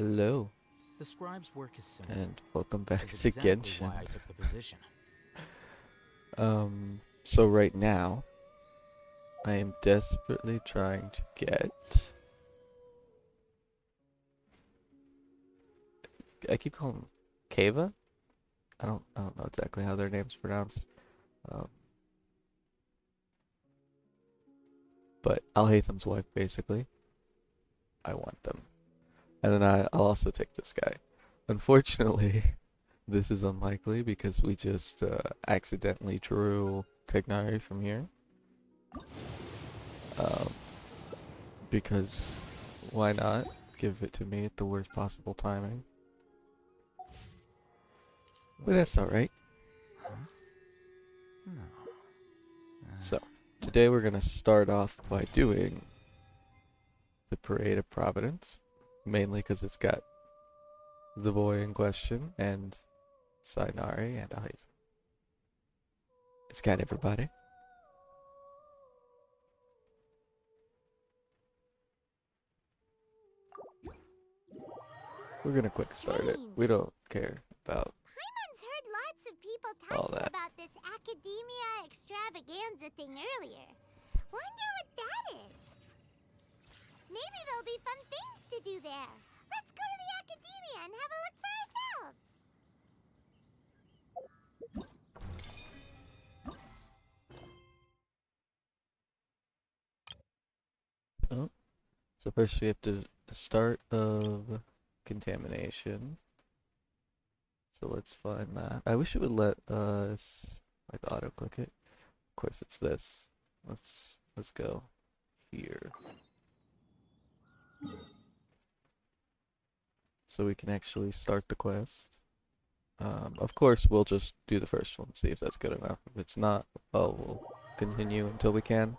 Hello, The scribe's work is simple, and welcome which back is to exactly Genshin. why I took the position. So right now, I am desperately trying to get. I keep calling them Kava. I don't know exactly how their name's pronounced. Um, but Alhatham's wife, basically. I want them, and then I'll also take this guy. Unfortunately, this is unlikely because we just accidentally drew Tegnari from here. Um, because why not give it to me at the worst possible timing? But that's Wait. alright. Huh? No. So, today we're gonna start off by doing the Parade of Providence, mainly because it's got the boy in question and Sainari and Aiza. It's got everybody. We're gonna quick start it. We Strange. don't care about Paimon's heard lots of people all talking that. about this academia extravaganza thing earlier. Wonder what that is. Maybe there'll be fun things to do there. Let's go to the academia and have a look for ourselves. Oh, so first we have to the start of contamination. So let's find that. I wish it would let us like auto click it. Of course it's this. Let's go here. So we can actually start the quest. Of course we'll just do the first one, see if that's good enough. If it's not, oh, we'll continue until we can.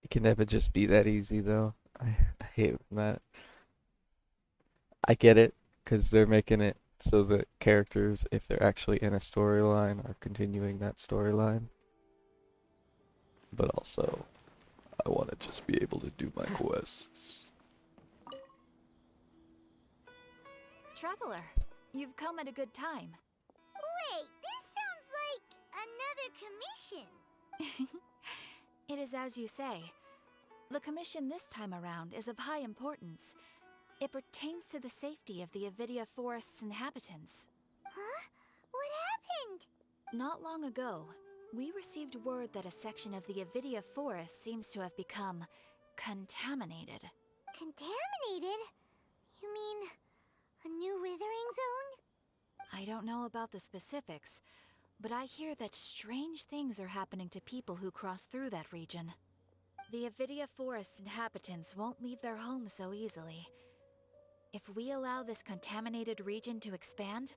It can never just be that easy though. I hate that. I get it, because they're making it so that characters, if they're actually in a storyline, are continuing that storyline. But also, I want to just be able to do my quests. Traveler, you've come at a good time. Wait, this sounds like another commission. It is as you say. The commission this time around is of high importance. It pertains to the safety of the Avidia Forest's inhabitants. Huh? What happened? Not long ago, we received word that a section of the Avidia Forest seems to have become contaminated. Contaminated? You mean a new withering zone? I don't know about the specifics, but I hear that strange things are happening to people who cross through that region. The Avidia Forest inhabitants won't leave their homes so easily. If we allow this contaminated region to expand,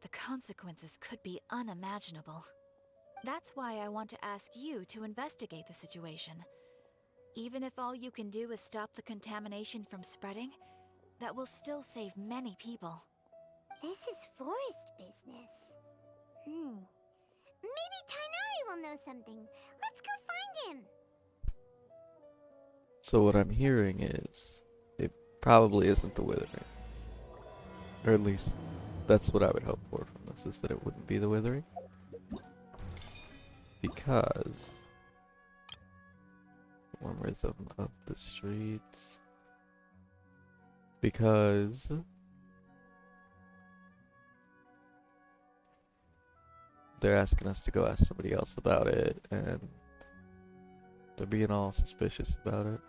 the consequences could be unimaginable. That's why I want to ask you to investigate the situation. Even if all you can do is stop the contamination from spreading, that will still save many people. This is forest business. Maybe Tainari will know something. Let's go find him. So what I'm hearing is, it probably isn't the Withering. Or at least, that's what I would hope for from this, is that it wouldn't be the Withering. Because one rhythm of the streets. Because they're asking us to go ask somebody else about it, and they're being all suspicious about it.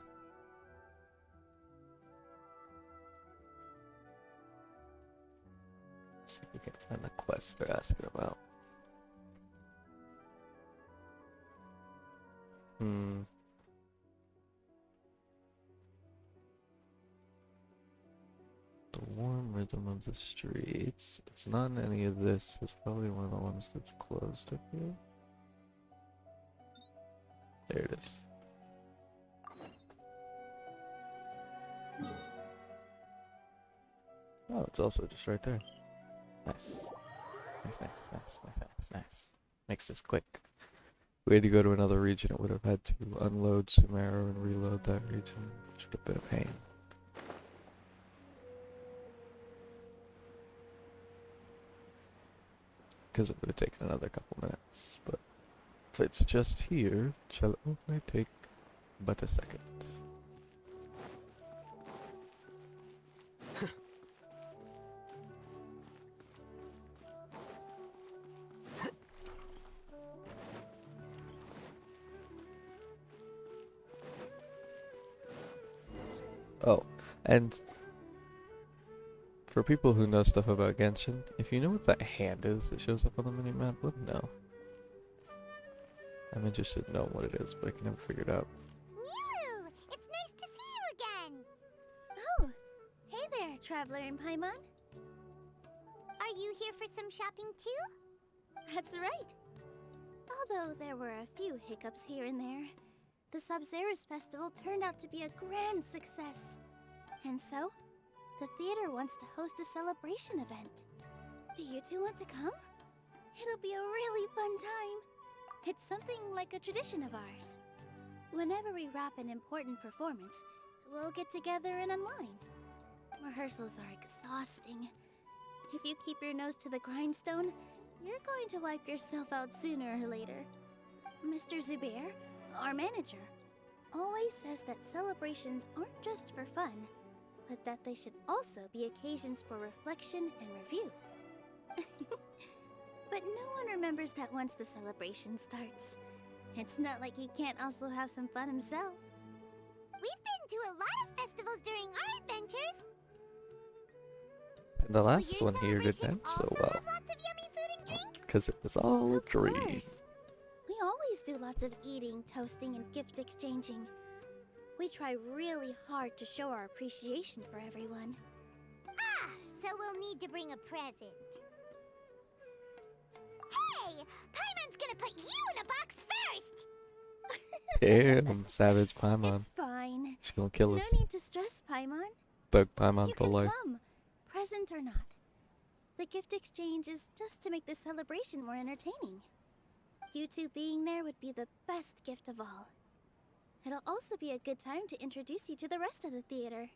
Let's see if we can And the quest they're asking about. Hmm. The warm rhythm of the streets. It's not in any of this. It's probably one of the ones that's closed up here. There it is. Oh, it's also just right there. Nice. Nice. Makes this quick. If we had to go to another region, it would have had to unload Sumeru and reload that region, which would have been a pain. Because it would have taken another couple minutes, but if it's just here, it shall only take but a second. Oh, and for people who know stuff about Genshin, if you know what that hand is that shows up on the minimap, let me know. I'm interested in knowing what it is, but I can never figure it out. Milu! It's nice to see you again! Oh, hey there, Traveler in Paimon. Are you here for some shopping too? That's right. Although there were a few hiccups here and there, the Sub-Zerus Festival turned out to be a grand success. And so, the theater wants to host a celebration event. Do you two want to come? It'll be a really fun time. It's something like a tradition of ours. Whenever we wrap an important performance, we'll get together and unwind. Rehearsals are exhausting. If you keep your nose to the grindstone, you're going to wipe yourself out sooner or later. Mr. Zubair, our manager, always says that celebrations aren't just for fun, but that they should also be occasions for reflection and review. But no one remembers that once the celebration starts. It's not like he can't also have some fun himself. We've been to a lot of festivals during our adventures. And the Will last your one here didn't celebration end so also well, have lots of yummy food and drinks? because it was all a Of dream. course. We always do lots of eating, toasting, and gift exchanging. We try really hard to show our appreciation for everyone. Ah, so we'll need to bring a present. Hey! Paimon's gonna put you in a box first! Damn, Savage Paimon. It's fine. She's gonna kill No us. need to stress, Paimon. Thug Paimon You for can life. come, present or not. The gift exchange is just to make the celebration more entertaining. You two being there would be the best gift of all. It'll also be a good time to introduce you to the rest of the theater.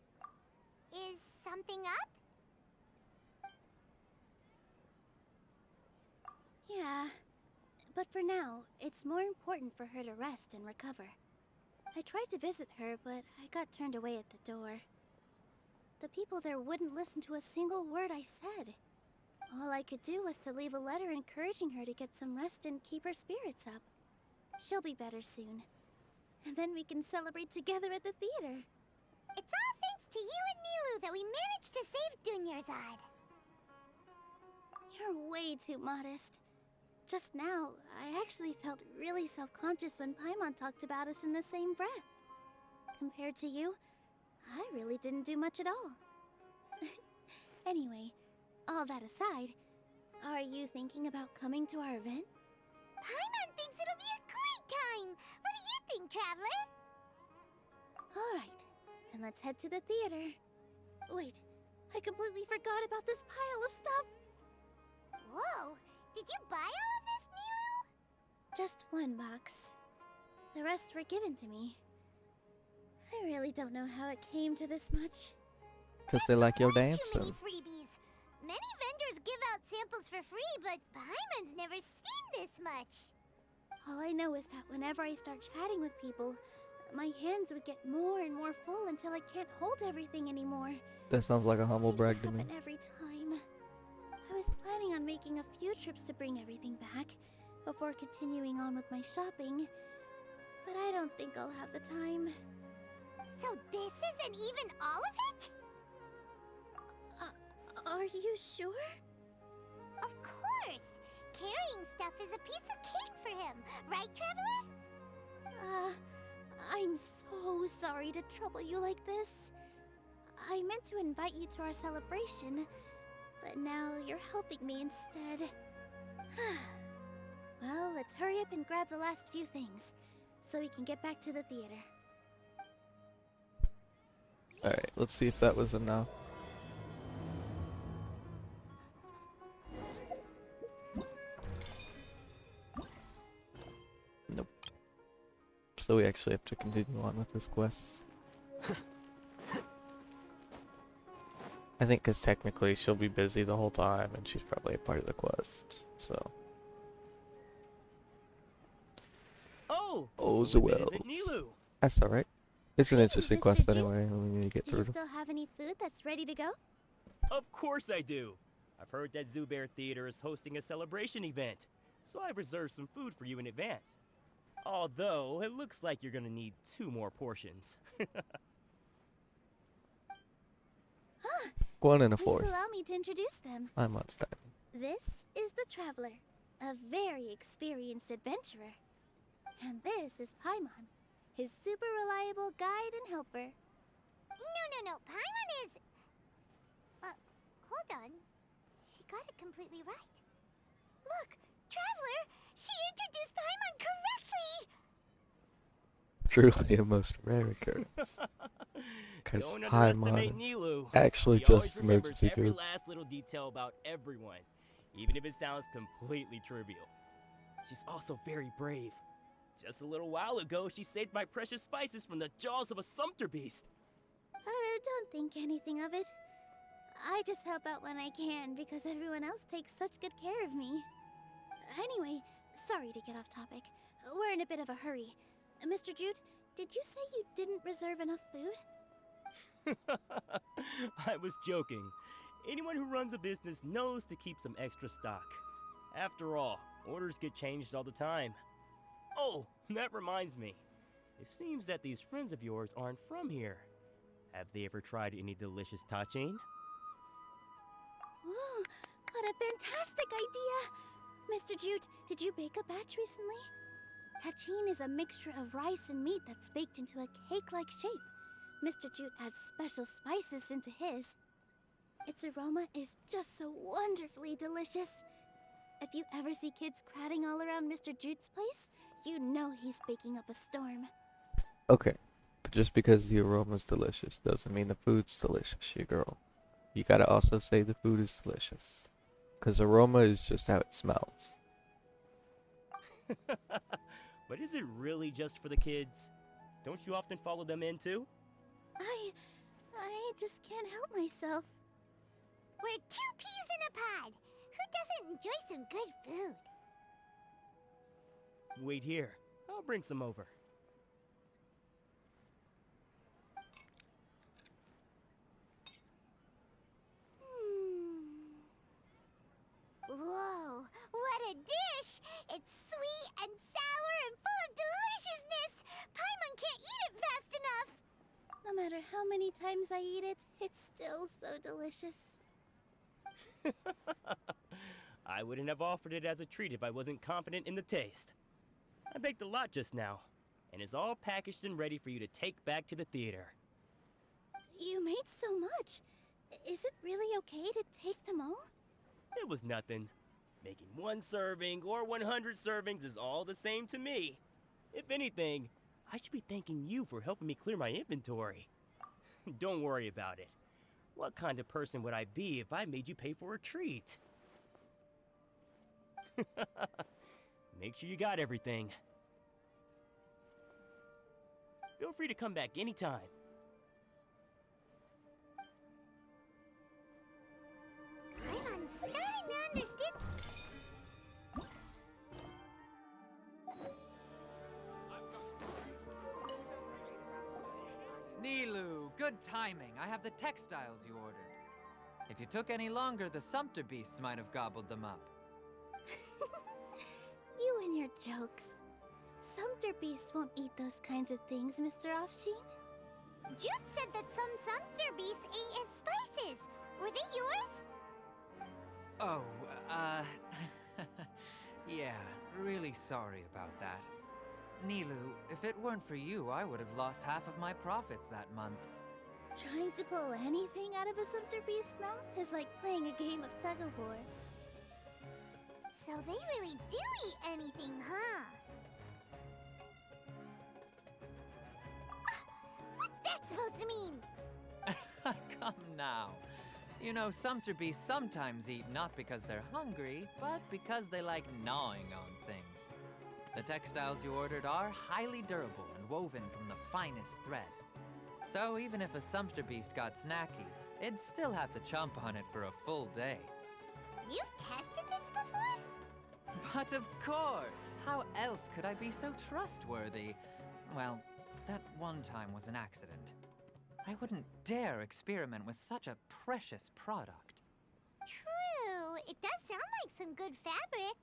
Is something up? Yeah, but for now, it's more important for her to rest and recover. I tried to visit her, but I got turned away at the door. The people there wouldn't listen to a single word I said. All I could do was to leave a letter encouraging her to get some rest and keep her spirits up. She'll be better soon. And then we can celebrate together at the theater. It's all thanks to you and Nilu that we managed to save Dunyarzad. You're way too modest. Just now, I actually felt really self-conscious when Paimon talked about us in the same breath. Compared to you, I really didn't do much at all. Anyway, all that aside, are you thinking about coming to our event? Paimon thinks it'll be a great time! What do you think, Traveler? Alright, then let's head to the theater. Wait, I completely forgot about this pile of stuff! Whoa! Did you buy all of this, Nilu? Just one box. The rest were given to me. I really don't know how it came to this much. Because they like your Way too dancing. many freebies. Many vendors give out samples for free, but Paimon's never seen this much. All I know is that whenever I start chatting with people, my hands would get more and more full until I can't hold everything anymore. That sounds like a humble Seems brag to to me. happen every time. I was planning on making a few trips to bring everything back before continuing on with my shopping, but I don't think I'll have the time. So this isn't even all of it? Are you sure? stuff is a piece of cake for him, right, Traveler? I'm so sorry to trouble you like this. I meant to invite you to our celebration, but now you're helping me instead. Well, let's hurry up and grab the last few things, so we can get back to the theater. Alright, let's see if that was enough. Nope. So we actually have to continue on with this quest. I think because technically she'll be busy the whole time and she's probably a part of the quest, so. Oh, the wells. That's alright. It's an interesting Mr. quest Jute, anyway, and we need to get Do through you them. still have any food that's ready to go? Of course I do. I've heard that Zubair Theater is hosting a celebration event, so I reserved some food for you in advance. Although, it looks like you're gonna need 2 more portions. One and a Please fourth. allow me to introduce them. I'm on time. This is the Traveler, a very experienced adventurer. And this is Paimon, his super reliable guide and helper. No. Paimon is... hold on. She got it completely right. Look, Traveler! She introduced Paimon correctly! Truly a most rare occurrence. Because Don't underestimate Paimon is Nilu. actually She always just remembers emergency every food. last little detail about everyone, even if it sounds completely trivial. She's also very brave. Just a little while ago, she saved my precious spices from the jaws of a sumpter beast. Don't think anything of it. I just help out when I can because everyone else takes such good care of me. Anyway, sorry to get off topic. We're in a bit of a hurry. Mr. Jute, did you say you didn't reserve enough food? I was joking. Anyone who runs a business knows to keep some extra stock. After all, orders get changed all the time. Oh, that reminds me. It seems that these friends of yours aren't from here. Have they ever tried any delicious tachin? Ooh, what a fantastic idea! Mr. Jute, did you bake a batch recently? Tachin is a mixture of rice and meat that's baked into a cake-like shape. Mr. Jute adds special spices into his. Its aroma is just so wonderfully delicious. If you ever see kids crowding all around Mr. Jute's place, you know he's baking up a storm. Okay, but just because the aroma's delicious doesn't mean the food's delicious, you girl. You gotta also say the food is delicious. Because aroma is just how it smells. But is it really just for the kids? Don't you often follow them in too? I just can't help myself. We're 2 peas in a pod! Who doesn't enjoy some good food? Wait here. I'll bring some over. Whoa, what a dish! It's sweet and sour and full of deliciousness! Paimon can't eat it fast enough! No matter how many times I eat it, it's still so delicious. I wouldn't have offered it as a treat if I wasn't confident in the taste. I baked a lot just now, and it's all packaged and ready for you to take back to the theater. You made so much. Is it really okay to take them all? It was nothing. Making 1 serving or 100 servings is all the same to me. If anything, I should be thanking you for helping me clear my inventory. Don't worry about it. What kind of person would I be if I made you pay for a treat? Make sure you got everything. Feel free to come back anytime. Paimon's starting to understand. Nilu, good timing. I have the textiles you ordered. If you took any longer, the sumpter beasts might have gobbled them up. You and your jokes. Sumpter beasts won't eat those kinds of things, Mr. Offsheen. Jute said that some sumpter beasts ate his spices. Were they yours? Oh, yeah. really sorry about that. Nilu, if it weren't for you, I would have lost half of my profits that month. Trying to pull anything out of a Sumter Beast's mouth is like playing a game of tug-of-war. So they really do eat anything, huh? What's that supposed to mean? Come now. You know, Sumter Beasts sometimes eat not because they're hungry, but because they like gnawing on things. The textiles you ordered are highly durable and woven from the finest thread. So even if a Sumter Beast got snacky, it'd still have to chomp on it for a full day. You've tested this before? But of course! How else could I be so trustworthy? Well, that one time was an accident. I wouldn't dare experiment with such a precious product. True. It does sound like some good fabric.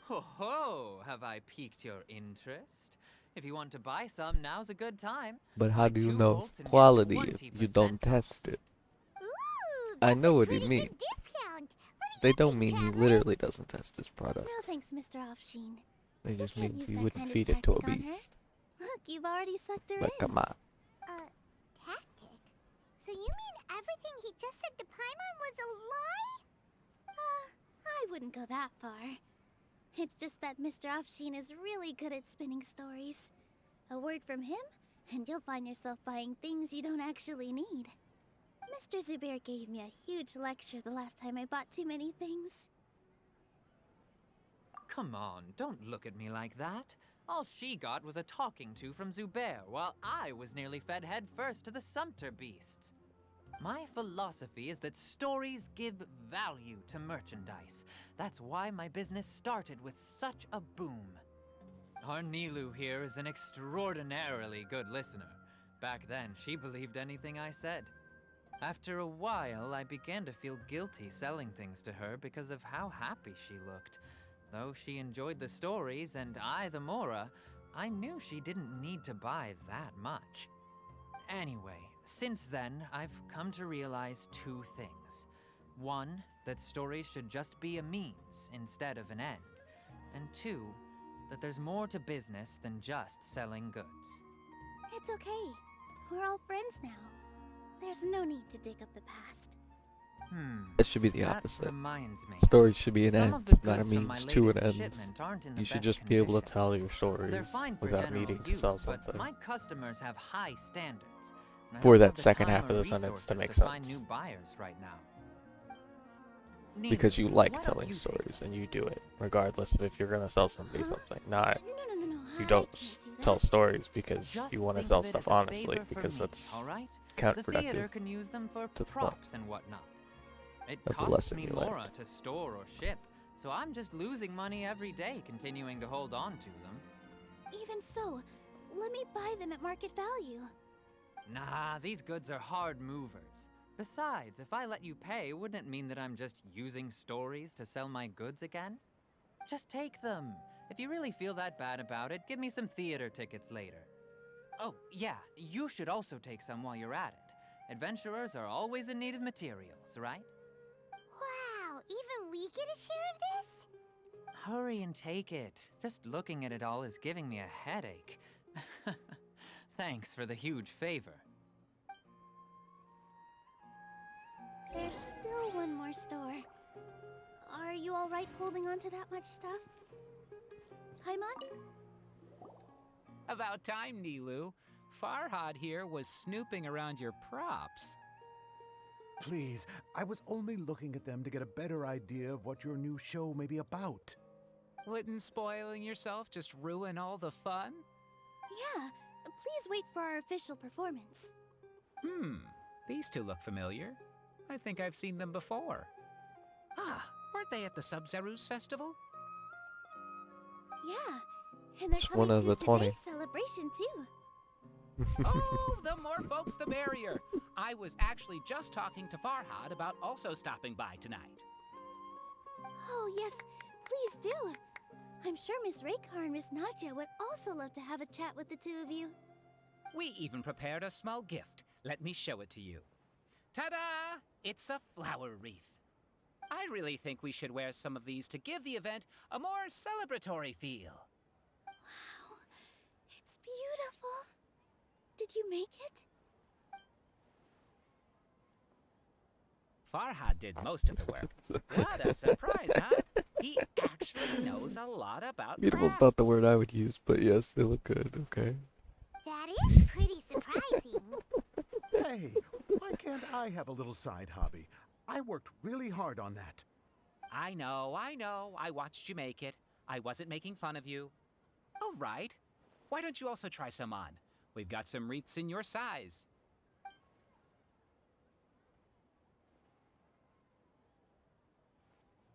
Ho ho! Have I piqued your interest? If you want to buy some, now's a good time. But how Buy do you 2 know bolts it's and get quality if you 20% don't off. test it? Ooh, I that's know a what he pretty means. good discount. What do They you don't think, mean he Traveler? literally doesn't test his product. No thanks, Mr. Offsheen. They You just can't means use he that wouldn't kind of feed it to a tactic on her. beast. Look, you've already sucked her Like, in. come on. Tactic? So you mean everything he just said to Paimon was a lie? I wouldn't go that far. It's just that Mr. Offsheen is really good at spinning stories. A word from him, and you'll find yourself buying things you don't actually need. Mr. Zubair gave me a huge lecture the last time I bought too many things. Come on, don't look at me like that. All she got was a talking to from Zubair, while I was nearly fed head first to the Sumter Beasts. My philosophy is that stories give value to merchandise. That's why my business started with such a boom. Our Nilu here is an extraordinarily good listener. Back then, she believed anything I said. After a while, I began to feel guilty selling things to her because of how happy she looked. Though she enjoyed the stories and I the Mora, I knew she didn't need to buy that much. Anyway, since then, I've come to realize 2 things. One, that stories should just be a means instead of an end. And 2, that there's more to business than just selling goods. It's okay. We're all friends now. There's no need to dig up the past. It should be the That opposite. reminds me. Stories should be an Some end, of the not a goods from my means to an latest end. shipment aren't in the You should best just be able to condition. tell your They're stories fine for without general needing to use, sell but something. my customers have high standards. And I For don't that have the second time half of or the sentence to resources make find sense. new buyers right now. Because you Nilu, like why don't telling you take stories and you do it, regardless of if you're gonna sell somebody Huh? something. Not No. you I don't can't do tell that. stories because Just you want to think sell of it stuff as a honestly, favor for because me, that's all right? The theater counterproductive. can use them for to the point props and whatnot. It of the costs lesson me you learned. more to store or ship, so I'm just losing money every day continuing to hold on to them. Even so, let me buy them at market value. Nah, these goods are hard movers. Besides, if I let you pay, wouldn't it mean that I'm just using stories to sell my goods again? Just take them. If you really feel that bad about it, give me some theater tickets later. Oh, yeah, you should also take some while you're at it. Adventurers are always in need of materials, right? Wow, even we get a share of this? Hurry and take it. Just looking at it all is giving me a headache. Thanks for the huge favor. There's still one more store. Are you alright holding on to that much stuff? Paimon? About time, Nilu. Farhad here was snooping around your props. Please, I was only looking at them to get a better idea of what your new show may be about. Wouldn't spoiling yourself just ruin all the fun? Yeah, please wait for our official performance. These 2 look familiar. I think I've seen them before. Ah, weren't they at the Sub-Zerus festival? Yeah, and they're It's coming one of to the 20. today's celebration too. Oh, the more folks the merrier. I was actually just talking to Farhad about also stopping by tonight. Oh yes, please do. I'm sure Miss Raykar and Miss Nadja would also love to have a chat with the 2 of you. We even prepared a small gift. Let me show it to you. Ta-da! It's a flower wreath. I really think we should wear some of these to give the event a more celebratory feel. Wow, it's beautiful. Did you make it? Farhad did most of the work. What a surprise, huh? He actually knows a lot about Beautiful's not the crafts. word I would use, but yes, they look good, okay? That is pretty surprising. Hey, why can't I have a little side hobby? I worked really hard on that. I know. I watched you make it. I wasn't making fun of you. All right. Why don't you also try some on? We've got some wreaths in your size.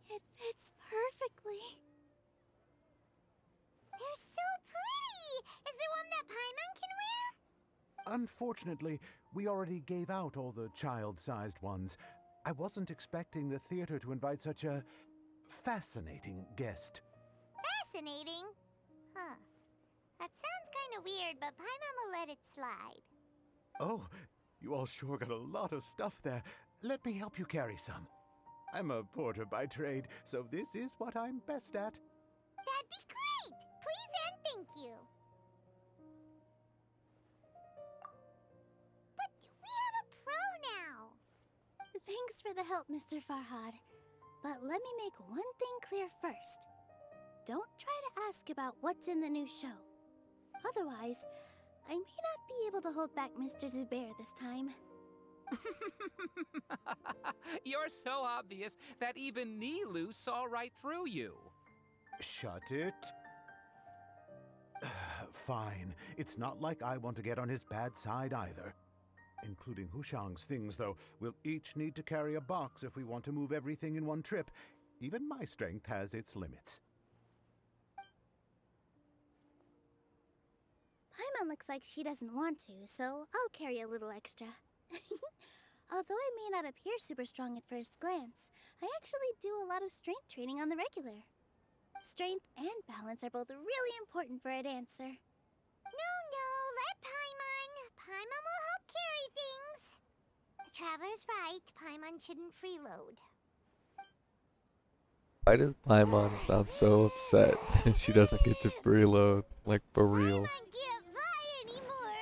It fits perfectly. They're so pretty! Is there one that Paimon can wear? Unfortunately, we already gave out all the child-sized ones. I wasn't expecting the theater to invite such a fascinating guest. Fascinating. Huh. That sounds kind of weird, but Paimon will let it slide. Oh, you all sure got a lot of stuff there. Let me help you carry some. I'm a porter by trade, so this is what I'm best at. That'd be great! Please and thank you. But we have a pro now. Thanks for the help, Mr. Farhad. But let me make one thing clear first. Don't try to ask about what's in the new show. Otherwise, I may not be able to hold back Mr. Zubair this time. You're so obvious that even Nilu saw right through you. Shut it. Fine. It's not like I want to get on his bad side either. Including Hushang's things, though, we'll each need to carry a box if we want to move everything in one trip. Even my strength has its limits. Paimon looks like she doesn't want to, so I'll carry a little extra. Although I may not appear super strong at first glance, I actually do a lot of strength training on the regular. Strength and balance are both really important for a dancer. No, let Paimon. Paimon will help carry things. The Traveler's right. Paimon shouldn't freeload. Why does Paimon sound so upset she doesn't get to preload, like for real? Paimon can't fly anymore.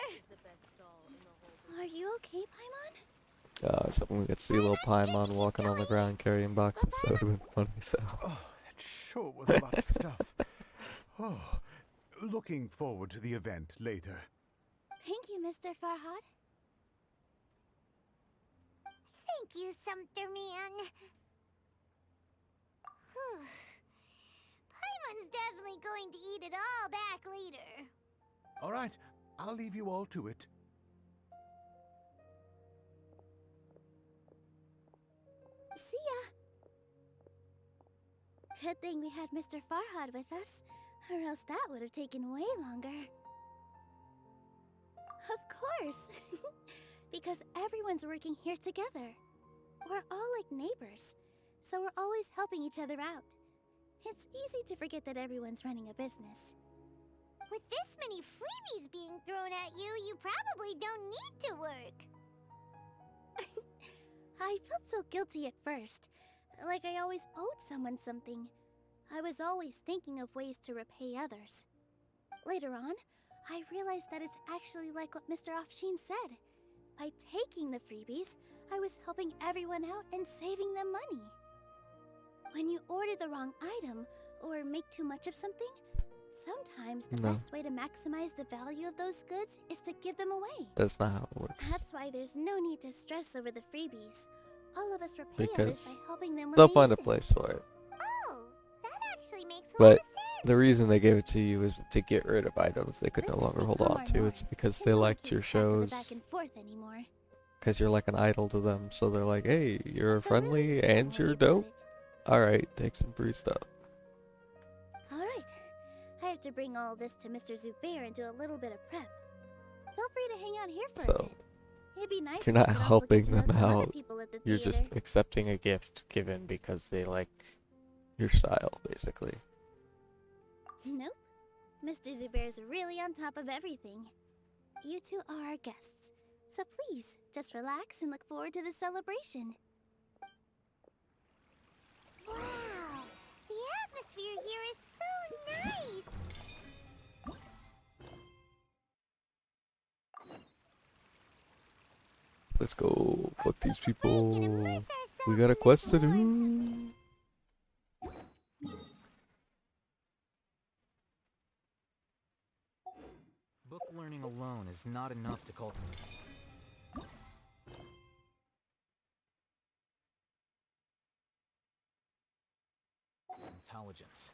Are you okay, Paimon? So we could see little Paimon walking on the ground carrying boxes. That would have been funny. So. Oh, that sure was a lot of stuff. Oh, looking forward to the event later. Thank you, Mr. Farhad. Thank you, Sumpter Man. Whew. Paimon's definitely going to eat it all back later. All right, I'll leave you all to it. See ya! Good thing we had Mr. Farhad with us, or else that would have taken way longer. Of course! Because everyone's working here together. We're all like neighbors, so we're always helping each other out. It's easy to forget that everyone's running a business. With this many freebies being thrown at you, you probably don't need to work. I felt so guilty at first, like I always owed someone something. I was always thinking of ways to repay others. Later on, I realized that it's actually like what Mr. Afshin said. By taking the freebies, I was helping everyone out and saving them money. When you order the wrong item, or make too much of something, sometimes the best way to maximize the value of those goods is to give them away. That's not how it works. That's why there's no need to stress over the freebies. All of us repay others Because by helping them when they'll they find a need it. place for it. Oh, that actually makes a lot But of sense. the reason they gave it to you is to get rid of items they could no This has longer hold become on our to. norm, It's because and they no one liked your keeps track of the shows. back and forth anymore. Because you're like an idol to them. So they're like, hey, you're So friendly really, don't and worry you're about dope. it. Alright, take some free stuff. Alright, I have to bring all this to Mr. Zubair and do a little bit of prep. Feel free to hang out here for a So, bit. It'd be nice you're if not we could also helping get to know them some other out. people at the You're theater. just accepting a gift given because they like your style, basically. Nope. Mr. Zubair's really on top of everything. You two are our guests, so please, just relax and look forward to the celebration. Let's go. Fuck these Let's take a break and people. immerse We ourselves got a in quest this to world. do. Book learning alone is not enough to cultivate intelligence.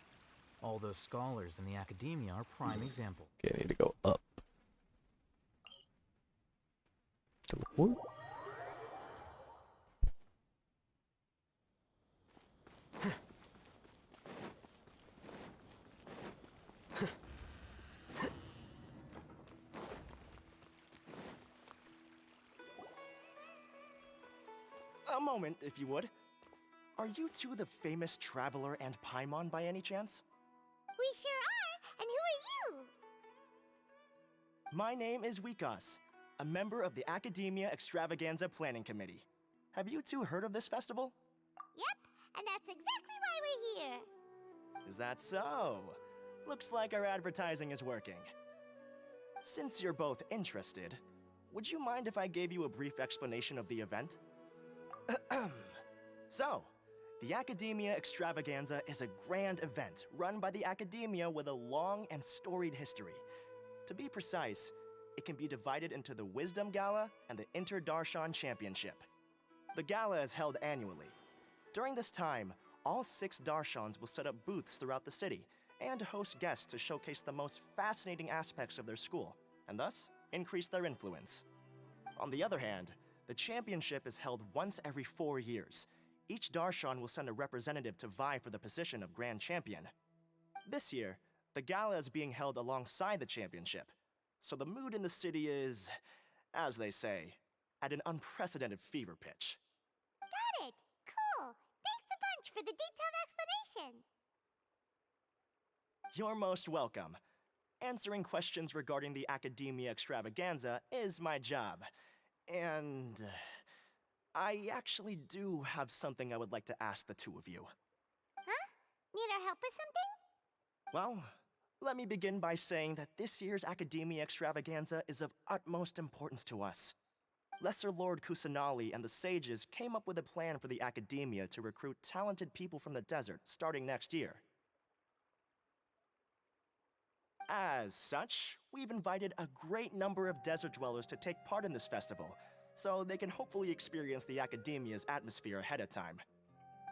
All those scholars in the academia are prime example. Okay, I need to go up. Teleport. A moment, if you would. Are you two the famous Traveler and Paimon by any chance? We sure are. And who are you? My name is Wikas, a member of the Academia Extravaganza Planning Committee. Have you two heard of this festival? Yep, and that's exactly why we're here. Is that so? Looks like our advertising is working. Since you're both interested, would you mind if I gave you a brief explanation of the event? So, the Academia Extravaganza is a grand event run by the Academia with a long and storied history. To be precise, it can be divided into the Wisdom Gala and the Inter-Darshan Championship. The gala is held annually. During this time, all 6 Darshans will set up booths throughout the city and host guests to showcase the most fascinating aspects of their school, and thus increase their influence. On the other hand, the championship is held once every 4 years. Each Darshan will send a representative to vie for the position of Grand Champion. This year, the gala is being held alongside the championship, so the mood in the city is, as they say, at an unprecedented fever pitch. Got it. Cool. Thanks a bunch for the detailed explanation. You're most welcome. Answering questions regarding the Academia Extravaganza is my job. And I actually do have something I would like to ask the two of you. Huh? Need our help with something? Well, let me begin by saying that this year's Academia Extravaganza is of utmost importance to us. Lesser Lord Kusanali and the sages came up with a plan for the Academia to recruit talented people from the desert starting next year. As such, we've invited a great number of desert dwellers to take part in this festival, so they can hopefully experience the Academia's atmosphere ahead of time.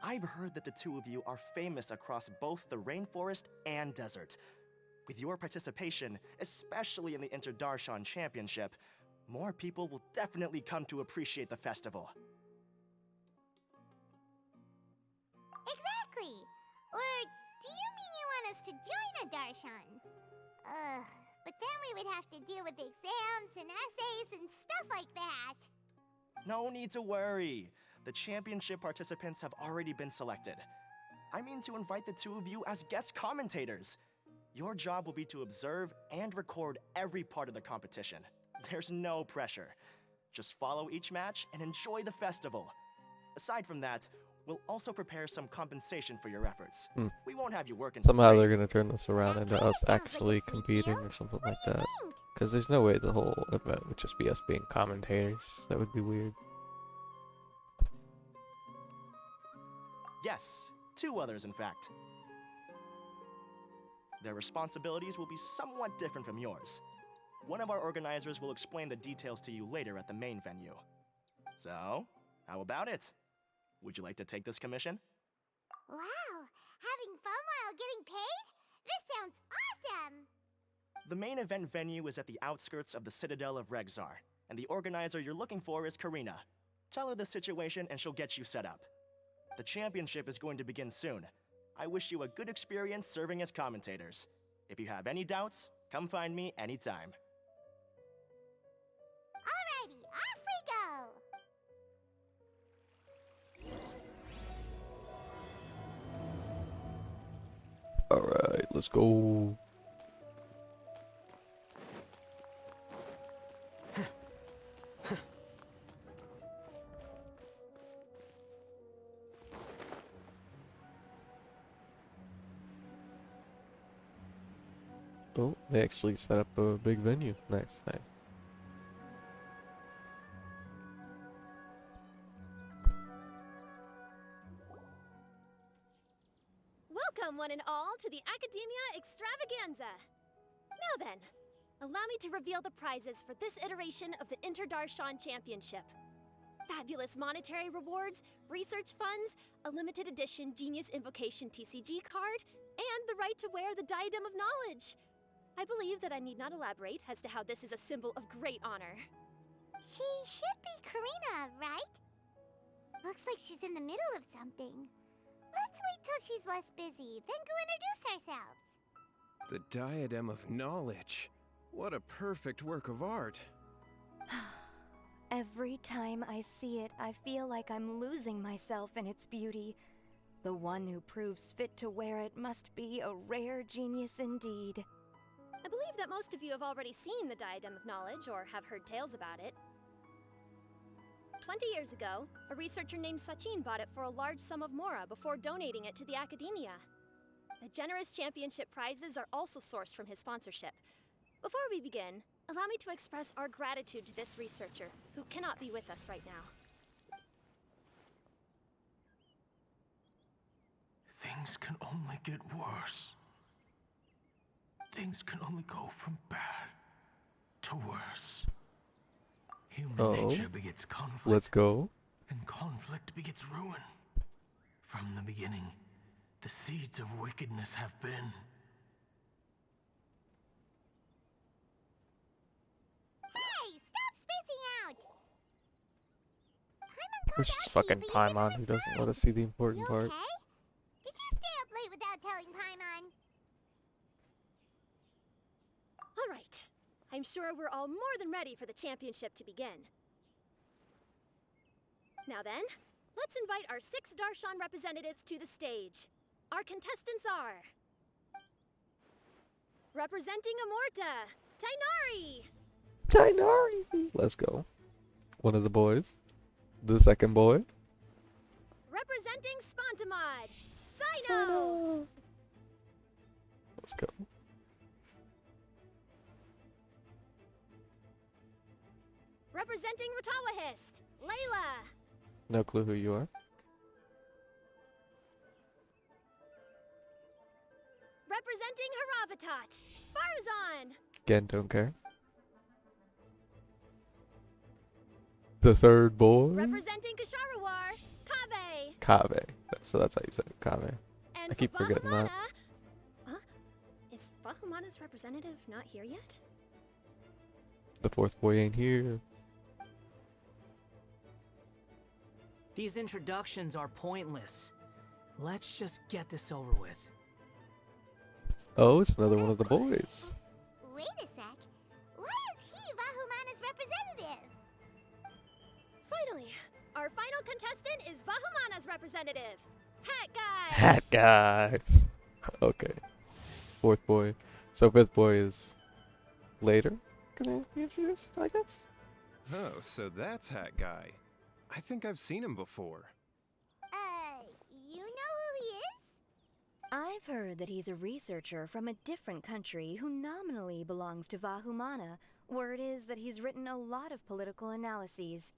I've heard that the two of you are famous across both the rainforest and desert. With your participation, especially in the Inter-Darshan Championship, more people will definitely come to appreciate the festival. Exactly. Or do you mean you want us to join a Darshan? But then we would have to deal with exams and essays and stuff like that. No need to worry. The championship participants have already been selected. I mean to invite the two of you as guest commentators. Your job will be to observe and record every part of the competition. There's no pressure. Just follow each match and enjoy the festival. Aside from that, we'll also prepare some compensation for your efforts. We won't have you working for Somehow free. they're gonna turn this around That into kinda us sounds like a actually sweet competing deal. or something What like do you that. think? Because there's no way the whole event would just be us being commentators. That would be weird. Yes, 2 others in fact. Their responsibilities will be somewhat different from yours. One of our organizers will explain the details to you later at the main venue. So, how about it? Would you like to take this commission? Wow, having fun while getting paid? This sounds awesome! The main event venue is at the outskirts of the Citadel of Regzar, and the organizer you're looking for is Karina. Tell her the situation and she'll get you set up. The championship is going to begin soon. I wish you a good experience serving as commentators. If you have any doubts, come find me anytime. Alrighty, off we go! Alright, let's go. Oh, they actually set up a big venue. Nice, nice. Welcome, one and all, to the Academia Extravaganza. Now then, allow me to reveal the prizes for this iteration of the Inter-Darshan Championship. Fabulous monetary rewards, research funds, a limited edition Genius Invocation TCG card, and the right to wear the Diadem of Knowledge. I believe that I need not elaborate as to how this is a symbol of great honor. She should be Karina, right? Looks like she's in the middle of something. Let's wait till she's less busy, then go introduce ourselves. The Diadem of Knowledge. What a perfect work of art. Every time I see it, I feel like I'm losing myself in its beauty. The one who proves fit to wear it must be a rare genius indeed. I believe that most of you have already seen the Diadem of Knowledge or have heard tales about it. 20 years ago, a researcher named Sachin bought it for a large sum of mora before donating it to the Academia. The generous championship prizes are also sourced from his sponsorship. Before we begin, allow me to express our gratitude to this researcher, who cannot be with us right now. Things can only get worse. Things can only go from bad to worse. Human nature begets conflict. Let's go. And conflict begets ruin. From the beginning, the seeds of wickedness have been. Hey, stop spacing out! It's just fucking Paimon who doesn't let us see the important part. Okay? Did you stay up late without telling Paimon? All right. I'm sure we're all more than ready for the championship to begin. Now then, let's invite our 6 Darshan representatives to the stage. Our contestants are... Representing Amorta, Tainari! Tainari! Let's go. One of the boys. The second boy. Representing Spontamod, Sino! Let's go. Representing Ratawahist, Layla! No clue who you are. Representing Haravatat, Farazan! Again, don't care. The third boy. Representing Kasharawar, Kave! Kave. So that's how you say it, Kave. And I keep for forgetting that. Huh? Is Vahumana's representative not here yet? The fourth boy ain't here. These introductions are pointless. Let's just get this over with. Oh, it's another one of the boys. Wait a sec. Why is he Vahumana's representative? Finally, our final contestant is Vahumana's representative, Hat Guy! Hat Guy! Okay. Fourth boy. So fifth boy is later gonna be introduced, I guess? Oh, so that's Hat Guy. I think I've seen him before. You know who he is? I've heard that he's a researcher from a different country who nominally belongs to Vahumana. Word is that he's written a lot of political analyses.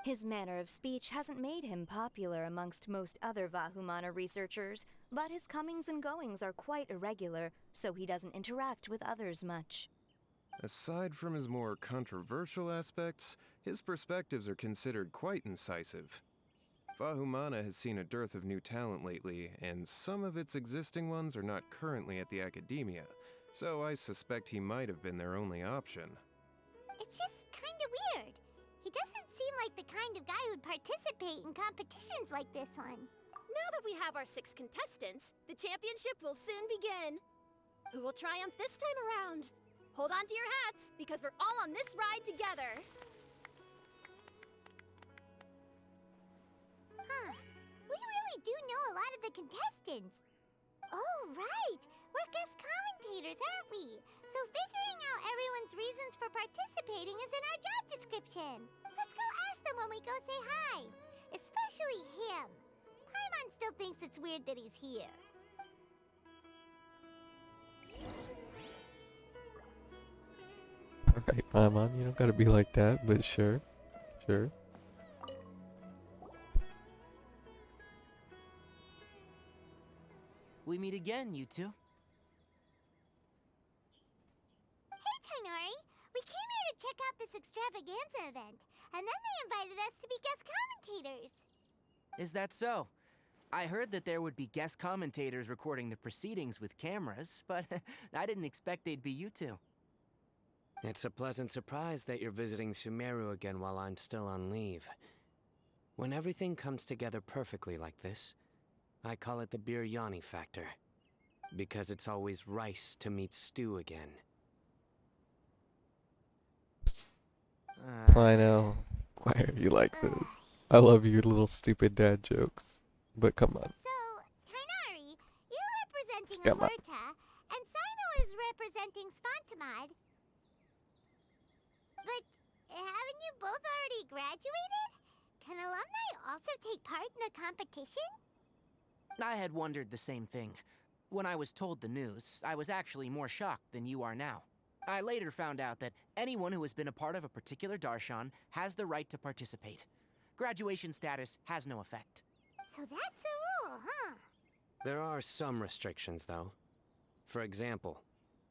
His manner of speech hasn't made him popular amongst most other Vahumana researchers, but his comings and goings are quite irregular, so he doesn't interact with others much. Aside from his more controversial aspects, his perspectives are considered quite incisive. Vahumana has seen a dearth of new talent lately, and some of its existing ones are not currently at the Academia, so I suspect he might have been their only option. It's just kinda weird. He doesn't seem like the kind of guy who'd participate in competitions like this one. Now that we have our 6 contestants, the championship will soon begin. Who will triumph this time around? Hold on to your hats, because we're all on this ride together. Huh. We really do know a lot of the contestants. Oh, right. We're guest commentators, aren't we? So figuring out everyone's reasons for participating is in our job description. Let's go ask them when we go say hi. Especially him. Paimon still thinks it's weird that he's here. Alright, Paimon, you don't gotta be like that, but sure. Sure. we meet again, you two. Hey, Tainari! We came here to check out this extravaganza event, and then they invited us to be guest commentators. Is that so? I heard that there would be guest commentators recording the proceedings with cameras, but I didn't expect they'd be you two. It's a pleasant surprise that you're visiting Sumeru again while I'm still on leave. When everything comes together perfectly like this, I call it the biryani factor. Because it's always rice to meet stew again. I know. Why are you like this? I love your little stupid dad jokes. But come on. So, Tainari, you're representing Come on. Alerta, and Sino is representing Spontamod. But haven't you both already graduated? Can alumni also take part in a competition? I had wondered the same thing. When I was told the news, I was actually more shocked than you are now. I later found out that anyone who has been a part of a particular darshan has the right to participate. Graduation status has no effect. So that's a rule, huh? There are some restrictions, though. For example,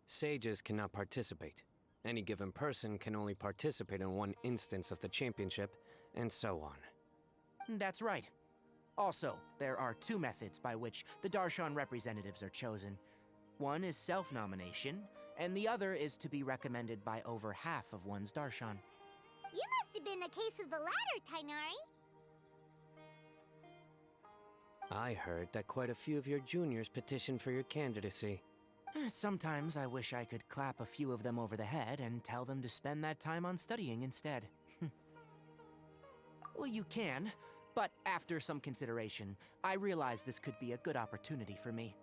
sages cannot participate. Any given person can only participate in one instance of the championship, and so on. That's right. Also, there are two methods by which the darshan representatives are chosen. One is self-nomination, and the other is to be recommended by over half of one's darshan. You must have been a case of the latter, Tainari. I heard that quite a few of your juniors petitioned for your candidacy. Sometimes I wish I could clap a few of them over the head and tell them to spend that time on studying instead. Well, you can, but after some consideration, I realize this could be a good opportunity for me.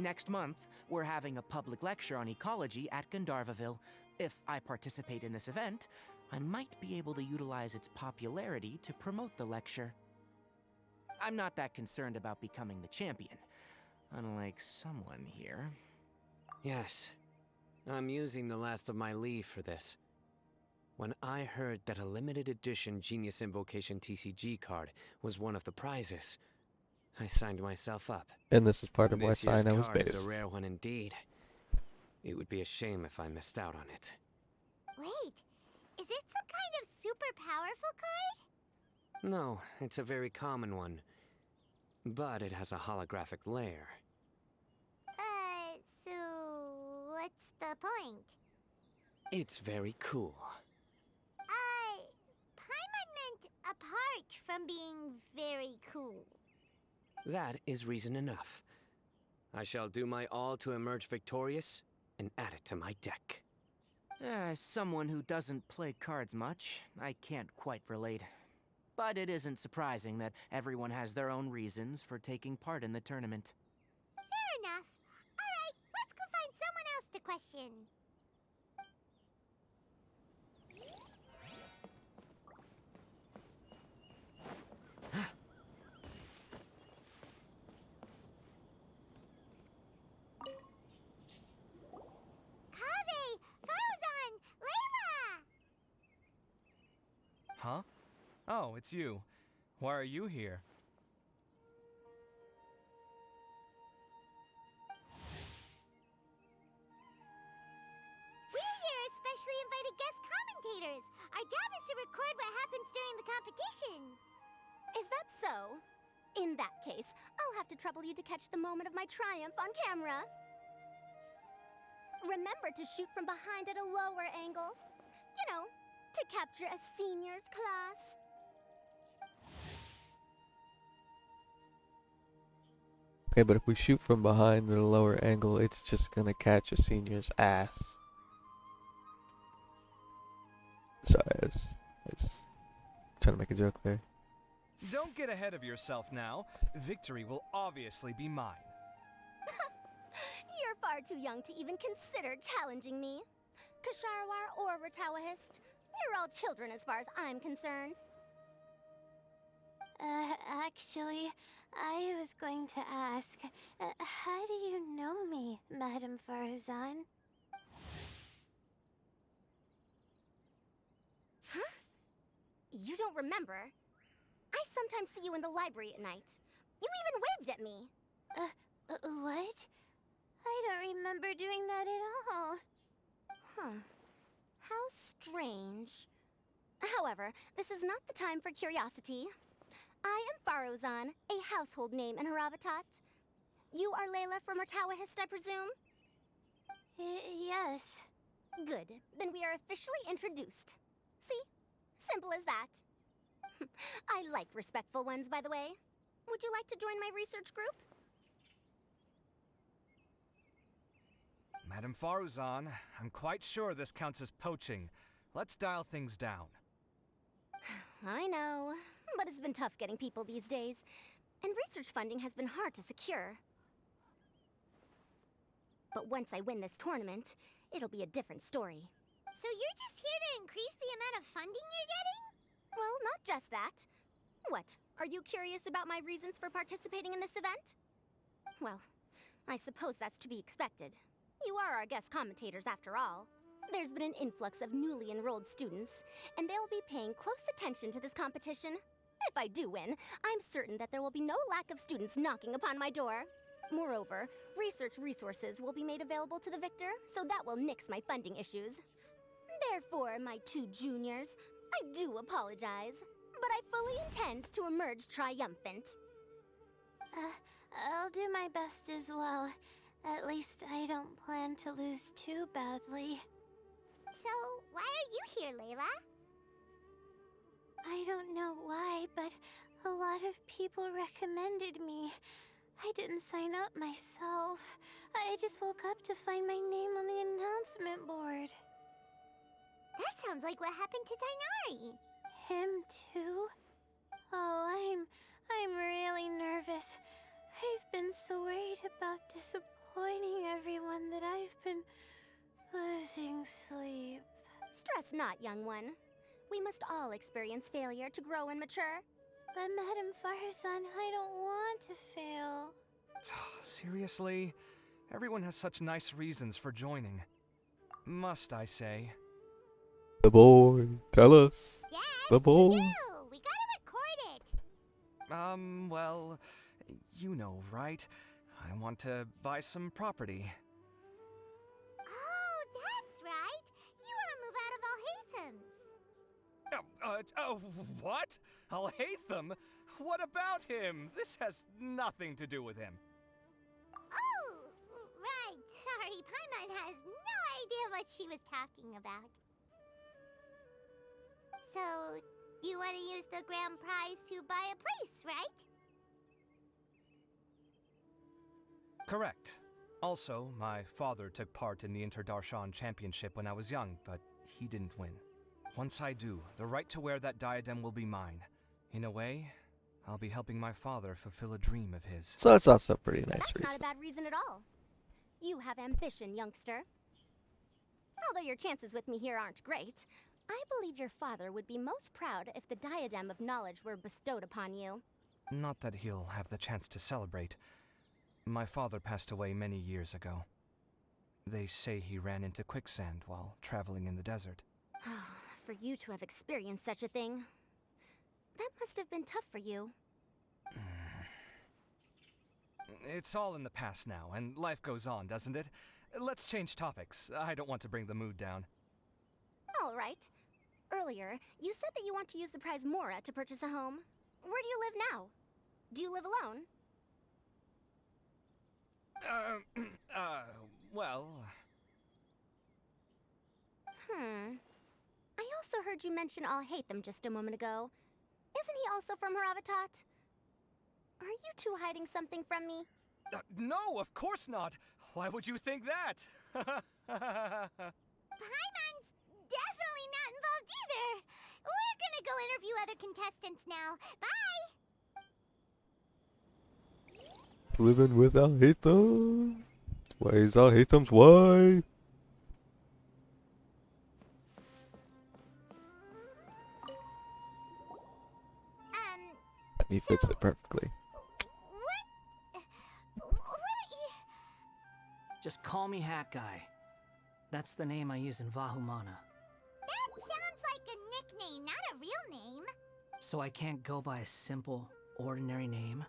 Next month, we're having a public lecture on ecology at Gandharvaville. If I participate in this event, I might be able to utilize its popularity to promote the lecture. I'm not that concerned about becoming the champion, unlike someone here. Yes, I'm using the last of my leave for this. When I heard that a limited edition Genius Invocation TCG card was one of the prizes, I signed myself up. And this is part of why This year's Sino was card is based. a rare one indeed. It would be a shame if I missed out on it. Wait, is it some kind of super powerful card? No, it's a very common one. But it has a holographic layer. So what's the point? It's very cool. Paimon meant apart from being very cool. That is reason enough. I shall do my all to emerge victorious and add it to my deck. As someone who doesn't play cards much, I can't quite relate. But it isn't surprising that everyone has their own reasons for taking part in the tournament. Fair enough. Alright, let's go find someone else to question. Kaveh! Farzan! Layla! Huh? Oh, it's you. Why are you here? We're here as specially invited guest commentators. Our job is to record what happens during the competition. Is that so? In that case, I'll have to trouble you to catch the moment of my triumph on camera. Remember to shoot from behind at a lower angle. You know, to capture a seniors class. Okay, but if we shoot from behind at a lower angle, it's just gonna catch a senior's ass. Sorry, I was trying to make a joke there. Don't get ahead of yourself now. Victory will obviously be mine. You're far too young to even consider challenging me. Kasharwar or Ratawahist, you're all children as far as I'm concerned. Actually, I was going to ask, how do you know me, Madame Farzan? Huh? You don't remember? I sometimes see you in the library at night. You even wave at me. What? I don't remember doing that at all. Huh. How strange. However, this is not the time for curiosity. I am Farozan, a household name in Haravatat. You are Layla from Ratawahist, I presume? Yes. Good. Then we are officially introduced. See? Simple as that. I like respectful ones, by the way. Would you like to join my research group? Madam Faruzan, I'm quite sure this counts as poaching. Let's dial things down. I know, but it's been tough getting people these days, and research funding has been hard to secure. But once I win this tournament, it'll be a different story. So you're just here to increase the amount of funding you're getting? Well, not just that. What, are you curious about my reasons for participating in this event? Well, I suppose that's to be expected. You are our guest commentators after all. There's been an influx of newly enrolled students, and they'll be paying close attention to this competition. If I do win, I'm certain that there will be no lack of students knocking upon my door. Moreover, research resources will be made available to the victor, so that will nix my funding issues. Therefore, my two juniors, I do apologize, but I fully intend to emerge triumphant. I'll do my best as well. At least I don't plan to lose too badly. So, why are you here, Layla? I don't know why, but a lot of people recommended me. I didn't sign up myself. I just woke up to find my name on the announcement board. That sounds like what happened to Dainari. Him too? Oh, I'm really nervous. I've been so worried about disappointing everyone that I've been losing sleep. Stress not, young one. We must all experience failure to grow and mature. But Madame Farsan, I don't want to fail. Seriously? Everyone has such nice reasons for joining. Must I say? The boy, tell us. Yes, the boy. you do. We gotta record it. Well, you know, right? I want to buy some property. Oh, that's right. You want to move out of Alhatham's. What? Al-Haytham? What about him? This has nothing to do with him. Oh, right. Sorry, Paimon has no idea what she was talking about. So, you want to use the grand prize to buy a place, right? Correct. Also, my father took part in the Interdarshan Championship when I was young, but he didn't win. Once I do, the right to wear that diadem will be mine. In a way, I'll be helping my father fulfill a dream of his. So that's also a pretty nice That's reason. not a bad reason at all. You have ambition, youngster. Although your chances with me here aren't great, I believe your father would be most proud if the diadem of knowledge were bestowed upon you. Not that he'll have the chance to celebrate. My father passed away many years ago. They say he ran into quicksand while traveling in the desert. For you to have experienced such a thing, that must have been tough for you. It's all in the past now, and life goes on, doesn't it? Let's change topics. I don't want to bring the mood down. All right. Earlier, you said that you want to use the prize Mora to purchase a home. Where do you live now? Do you live alone? Well... I also heard you mention Alhaitham just a moment ago. Isn't he also from Haravatat? Are you two hiding something from me? No, of course not! Why would you think that? Paimon's definitely not involved either. We're gonna go interview other contestants now. Bye! Living with Al-Haytham. Why is Al-Haytham's wife? He fits it perfectly. What are you... Just call me Hat Guy. That's the name I use in Vahumana. That sounds like a nickname, not a real name. So I can't go by a simple, ordinary name?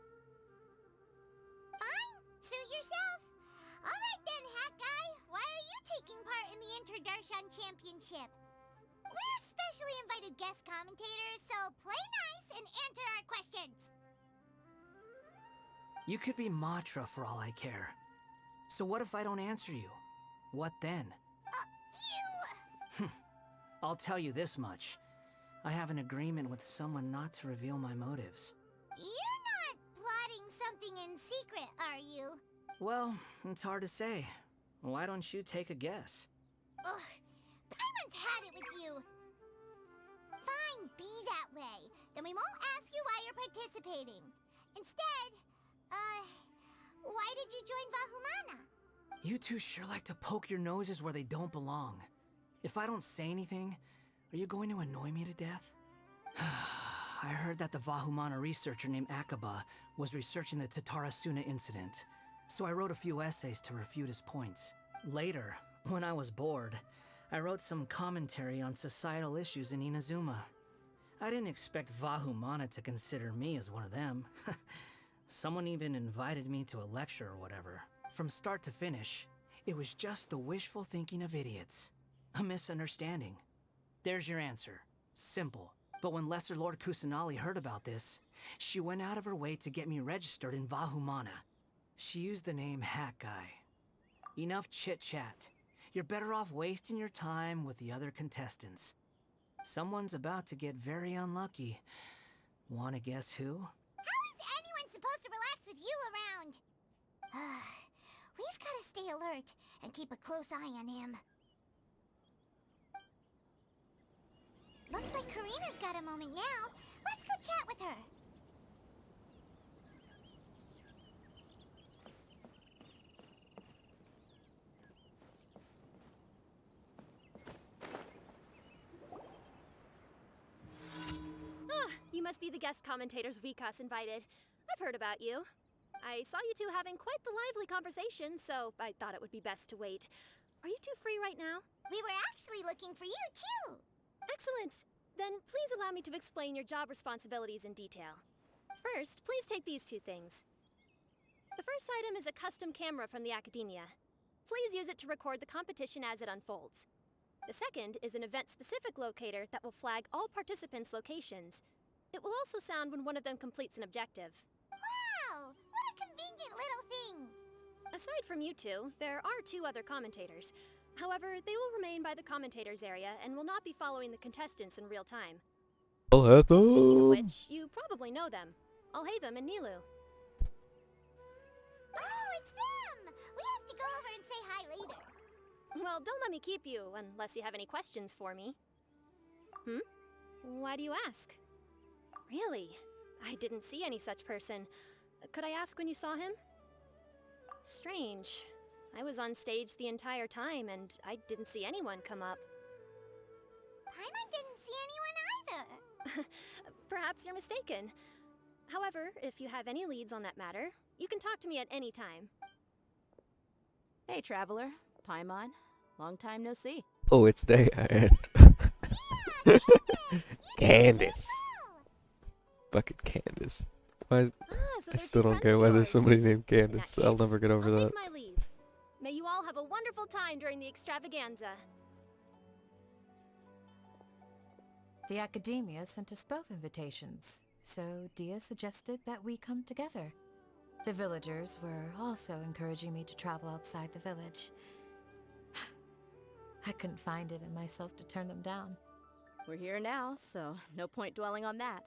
yourself. Alright then, Hat Guy. Why are you taking part in the Interdarshan Championship? We're specially invited guest commentators, so play nice and answer our questions. You could be Matra for all I care. So what if I don't answer you? What then? You... I'll tell you this much. I have an agreement with someone not to reveal my motives. You're not plotting something in secret, are you? Well, it's hard to say. Why don't you take a guess? Ugh, Paimon's had it with you. Fine, be that way. Then we won't ask you why you're participating. Instead, why did you join Vahumana? You two sure like to poke your noses where they don't belong. If I don't say anything, are you going to annoy me to death? I heard that the Vahumana researcher named Akaba was researching the Tatarasuna incident, so I wrote a few essays to refute his points. Later, when I was bored, I wrote some commentary on societal issues in Inazuma. I didn't expect Vahumana to consider me as one of them. Someone even invited me to a lecture or whatever. From start to finish, it was just the wishful thinking of idiots. A misunderstanding. There's your answer. Simple. But when Lesser Lord Kusanali heard about this, she went out of her way to get me registered in Vahumana. She used the name Hat Guy. Enough chit-chat. You're better off wasting your time with the other contestants. Someone's about to get very unlucky. Wanna guess who? How is anyone supposed to relax with you around? We've gotta stay alert and keep a close eye on him. Looks like Karina's got a moment now. Let's go chat with her. You must be the guest commentators Vikas invited. I've heard about you. I saw you two having quite the lively conversation, so I thought it would be best to wait. Are you two free right now? We were actually looking for you, too. Excellent. Then please allow me to explain your job responsibilities in detail. First, please take these two things. The first item is a custom camera from the Academia. Please use it to record the competition as it unfolds. The second is an event-specific locator that will flag all participants' locations. It will also sound when one of them completes an objective. Wow! What a convenient little thing! Aside from you two, there are two other commentators. However, they will remain by the commentators area and will not be following the contestants in real time. I'll have them. Speaking of which, you probably know them. Alhaitham and Nilu. Oh, it's them! We have to go over and say hi later. Well, don't let me keep you, unless you have any questions for me. Why do you ask? Really? I didn't see any such person. Could I ask when you saw him? Strange. I was on stage the entire time, and I didn't see anyone come up. Paimon didn't see anyone either. Perhaps you're mistaken. However, if you have any leads on that matter, you can talk to me at any time. Hey, Traveler. Paimon. Long time no see. Oh, it's day ahead. Candace. Bucket Candace. Why? So I still don't get why there's somebody named Candace. I'll never get over I'll that. take my leave. May you all have a wonderful time during the extravaganza. The Academia sent us both invitations, so Dia suggested that we come together. The villagers were also encouraging me to travel outside the village. I couldn't find it in myself to turn them down. We're here now, so no point dwelling on that.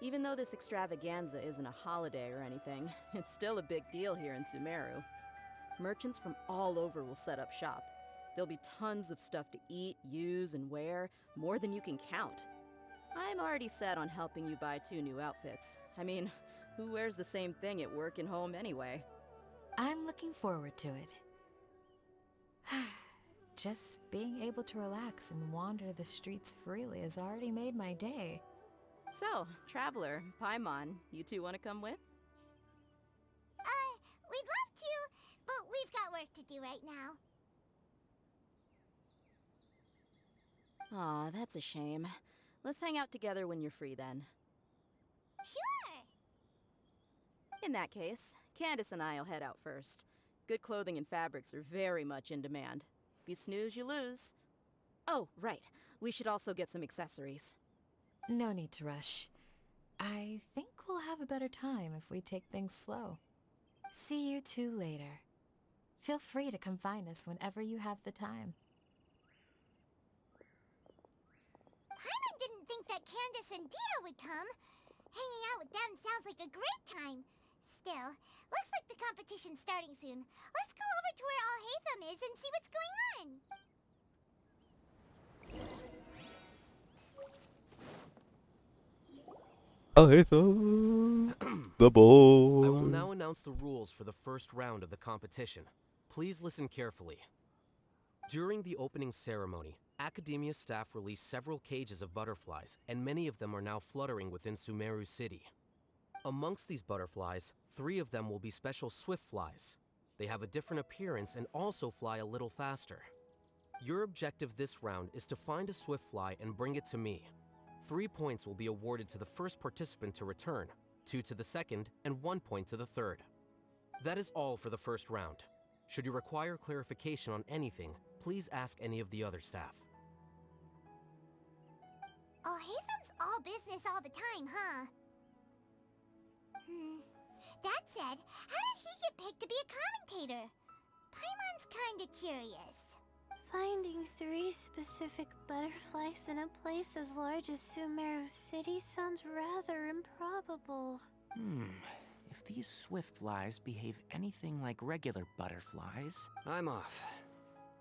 Even though this extravaganza isn't a holiday or anything, it's still a big deal here in Sumeru. Merchants from all over will set up shop. There'll be tons of stuff to eat, use, and wear, more than you can count. I'm already set on helping you buy 2 new outfits. I mean, who wears the same thing at work and home anyway? I'm looking forward to it. Just being able to relax and wander the streets freely has already made my day. So, Traveler, Paimon, you two want to come with? We'd love to, but we've got work to do right now. Aw, that's a shame. Let's hang out together when you're free then. Sure! In that case, Candace and I'll head out first. Good clothing and fabrics are very much in demand. If you snooze, you lose. Oh, right. We should also get some accessories. No need to rush. I think we'll have a better time if we take things slow. See you two later. Feel free to come find us whenever you have the time. Paimon didn't think that Candace and Dia would come. Hanging out with them sounds like a great time. Still, looks like the competition's starting soon. Let's go over to where Alhaitham is and see what's going on. Oh, hey, the boy. I will now announce the rules for the first round of the competition. Please listen carefully. During the opening ceremony, Academia staff released several cages of butterflies, and many of them are now fluttering within Sumeru City. Amongst these butterflies, 3 of them will be special swift flies. They have a different appearance and also fly a little faster. Your objective this round is to find a swift fly and bring it to me. 3 points will be awarded to the first participant to return, 2 to the second, and 1 point to the third. That is all for the first round. Should you require clarification on anything, please ask any of the other staff. Alhaitham's all business all the time, huh? That said, how did he get picked to be a commentator? Paimon's kinda curious. Finding 3 specific butterflies in a place as large as Sumeru City sounds rather improbable. If these swift flies behave anything like regular butterflies... I'm off.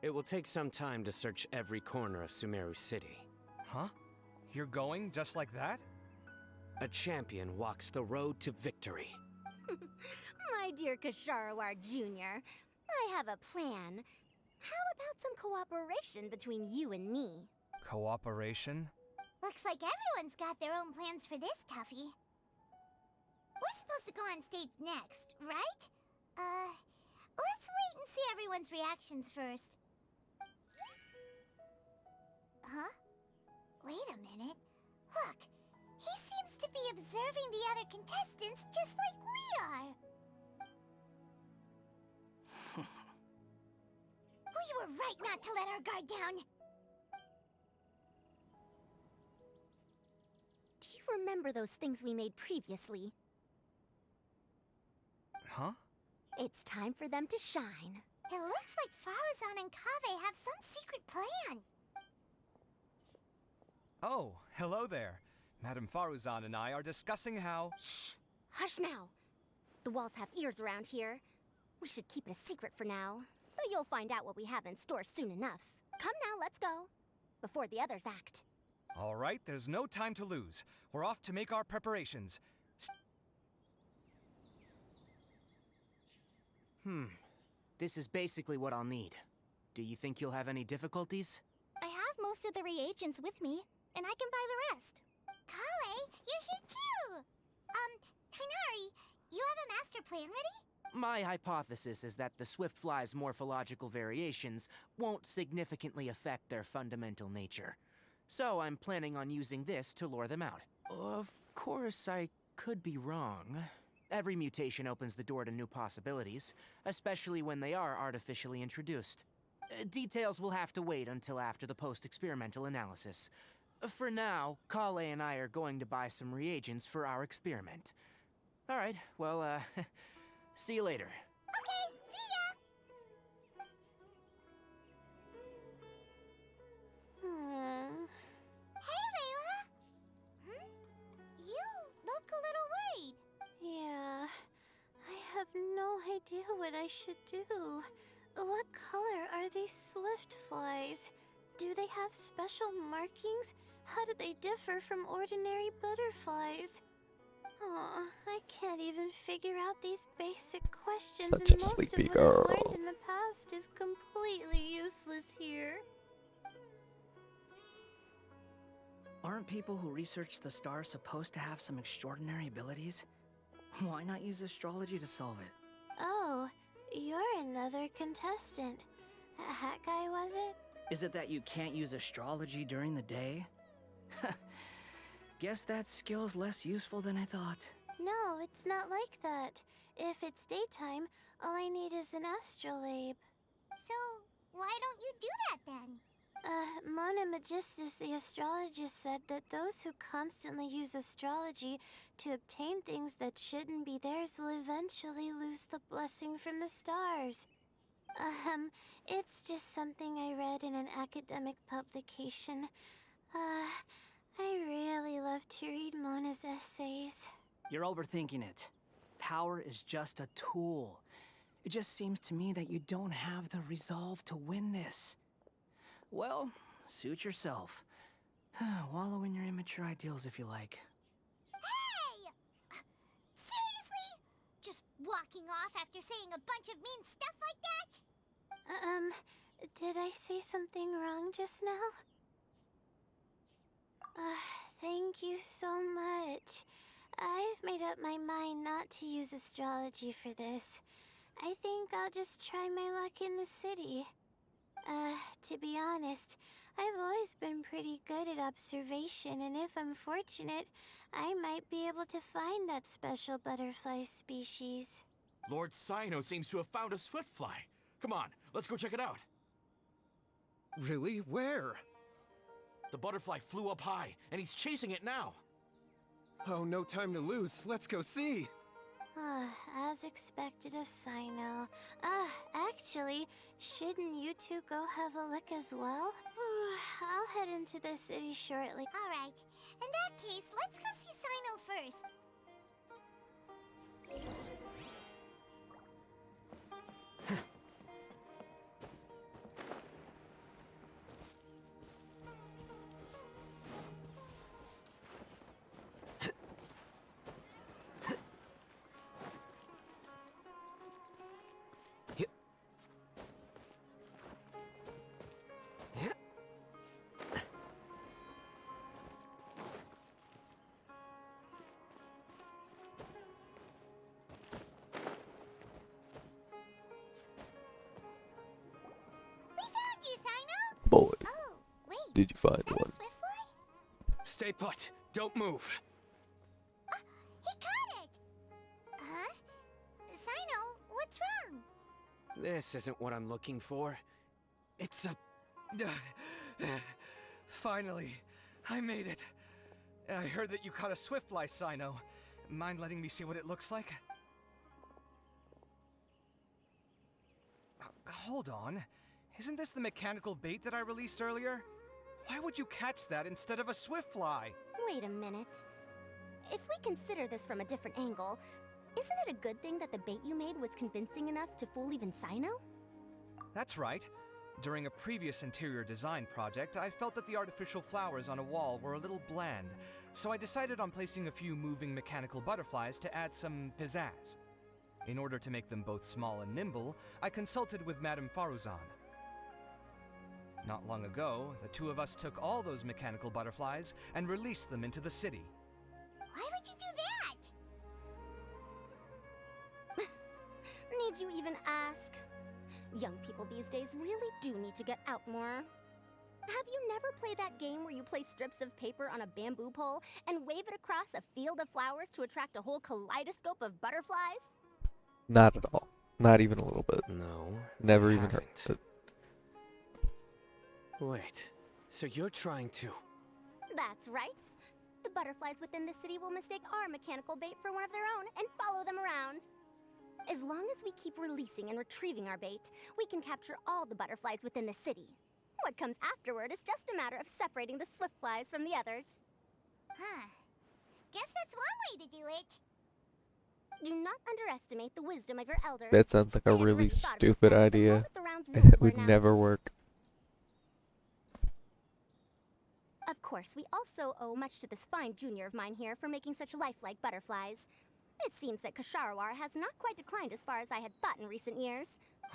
It will take some time to search every corner of Sumeru City. Huh? You're going just like that? A champion walks the road to victory. My dear Kasharawar Jr., I have a plan. How about some cooperation between you and me? Cooperation? Looks like everyone's got their own plans for this, Tuffy. We're supposed to go on stage next, right? Let's wait and see everyone's reactions first. Huh? Wait a minute. Look, he seems to be observing the other contestants just like we are. We were right not to let our guard down. Do you remember those things we made previously? Huh? It's time for them to shine. It looks like Faruzan and Kaveh have some secret plan. Oh, hello there. Madame Faruzan and I are discussing how... Shh! Hush now! The walls have ears around here. We should keep it a secret for now. But you'll find out what we have in store soon enough. Come now, let's go. Before the others act. All right, there's no time to lose. We're off to make our preparations. This is basically what I'll need. Do you think you'll have any difficulties? I have most of the reagents with me, and I can buy the rest. Kale, you're here too! Kainari, you have a master plan ready? My hypothesis is that the swift fly's morphological variations won't significantly affect their fundamental nature. So I'm planning on using this to lure them out. Of course, I could be wrong. Every mutation opens the door to new possibilities, especially when they are artificially introduced. Details will have to wait until after the post-experimental analysis. For now, Kale and I are going to buy some reagents for our experiment. Alright, well, see you later. Okay, see ya! Hey, Layla! You look a little worried. Yeah, I have no idea what I should do. What color are these swift flies? Do they have special markings? How do they differ from ordinary butterflies? Aw, I can't even figure out these basic questions, Such and a most of sleepy what girl. I've learned in the past is completely useless here. Aren't people who research the stars supposed to have some extraordinary abilities? Why not use astrology to solve it? Oh, you're another contestant. Hat guy, was it? Is it that you can't use astrology during the day? Guess that skill's less useful than I thought. No, it's not like that. If it's daytime, all I need is an astrolabe. So, why don't you do that then? Mona Magistus, the astrologist, said that those who constantly use astrology to obtain things that shouldn't be theirs will eventually lose the blessing from the stars. It's just something I read in an academic publication. I really love to read Mona's essays. You're overthinking it. Power is just a tool. It just seems to me that you don't have the resolve to win this. Well, suit yourself. Wallow in your immature ideals if you like. Hey! Seriously? Just walking off after saying a bunch of mean stuff like that? Did I say something wrong just now? Thank you so much. I've made up my mind not to use astrology for this. I think I'll just try my luck in the city. To be honest, I've always been pretty good at observation, and if I'm fortunate, I might be able to find that special butterfly species. Lord Sino seems to have found a swiftfly. Come on, let's go check it out. Really? Where? The butterfly flew up high, and he's chasing it now. Oh, no time to lose. Let's go see. As expected of Sino. Actually, shouldn't you two go have a look as well? I'll head into the city shortly. Alright, in that case, let's go see Sino first. Boy, Oh, wait. did you find one? Stay put. Don't move. He caught it! Huh? Sino, what's wrong? This isn't what I'm looking for. It's a... Finally, I made it. I heard that you caught a swiftfly, Sino. Mind letting me see what it looks like? Hold on. Isn't this the mechanical bait that I released earlier? Why would you catch that instead of a swiftfly? Wait a minute. If we consider this from a different angle, isn't it a good thing that the bait you made was convincing enough to fool even Sino? That's right. During a previous interior design project, I felt that the artificial flowers on a wall were a little bland, so I decided on placing a few moving mechanical butterflies to add some pizzazz. In order to make them both small and nimble, I consulted with Madame Faruzan. Not long ago, the two of us took all those mechanical butterflies and released them into the city. Why would you do that? Need you even ask? Young people these days really do need to get out more. Have you never played that game where you place strips of paper on a bamboo pole and wave it across a field of flowers to attract a whole kaleidoscope of butterflies? Not at all. Not even a little bit. No. Never even heard of it. Wait, so you're trying to... That's right. The butterflies within the city will mistake our mechanical bait for one of their own and follow them around. As long as we keep releasing and retrieving our bait, we can capture all the butterflies within the city. What comes afterward is just a matter of separating the swift flies from the others. Huh. Guess that's one way to do it. Do not underestimate the wisdom of your elders. That sounds like a really stupid idea. Rules It were would never announced. work. Of course, we also owe much to this fine junior of mine here for making such lifelike butterflies. It seems that Kasharawar has not quite declined as far as I had thought in recent years.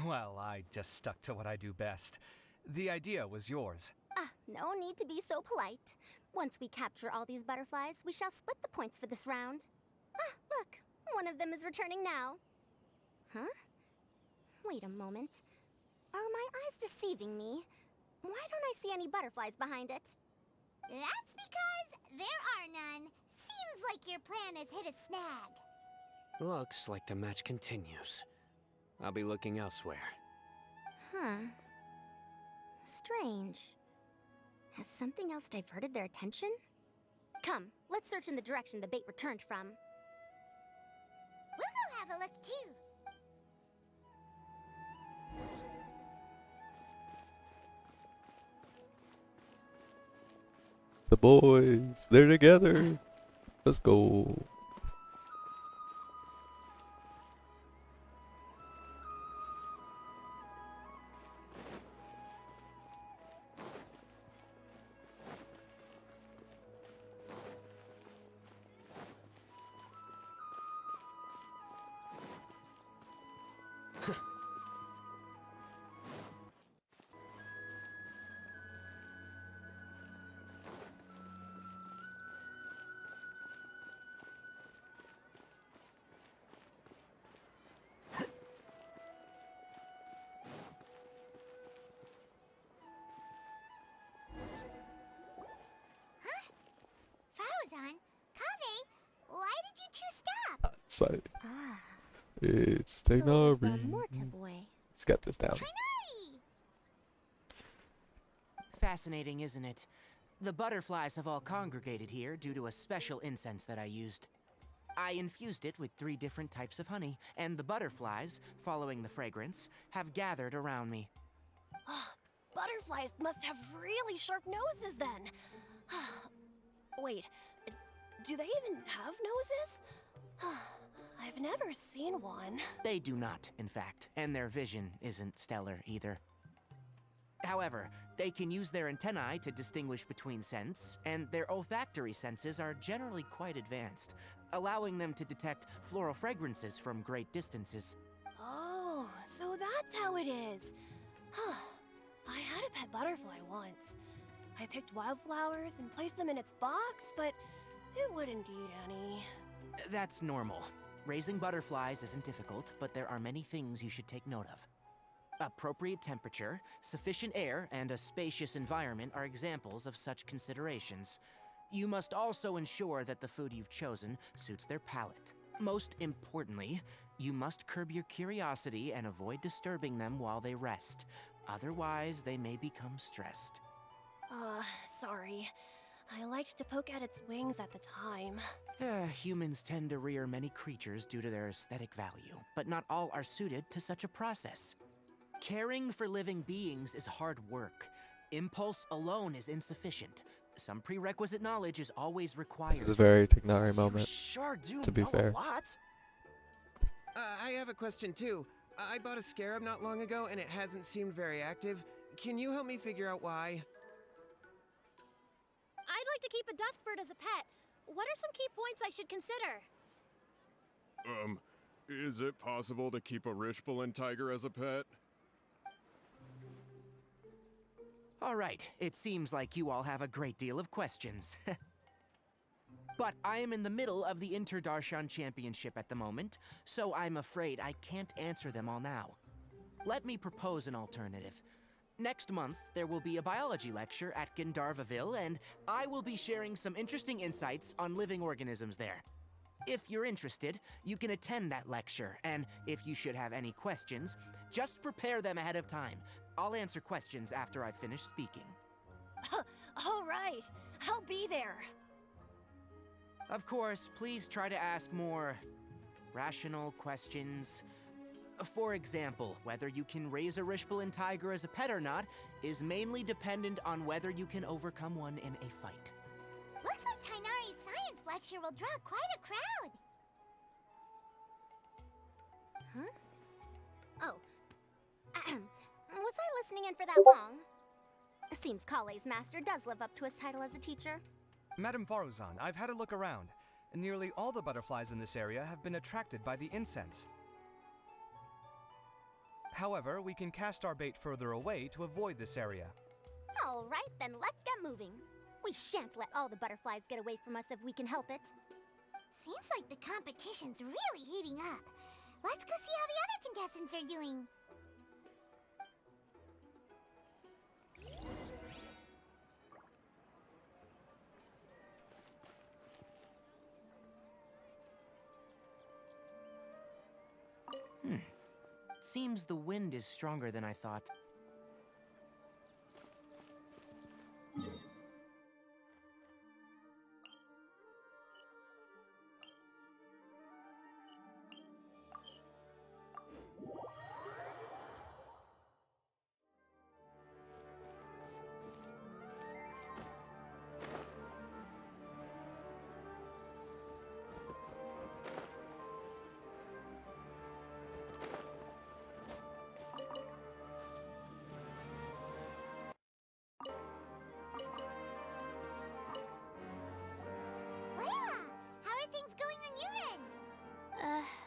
Well, I just stuck to what I do best. The idea was yours. No need to be so polite. Once we capture all these butterflies, we shall split the points for this round. Look, one of them is returning now. Huh? Wait a moment. Are my eyes deceiving me? Why don't I see any butterflies behind it? That's because there are none. Seems Sounds like your plan has hit a snag. Looks like the match continues. I'll be looking elsewhere. Huh. Strange. Has something else diverted their attention? Come, let's search in the direction the bait returned from. We'll go have a look too. The boys, they're together. Let's go. Fauzan, Kaveh, why did you two stop? Sorry. Ah. It's So it was the Tainari. Morta boy. He's got this down. Fascinating, isn't it? The butterflies have all congregated here due to a special incense that I used. I infused it with 3 different types of honey, and the butterflies, following the fragrance, have gathered around me. Butterflies must have really sharp noses then. Wait, do they even have noses? I've never seen one. They do not, in fact, and their vision isn't stellar either. However, they can use their antennae to distinguish between scents, and their olfactory senses are generally quite advanced, allowing them to detect floral fragrances from great distances. Oh, so that's how it is. I had a pet butterfly once. I picked wildflowers and placed them in its box, but it wouldn't eat any. That's normal. Raising butterflies isn't difficult, but there are many things you should take note of. Appropriate temperature, sufficient air, and a spacious environment are examples of such considerations. You must also ensure that the food you've chosen suits their palate. Most importantly, you must curb your curiosity and avoid disturbing them while they rest. Otherwise, they may become stressed. Sorry. I liked to poke at its wings at the time. Humans tend to rear many creatures due to their aesthetic value, but not all are suited to such a process. Caring for living beings is hard work. Impulse alone is insufficient. Some prerequisite knowledge is always required. This is a very Tignari moment, Sure do to be know fair. a lot. I have a question too. I bought a scarab not long ago and it hasn't seemed very active. Can you help me figure out why? I'd like to keep a dustbird as a pet. What are some key points I should consider? Is it possible to keep a Rishbalin tiger as a pet? All right, it seems like you all have a great deal of questions. But I am in the middle of the Interdarshan Championship at the moment, so I'm afraid I can't answer them all now. Let me propose an alternative. Next month, there will be a biology lecture at Gandharvaville, and I will be sharing some interesting insights on living organisms there. If you're interested, you can attend that lecture, and if you should have any questions, just prepare them ahead of time. I'll answer questions after I've finished speaking. All right, I'll be there. Of course, please try to ask more rational questions. For example, whether you can raise a Rishbalin tiger as a pet or not is mainly dependent on whether you can overcome one in a fight. Looks like Tainari's science lecture will draw quite a crowd. Huh? Oh. Was I listening in for that long? Seems Kale's master does live up to his title as a teacher. Madame Faruzan, I've had a look around. Nearly all the butterflies in this area have been attracted by the incense. However, we can cast our bait further away to avoid this area. All right, then let's get moving. We shan't let all the butterflies get away from us if we can help it. Seems like the competition's really heating up. Let's go see how the other contestants are doing. Seems the wind is stronger than I thought. Layla, how are things going on your end?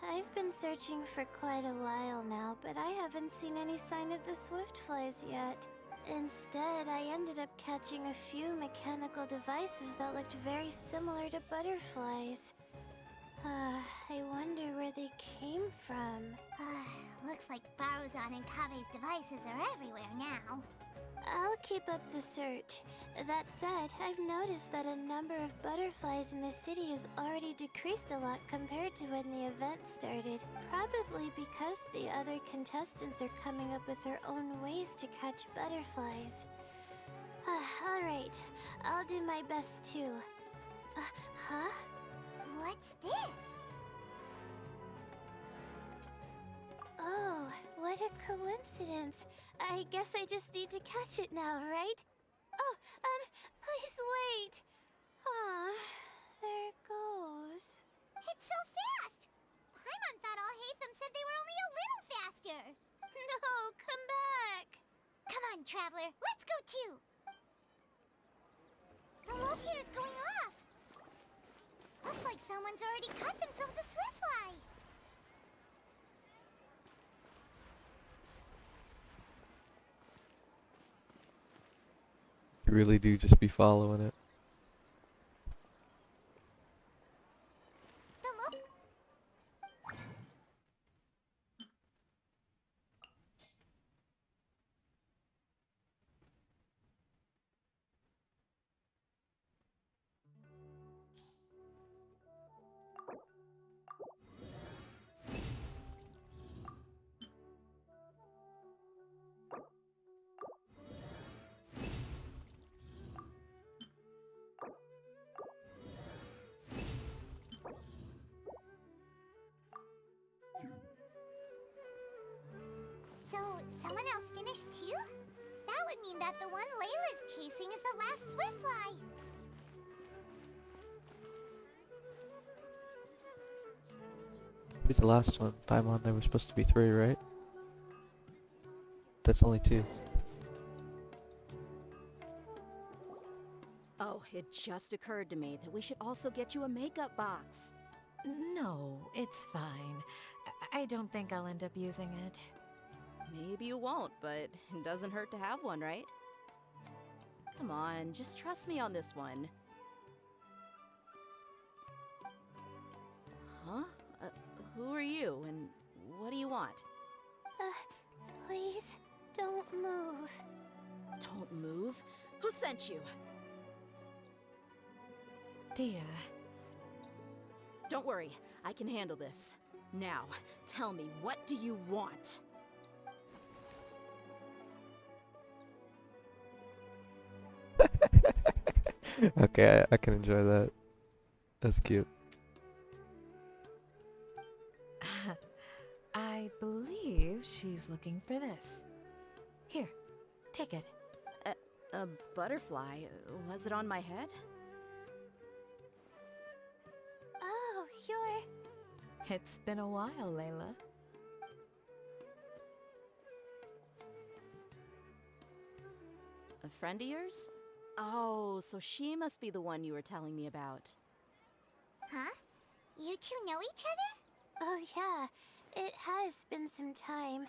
I've been searching for quite a while now, but I haven't seen any sign of the swiftflies yet. Instead, I ended up catching a few mechanical devices that looked very similar to butterflies. I wonder where they came from. Looks like Baruzan and Kave's devices are everywhere now. I'll keep up the search. That said, I've noticed that a number of butterflies in the city has already decreased a lot compared to when the event started. Probably because the other contestants are coming up with their own ways to catch butterflies. Alright, I'll do my best too. Huh? What's this? Oh, what a coincidence. I guess I just need to catch it now, right? Oh, please wait. Aw, there it goes. It's so fast! Paimon thought all Hatham said they were only a little faster. No, come back. Come on, Traveler, let's go too. The locator's going off. Looks like someone's already caught themselves a swiftfly. You really do just be following it. So, someone else finished too? That would mean that the one Layla's chasing is the last swiftfly. Maybe the last one. Paimon, there were supposed to be 3, right? That's only 2. Oh, it just occurred to me that we should also get you a makeup box. No, it's fine. I don't think I'll end up using it. Maybe you won't, but it doesn't hurt to have one, right? Come on, just trust me on this one. Huh? Who are you, and what do you want? Please, don't move. Don't move? Who sent you? Dia. Don't worry, I can handle this. Now, tell me, what do you want? Okay, I can enjoy that. That's cute. I believe she's looking for this. Here, take it. A butterfly? Was it on my head? Oh, you're... It's been a while, Layla. A friend of yours? Oh, so she must be the one you were telling me about. Huh? You two know each other? Oh yeah, it has been some time.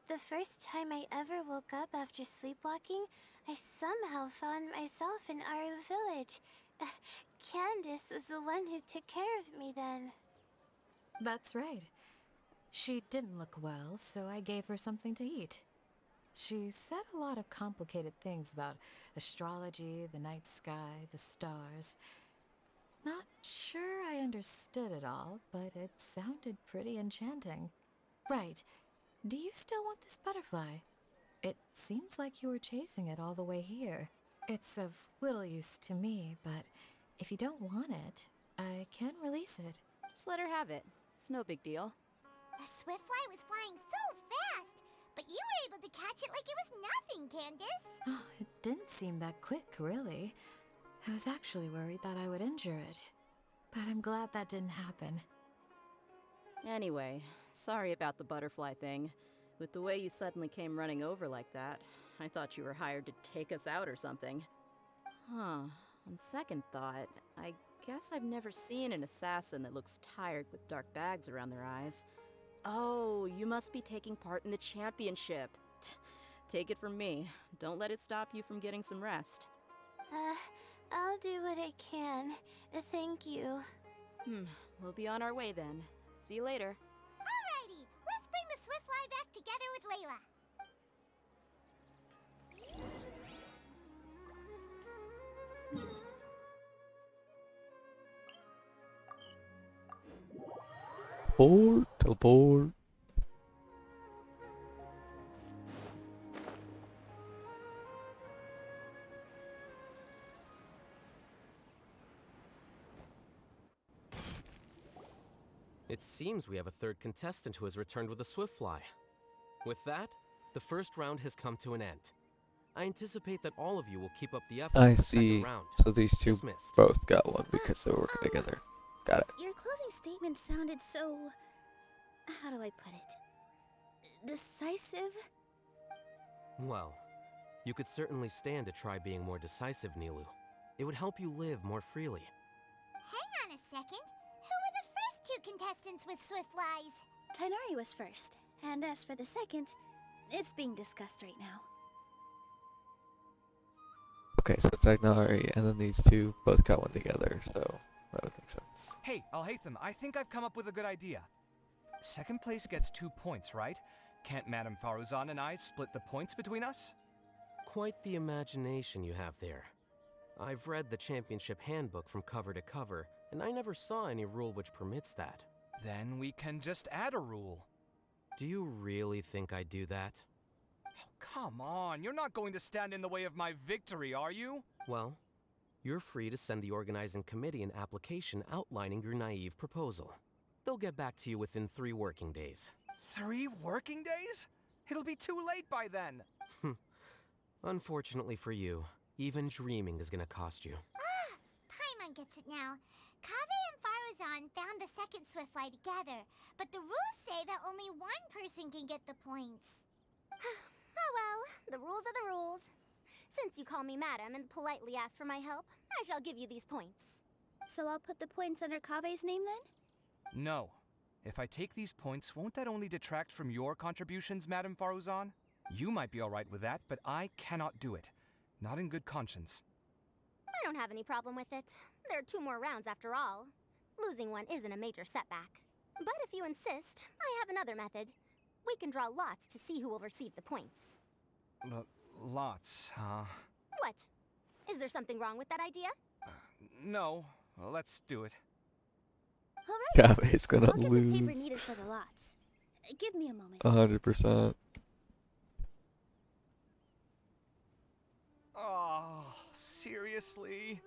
The first time I ever woke up after sleepwalking, I somehow found myself in our village. Candace was the one who took care of me then. That's right. She didn't look well, so I gave her something to eat. She said a lot of complicated things about astrology, the night sky, the stars. Not sure I understood it all, but it sounded pretty enchanting. Right. Do you still want this butterfly? It seems like you were chasing it all the way here. It's of little use to me, but if you don't want it, I can release it. Just let her have it. It's no big deal. The Swiftfly was flying so fast, but you were able to catch it like it was nothing, Candace. Oh, it didn't seem that quick, really. I was actually worried that I would injure it, but I'm glad that didn't happen. Anyway, sorry about the butterfly thing. With the way you suddenly came running over like that, I thought you were hired to take us out or something. Huh. On second thought, I guess I've never seen an assassin that looks tired with dark bags around their eyes. Oh, you must be taking part in the championship. Take it from me. Don't let it stop you from getting some rest. I'll do what I can. Thank you. We'll be on our way then. See you later. Alrighty, let's bring the Swiftfly back together with Layla. Teleport. It seems we have a third contestant who has returned with a Swiftfly. With that, the first round has come to an end. I anticipate that all of you will keep up the effort I for the see. second round. So these two Dismissed. both got one because they were working together. Got it. Your closing statement sounded so... how do I put it? Decisive? Well, you could certainly stand to try being more decisive, Nilu. It would help you live more freely. Hang on a second. Who were the first two contestants with Swiftflies? Tighnari was first, and as for the second, it's being discussed right now. Okay, so Tagnari and then these two both got one together, so that would make sense. Hey, Alhaitham, I think I've come up with a good idea. Second place gets 2 points, right? Can't Madame Faruzan and I split the points between us? Quite the imagination you have there. I've read the championship handbook from cover to cover, and I never saw any rule which permits that. Then we can just add a rule. Do you really think I'd do that? Come on, you're not going to stand in the way of my victory, are you? Well, you're free to send the organizing committee an application outlining your naive proposal. They'll get back to you within 3 working days. 3 working days? It'll be too late by then. Unfortunately for you, even dreaming is gonna cost you. Paimon gets it now. Kaveh and Faruzan found the second Swiftfly together, but the rules say that only one person can get the points. Oh well, the rules are the rules. Since you call me madam and politely ask for my help, I shall give you these points. So I'll put the points under Kaveh's name then? No. If I take these points, won't that only detract from your contributions, Madame Faruzan? You might be alright with that, but I cannot do it. Not in good conscience. I don't have any problem with it. There are 2 more rounds after all. Losing one isn't a major setback. But if you insist, I have another method. We can draw lots to see who will receive the points. Lots, huh? What? Is there something wrong with that idea? No. Well, let's do it. Alright. Kaveh's gonna I'll get the paper lose. needed for the lots. Give me a moment. 100%. Oh, seriously?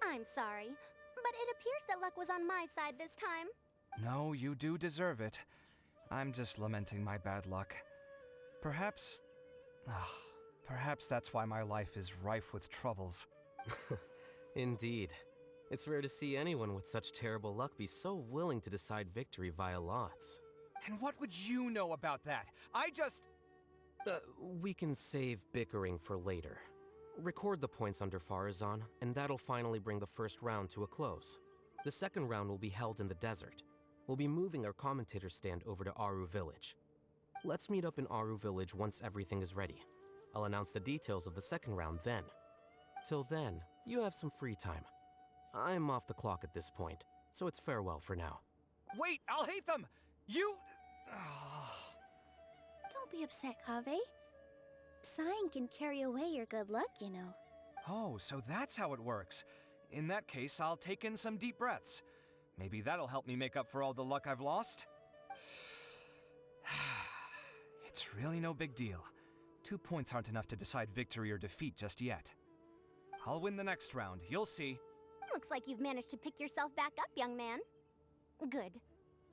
I'm sorry, but it appears that luck was on my side this time. No, you do deserve it. I'm just lamenting my bad luck. Perhaps... perhaps that's why my life is rife with troubles. Indeed. It's rare to see anyone with such terrible luck be so willing to decide victory via lots. And what would you know about that? I just... We can save bickering for later. Record the points under Faruzan, and that'll finally bring the first round to a close. The second round will be held in the desert. We'll be moving our commentator stand over to Aru Village. Let's meet up in Aru Village once everything is ready. I'll announce the details of the second round then. Till then, you have some free time. I'm off the clock at this point, so it's farewell for now. Wait, Alhaitham! You... Don't be upset, Kaveh. Sighing can carry away your good luck, you know. Oh, so that's how it works. In that case, I'll take in some deep breaths. Maybe that'll help me make up for all the luck I've lost. really no big deal. 2 points aren't enough to decide victory or defeat just yet. I'll win the next round, you'll see. Looks like you've managed to pick yourself back up, young man. Good.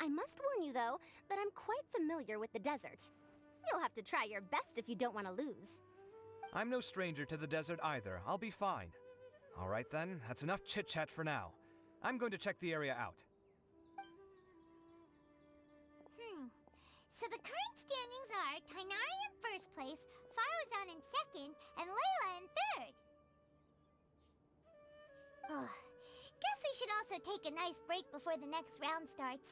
I must warn you, though, that I'm quite familiar with the desert. You'll have to try your best if you don't want to lose. I'm no stranger to the desert either. I'll be fine. All right then, that's enough chit-chat for now. I'm going to check the area out. So the current standings are Tainari in first place, Faruzan in second, and Layla in third. Guess we should also take a nice break before the next round starts.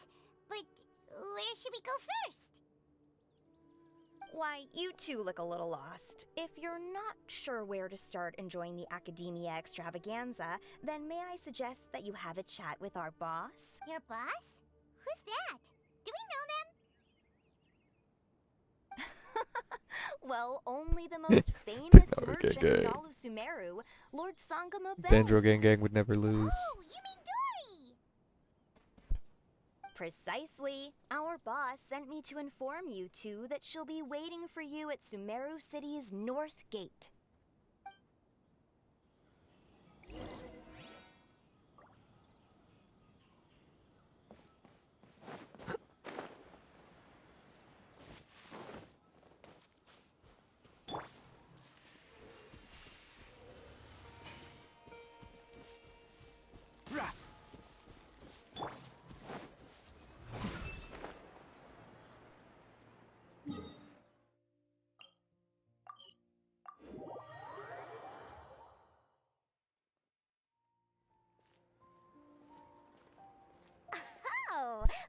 But where should we go first? Why, you two look a little lost. If you're not sure where to start enjoying the Academia Extravaganza, then may I suggest that you have a chat with our boss? Your boss? Who's that? Do we know them? Well, only the most famous merchant in all of Sumeru, Lord Sangamo Bey. Dendro Gang Gang would never lose. Oh, you mean Dory? Precisely. Our boss sent me to inform you two that she'll be waiting for you at Sumeru City's North Gate.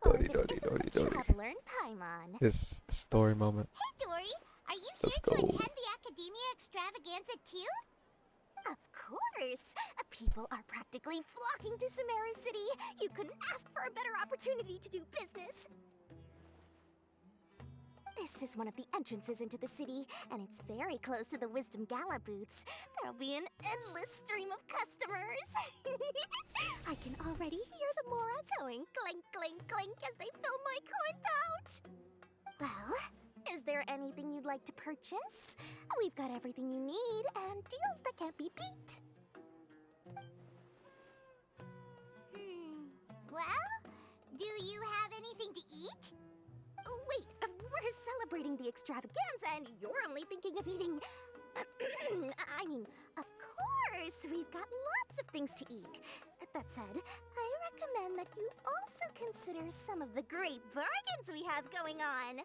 Dory, Dory, Dory, Dory. Traveler in Paimon. This story moment. Hey, Dory, are you Let's here to go. attend the Academia Extravaganza too? Of course! People are practically flocking to Sumeru City. You couldn't ask for a better opportunity to do business. This is one of the entrances into the city, and it's very close to the Wisdom Gala booths. There'll be an endless stream of customers. I can already hear the Mora going clink, clink, clink as they fill my coin pouch. Well, is there anything you'd like to purchase? We've got everything you need and deals that can't be beat. Well, do you have anything to eat? Oh, wait, we're celebrating the extravaganza and you're only thinking of eating... I mean, of course, we've got lots of things to eat. That said, I recommend that you also consider some of the great bargains we have going on.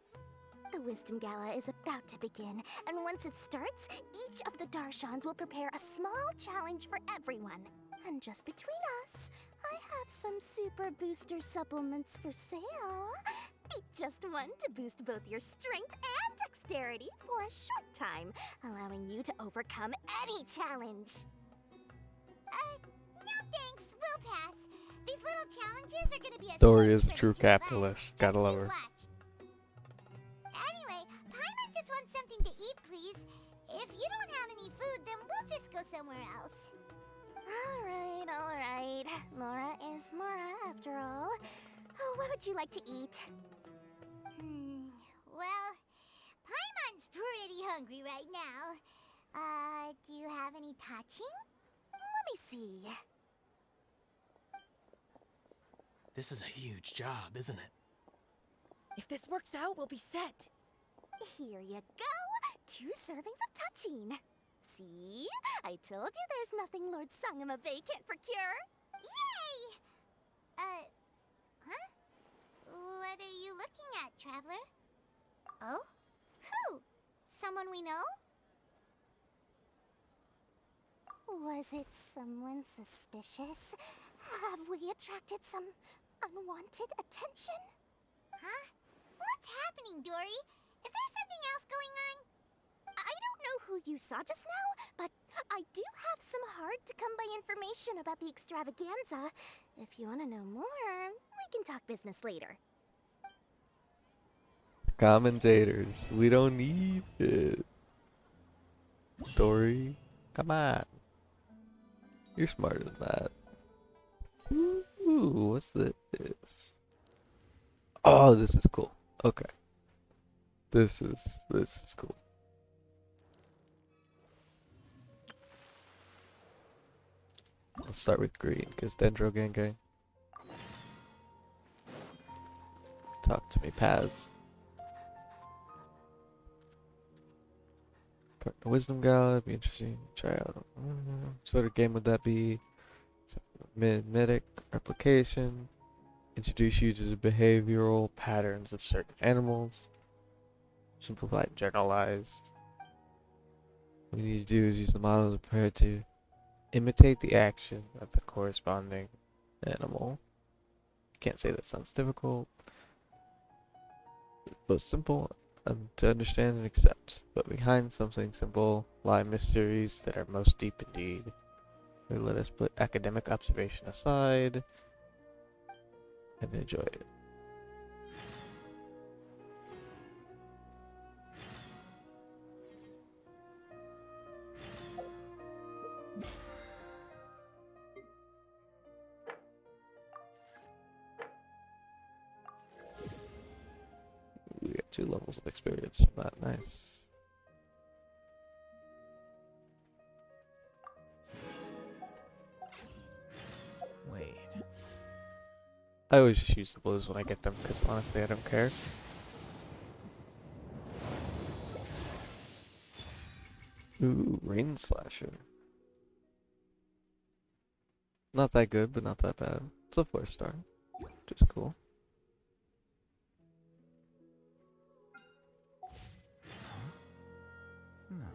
The Wisdom Gala is about to begin, and once it starts, each of the Darshans will prepare a small challenge for everyone. And just between us, I have some super booster supplements for sale. Eat just one to boost both your strength and dexterity for a short time, allowing you to overcome any challenge. No thanks, we'll pass. These little challenges are gonna be a Dory is a cinch for true the two of us. capitalist. Gotta love her. Watch. Anyway, Paimon just wants something to eat, please. If you don't have any food, then we'll just go somewhere else. Alright. Mora is Mora, after all. Oh, what would you like to eat? Well, Paimon's pretty hungry right now. Do you have any touching? Let me see. This is a huge job, isn't it? If this works out, we'll be set. Here you go. 2 servings of touching. See? I told you there's nothing Lord Sangamo Bey can't procure. Yay! Huh? What are you looking at, Traveler? Oh? Who? Someone we know? Was it someone suspicious? Have we attracted some unwanted attention? Huh? What's happening, Dory? Is there something else going on? I don't know who you saw just now, but I do have some hard-to-come-by information about the extravaganza. If you want to know more, we can talk business later. Commentators. We don't need it. Dory, come on. You're smarter than that. Ooh, what's this? Oh, this is cool. Okay. this is cool. Let's start with green, because Dendro Gang Gang. Talk to me, Paz. Wisdom Gala, be interesting. Try out. Sort of game would that be? Mimetic replication. Introduce you to the behavioral patterns of certain animals. Simplified, generalized. What you need to do is use the model of prayer to imitate the action of the corresponding animal. Can't say that sounds difficult. Both simple to understand and accept, but behind something simple lie mysteries that are most deep indeed. Let us put academic observation aside and enjoy it. We got 2 levels of experience from that. Nice. Wait. I always just use the blues when I get them, because honestly I don't care. Ooh, Rain Slasher. Not that good, but not that bad. It's a 4-star, which is cool. No.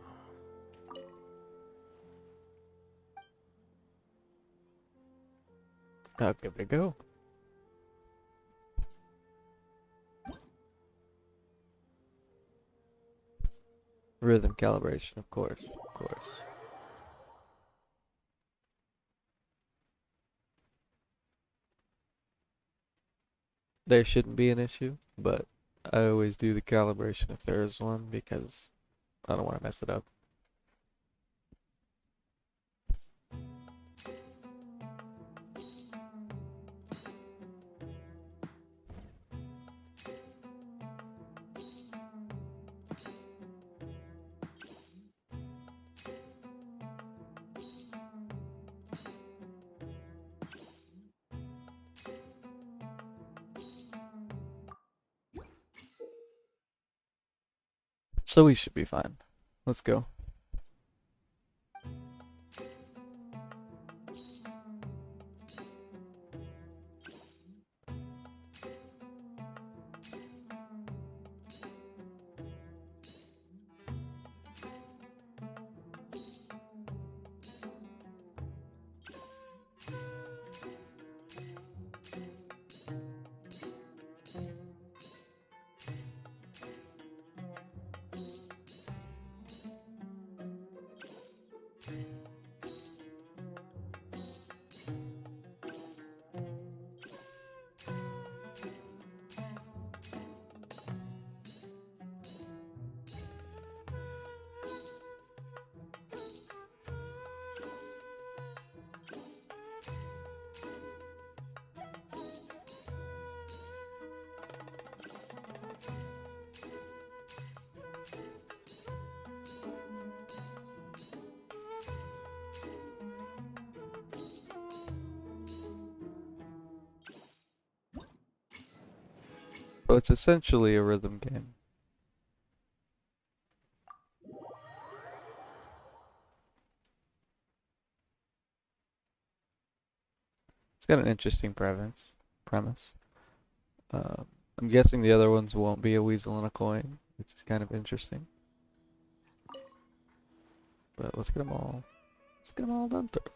I'll give it a go. Rhythm calibration, of course, of course. There shouldn't be an issue, but I always do the calibration if there is one because I don't want to mess it up. So we should be fine. Let's go. So it's essentially a rhythm game. It's got an interesting premise. I'm guessing the other ones won't be a weasel and a coin, which is kind of interesting. But let's get them all. Let's get them all done through.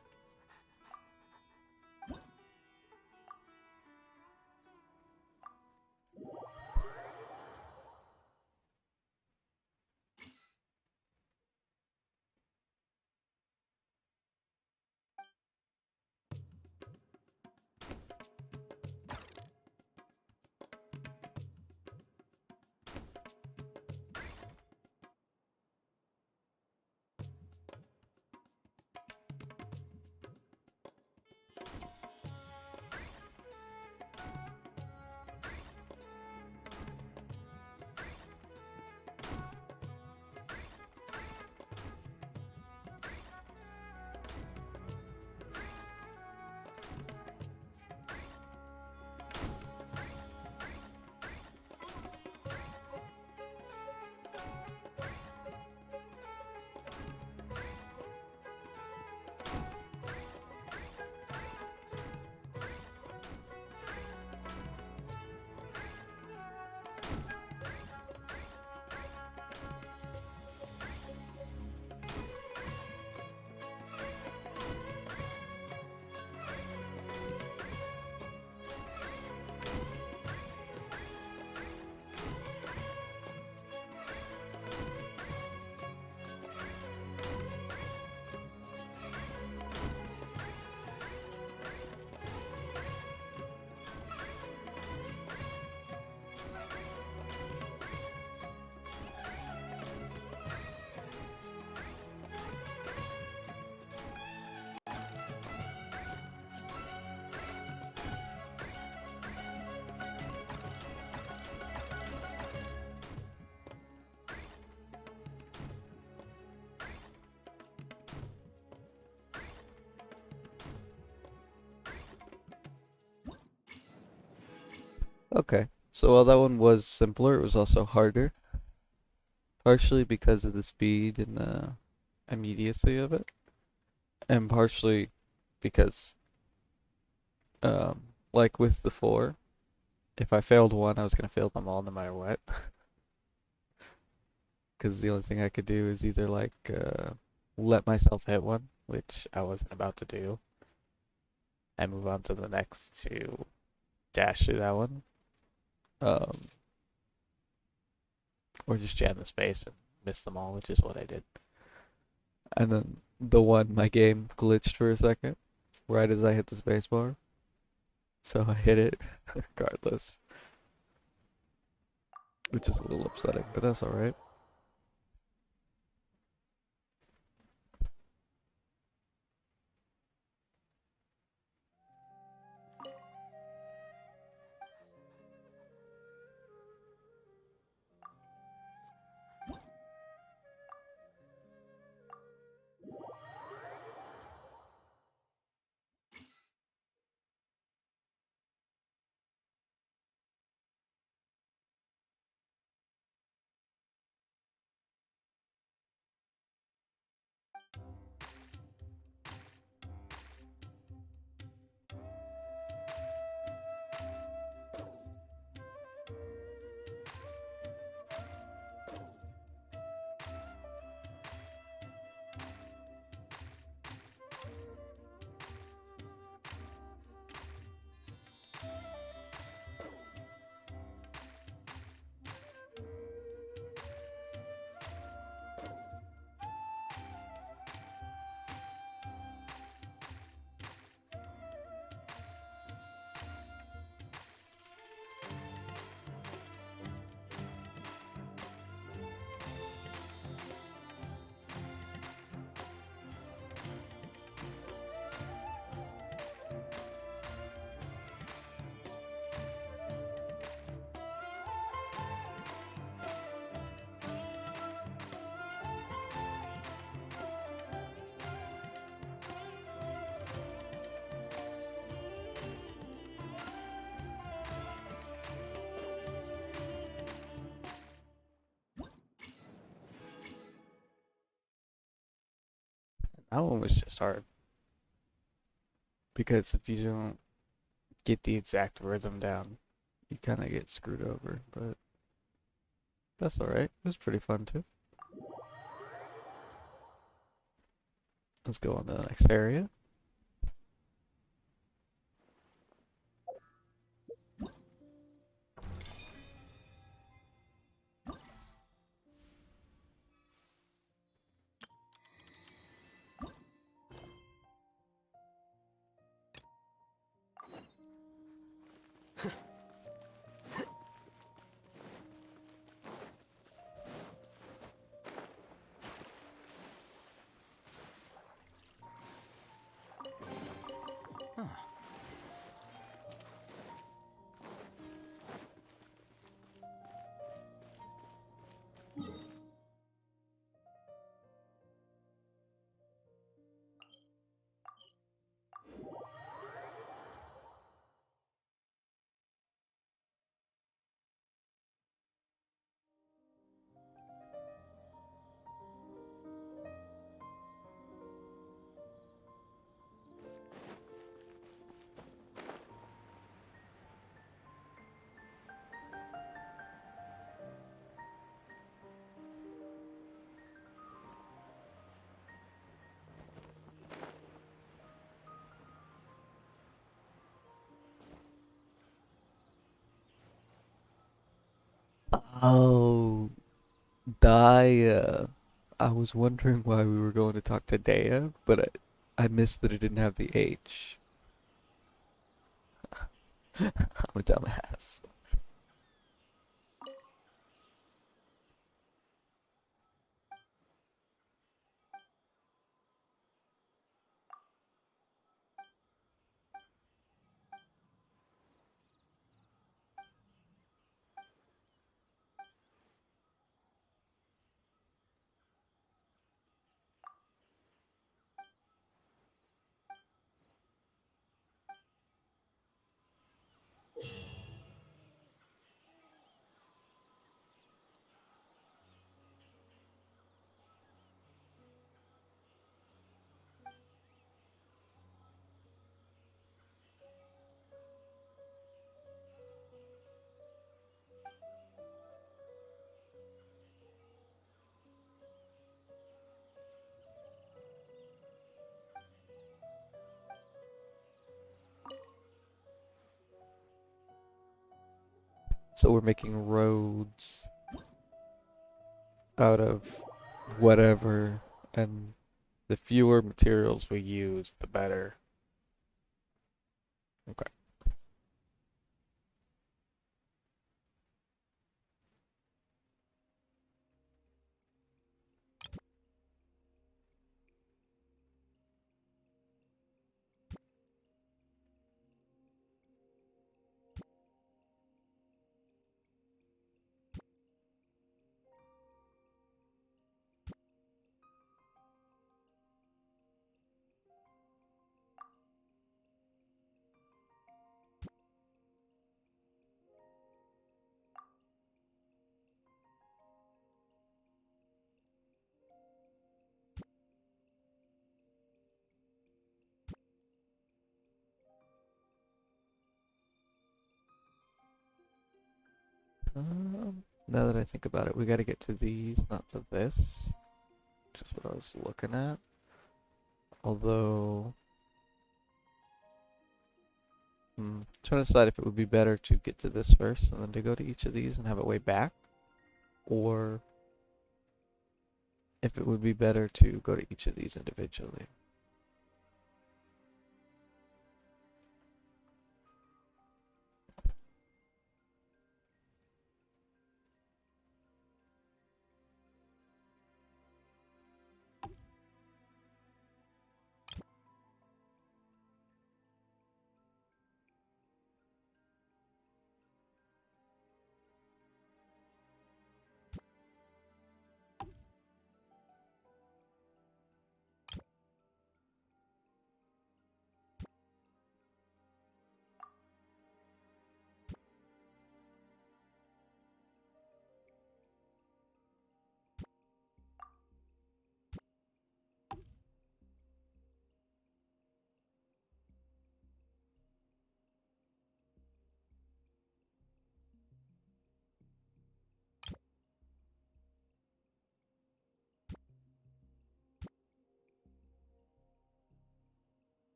Okay. So while that one was simpler, it was also harder, partially because of the speed and the immediacy of it, and partially because, like with the four, if I failed one, I was gonna fail them all no matter what. Because the only thing I could do is either let myself hit one, which I wasn't about to do, and move on to the next to dash through that one, um, or just jam the space and miss them all, which is what I did. And then the one, my game glitched for a second, right as I hit the spacebar, so I hit it regardless, which is a little upsetting, but that's alright. That one was just hard, because if you don't get the exact rhythm down, you kind of get screwed over, but that's alright. It was pretty fun too. Let's go on to the next area. Oh, Daya. I was wondering why we were going to talk to Daya, but I missed that it didn't have the H. I'm a dumbass. So we're making roads out of whatever, and the fewer materials we use, the better. Okay. Now that I think about it, we gotta get to these, not to this. Just what I was looking at. Although, trying to decide if it would be better to get to this first and then to go to each of these and have a way back, or if it would be better to go to each of these individually.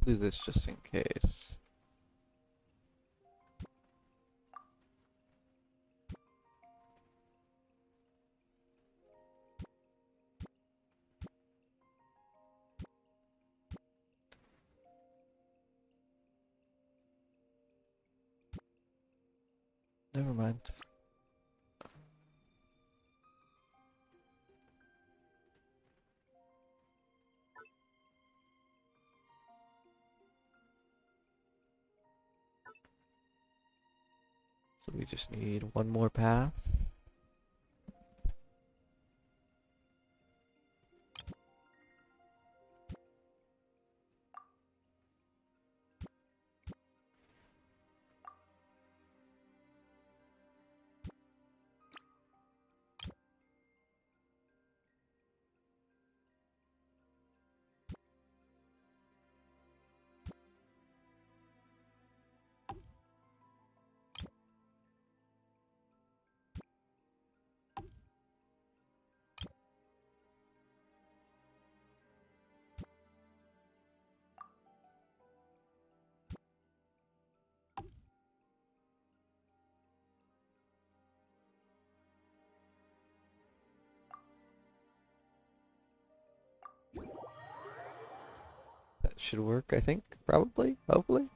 Do this just in case. Never mind. So we just need one more path. should work, I think. Probably. Hopefully.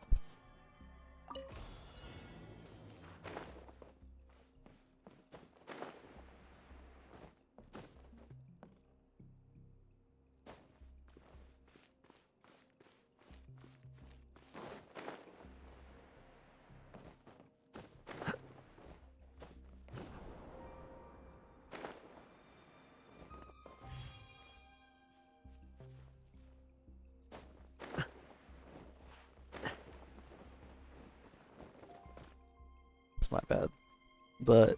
It's my bad. But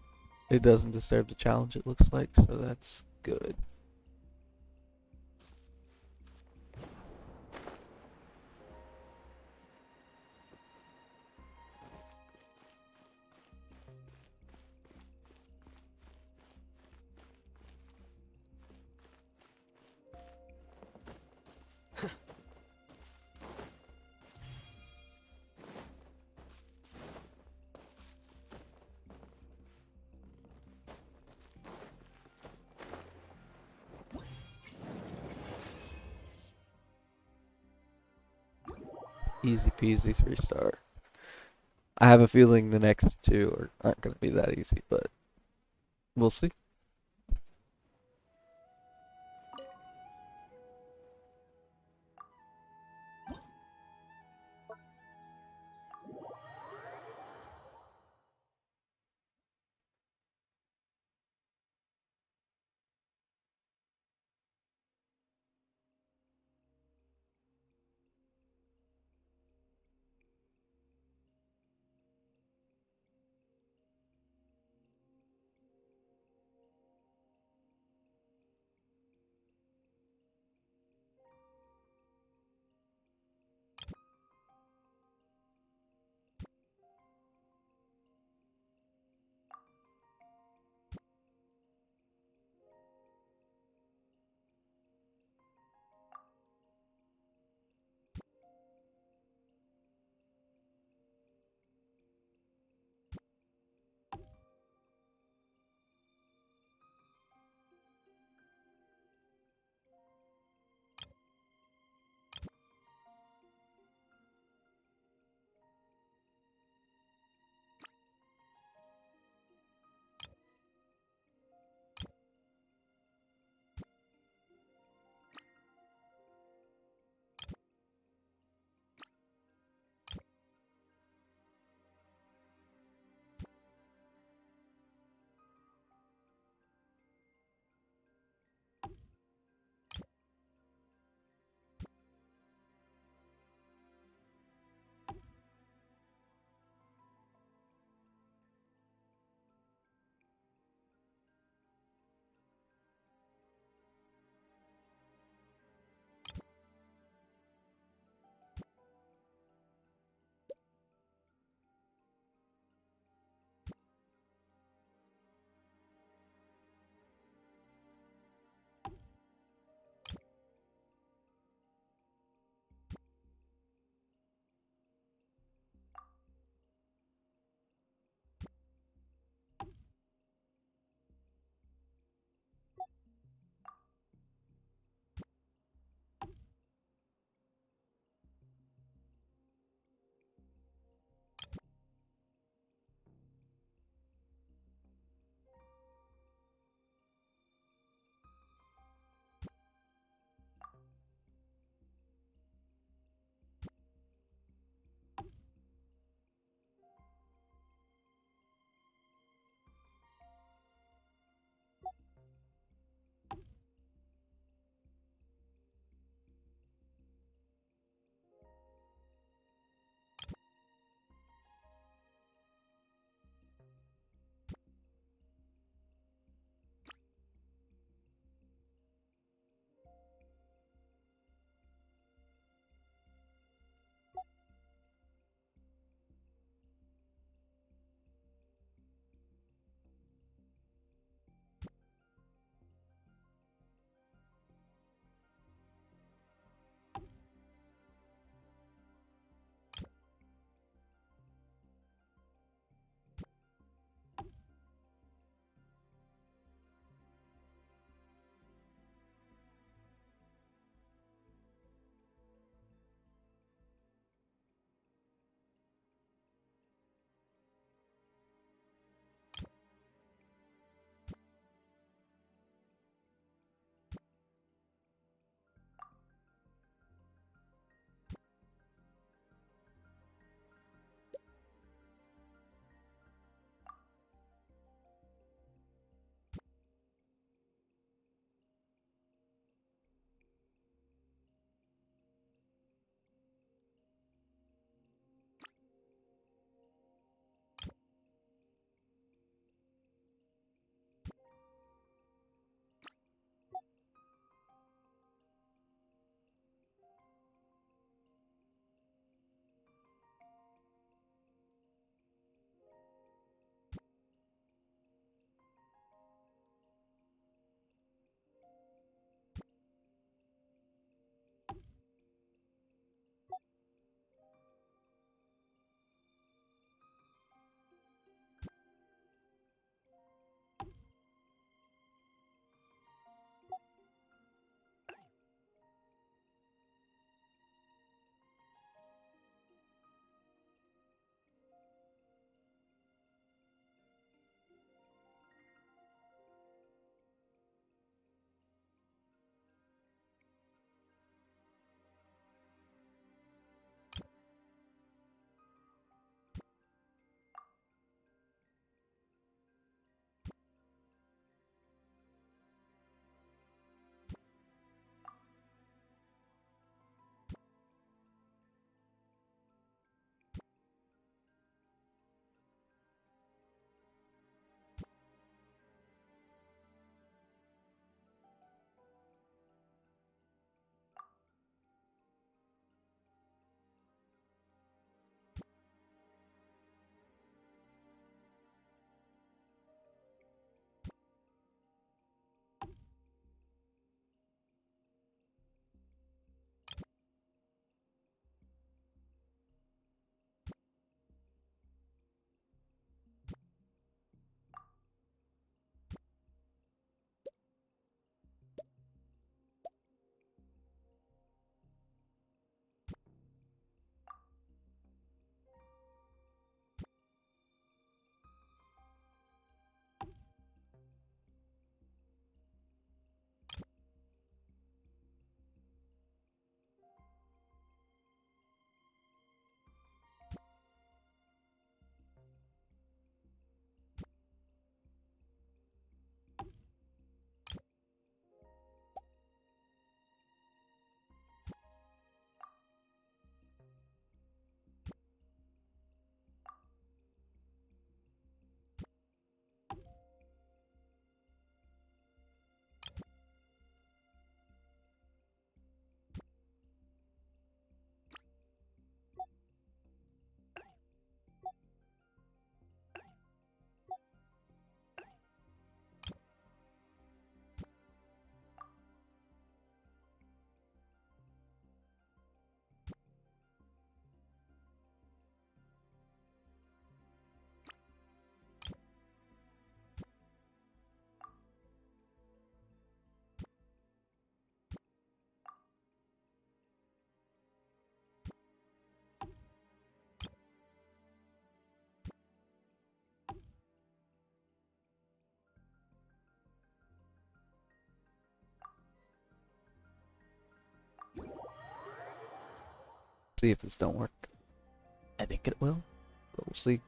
it doesn't disturb the challenge, it looks like, so that's good. Easy peasy 3-star. I have a feeling the next two aren't going to be that easy, but we'll see. See if this don't work. I think it will, but we'll see.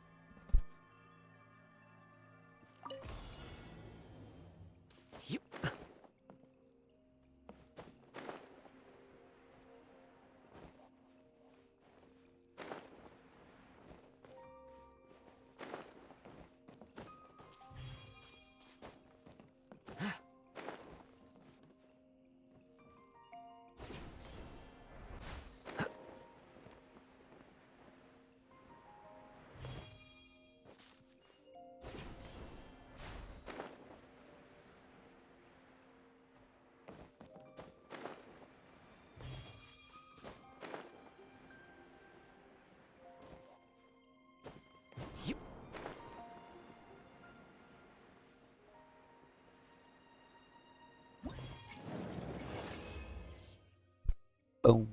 Boom.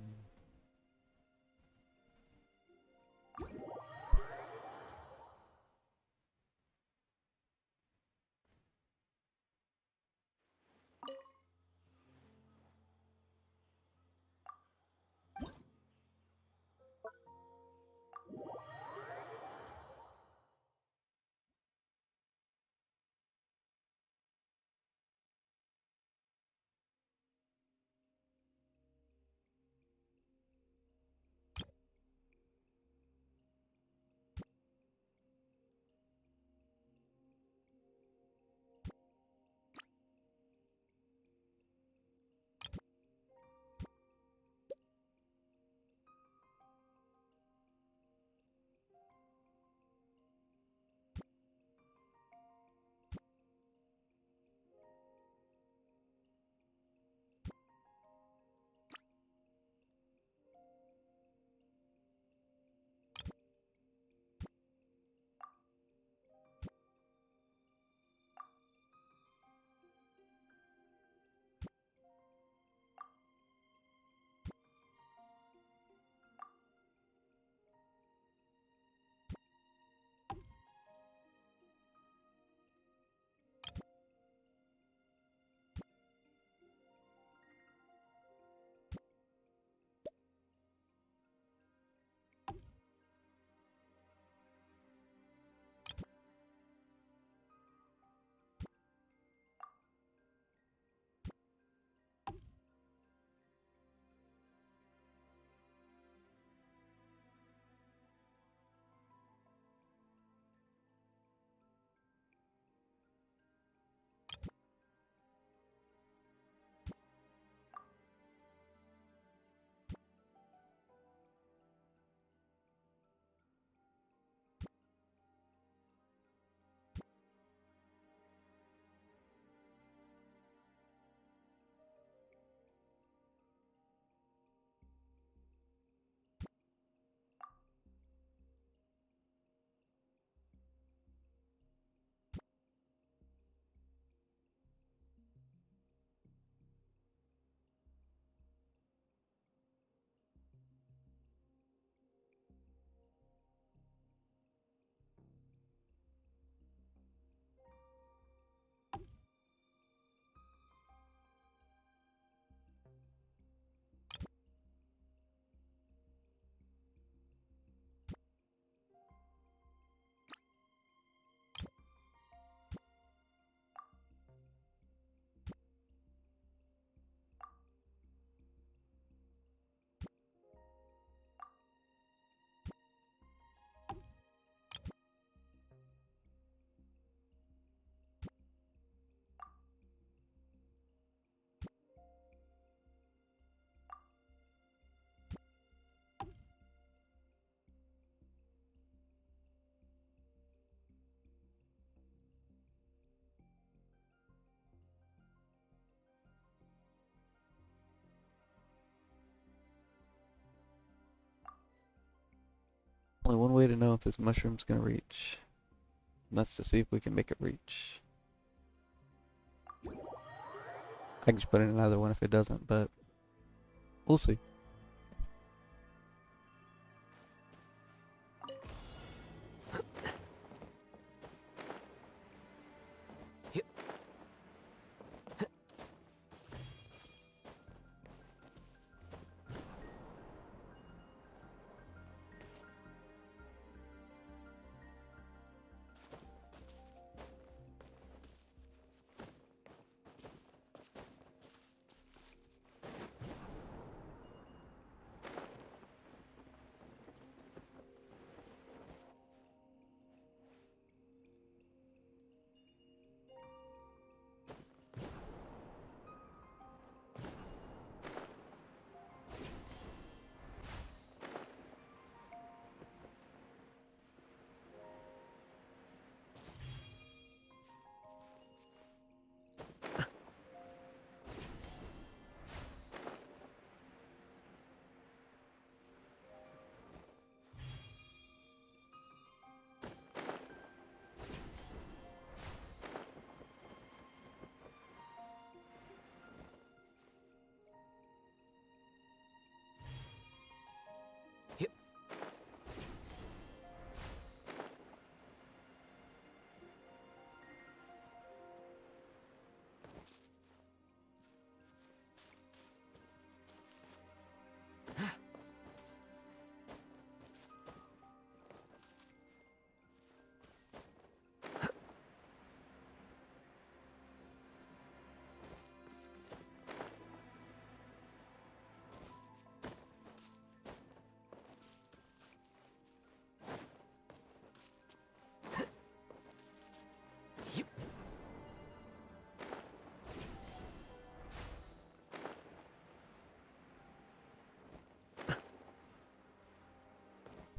Only one way to know if this mushroom's gonna reach. And that's to see if we can make it reach. I can just put in another one if it doesn't, but we'll see.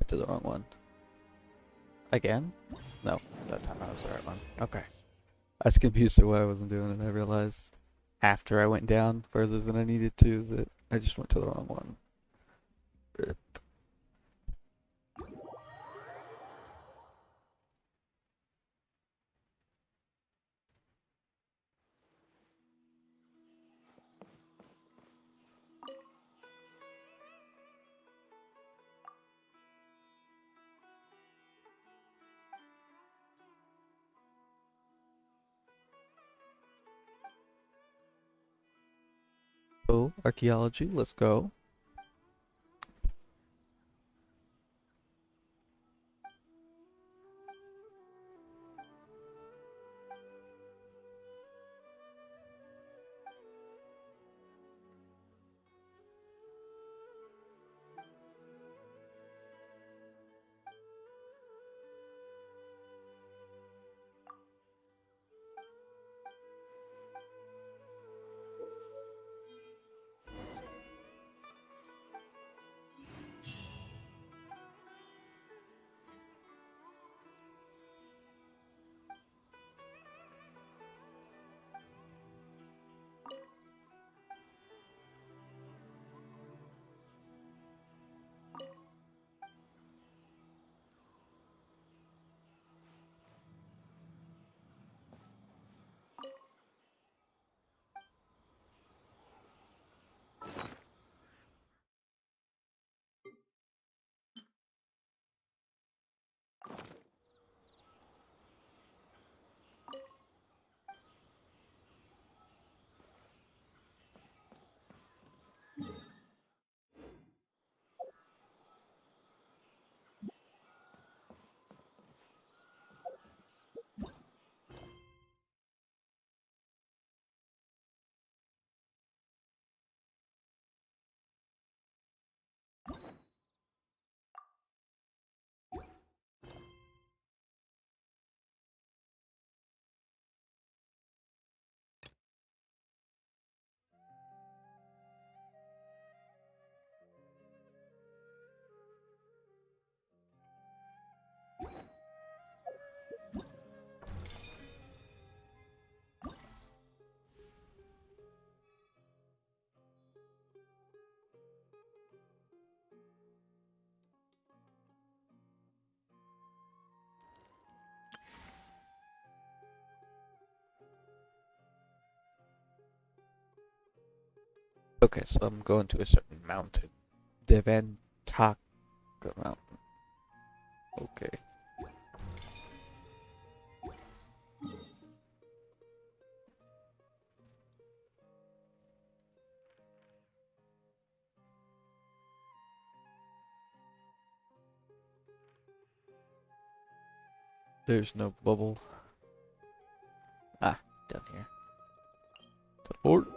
went to the wrong one. Again? No, that time I was the right one. Okay. I was confused at why I wasn't doing it. I realized after I went down further than I needed to that I just went to the wrong one. Rip. Oh, archaeology, let's go. Okay, so I'm going to a certain mountain. Devantaka Mountain. Okay. There's no bubble. Ah, down here. Teleport.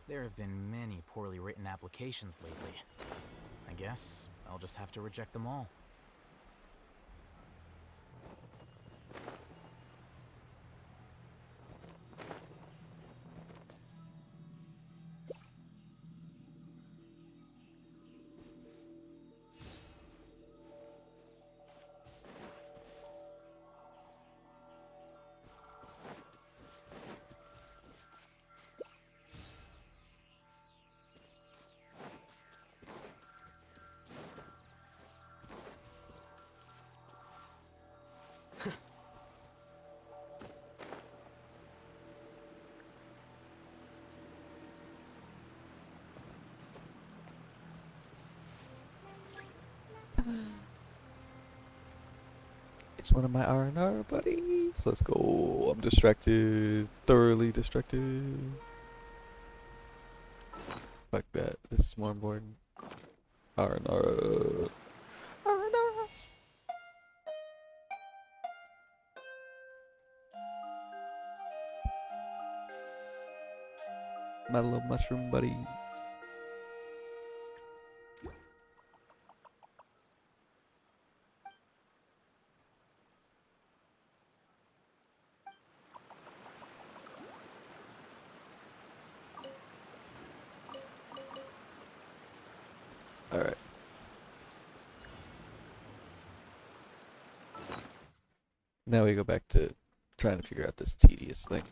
There have been many poorly written applications lately. I guess I'll just have to reject them all. It's one of my R&R buddies. Let's go. I'm distracted. Thoroughly distracted. Fuck that. This is more important. R&R. R&R. My little mushroom buddies. Alright. Now we go back to trying to figure out this tedious thing.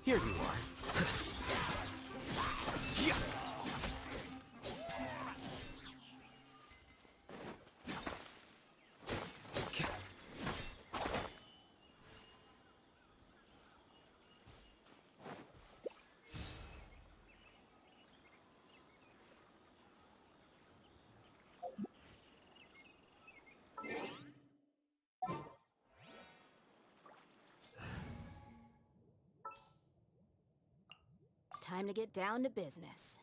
Here you are. Time to get down to business.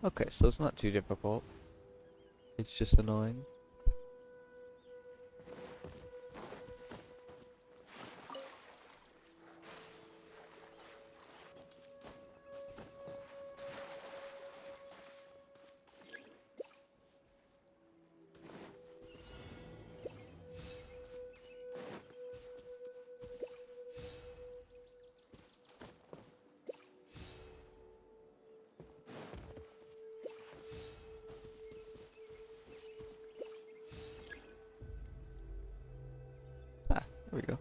Okay, so it's not too difficult. It's just annoying. There we go.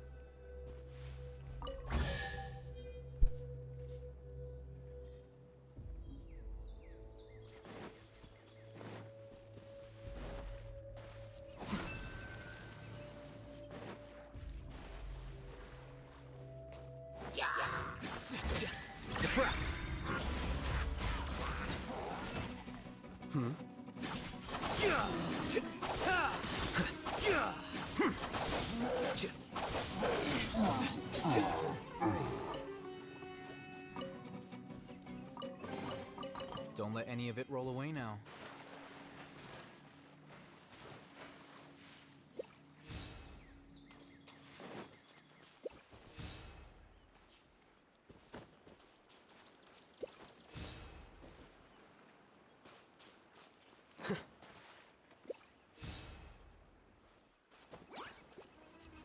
Don't let any of it roll away now.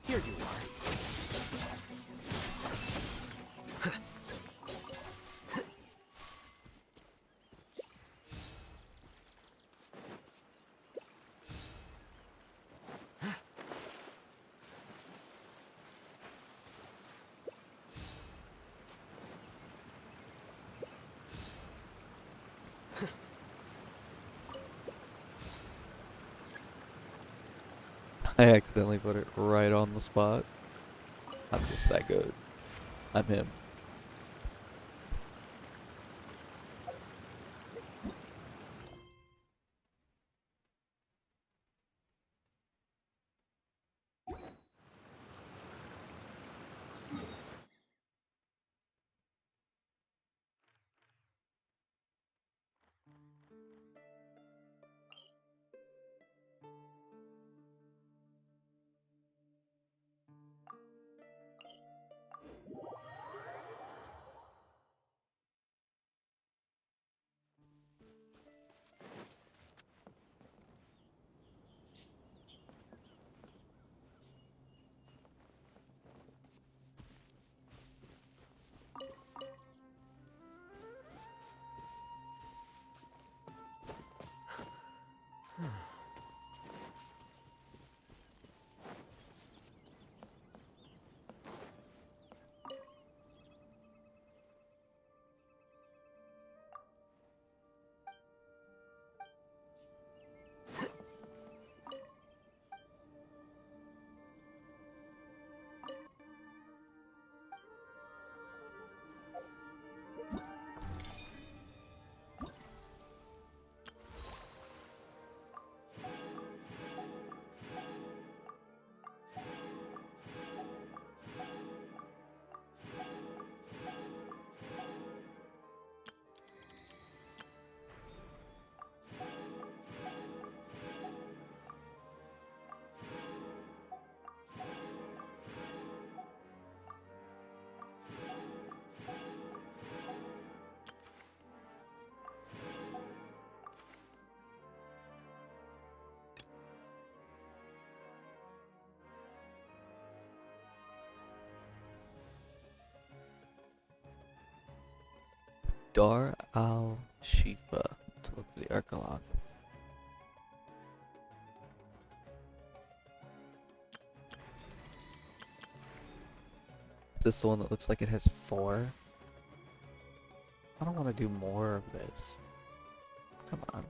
Here you are. I accidentally put it right on the spot. I'm just that good. I'm him. Dar al Shifa to look for the Archelon. This is the one that looks like it has 4. I don't want to do more of this. Come on.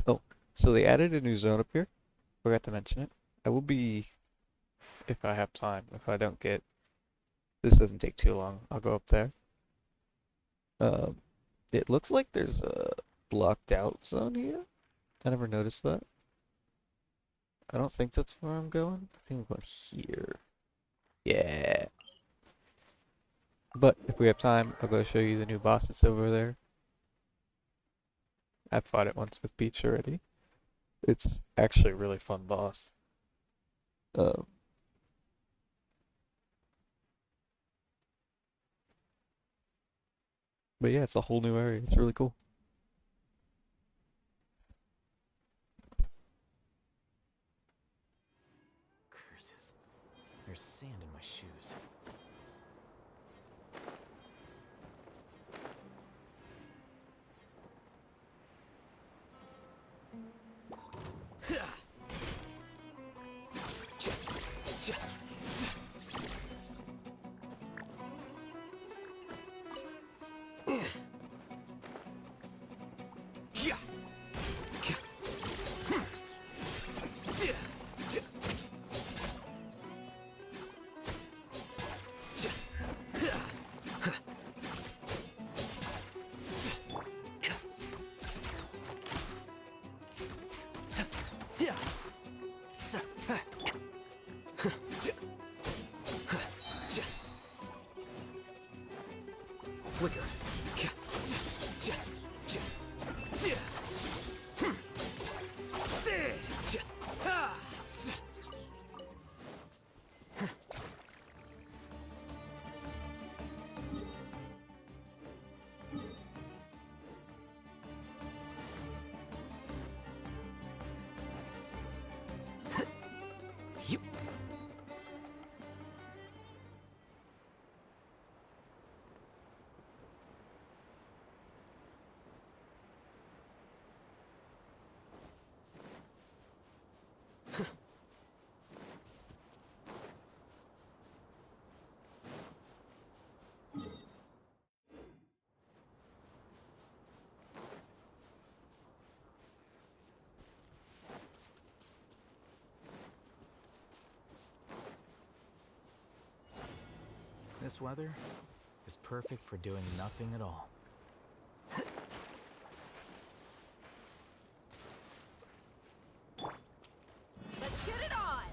Oh, so they added a new zone up here. Forgot to mention it. I will be, if I have time, if I don't get, this doesn't take too long, I'll go up there. Um, it looks like there's a blocked out zone here. I never noticed that. I don't think that's where I'm going. I think I'm going here. Yeah. But if we have time, I'll go show you the new boss that's over there. I've fought it once with Peach already. It's actually a really fun boss. Um, but yeah, it's a whole new area. It's really cool. Curses. There's sand in my shoes. Flicker. This weather is perfect for doing nothing at all. Let's get it on!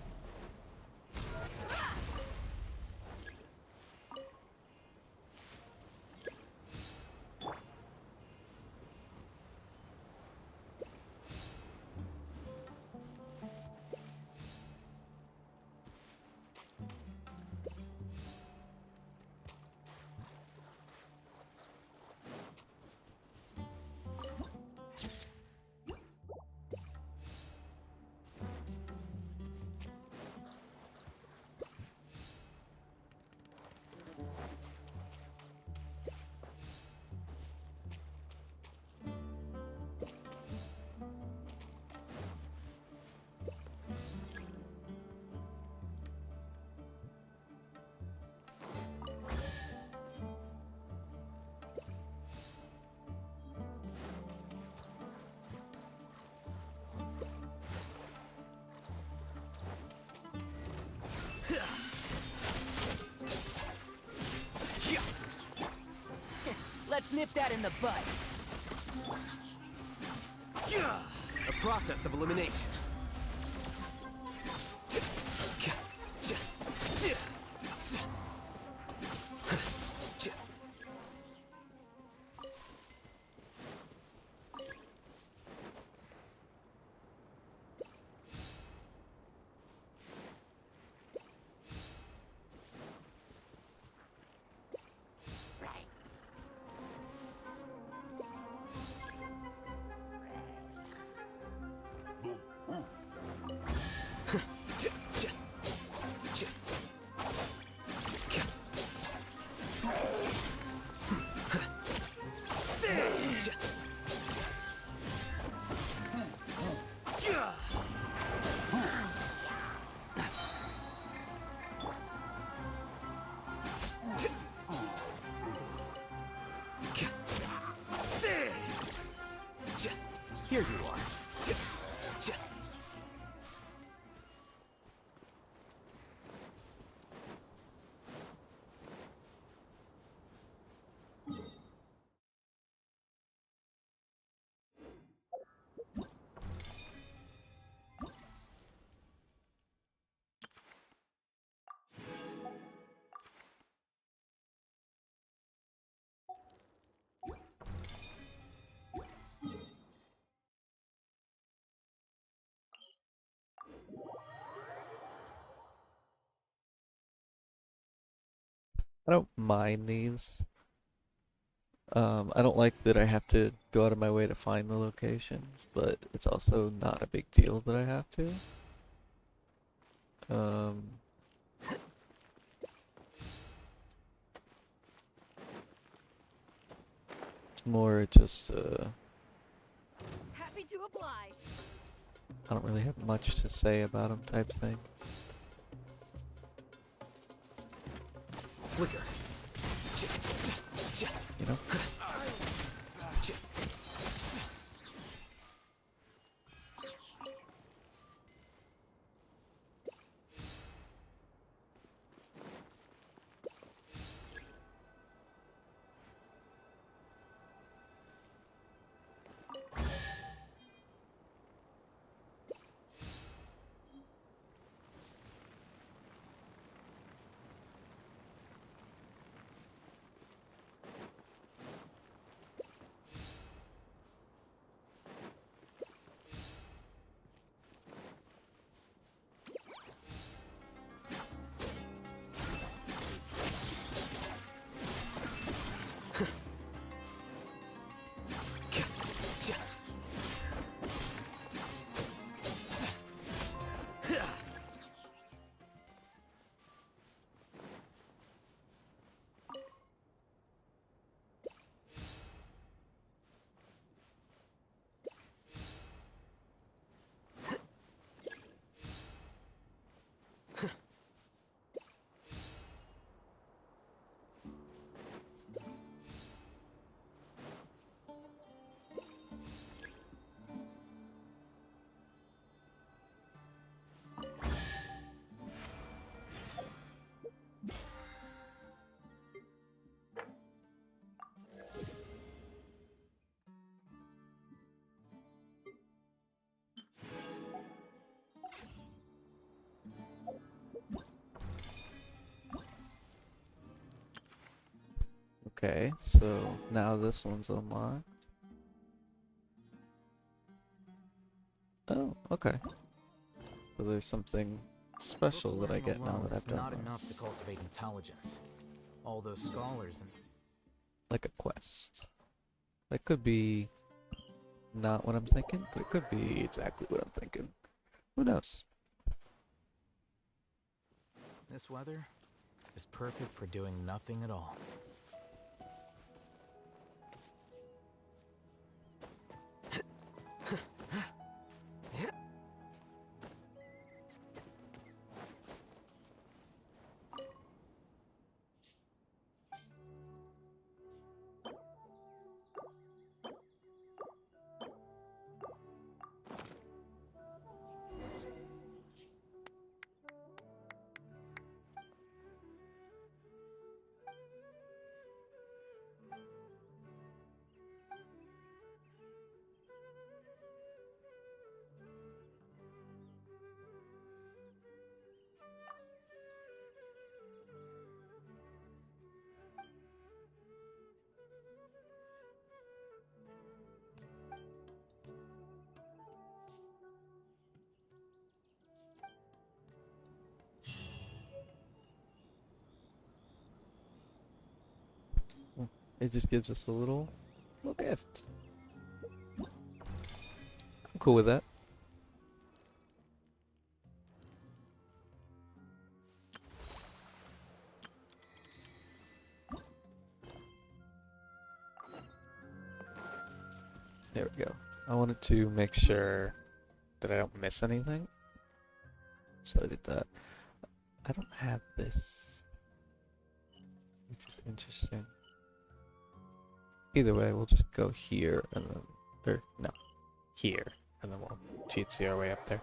Let's nip that in the bud. A process of elimination. Here you are. I don't mind these. I don't like that I have to go out of my way to find the locations, but it's also not a big deal that I have to. It's more just, Happy to oblige. I don't really have much to say about them type thing. Flicker. You know? Okay, so now this one's unlocked. Oh, okay. So there's something special that I get now that I've done not enough to this. cultivate intelligence. All those scholars and Like a quest. That could be not what I'm thinking, but it could be exactly what I'm thinking. Who knows? this weather is perfect for doing nothing at all. It just gives us a little gift. I'm cool with that. There we go. I wanted to make sure that I don't miss anything. So I did that. I don't have this, which is interesting. Either way, we'll just go here and then, or no, here, and then we'll cheatsy our way up there.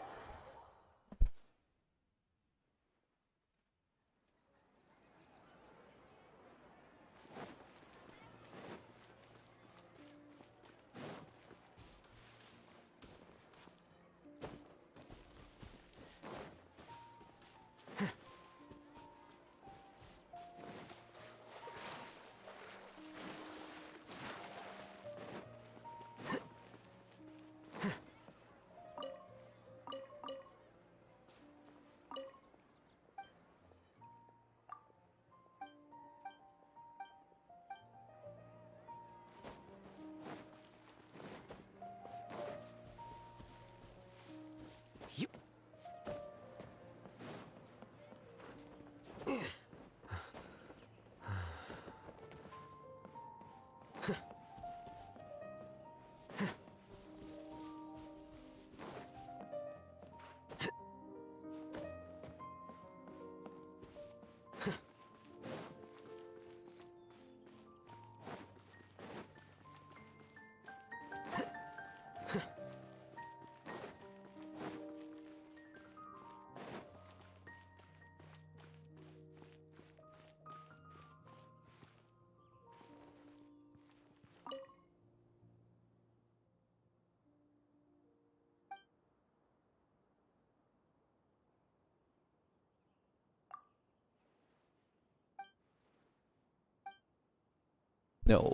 No,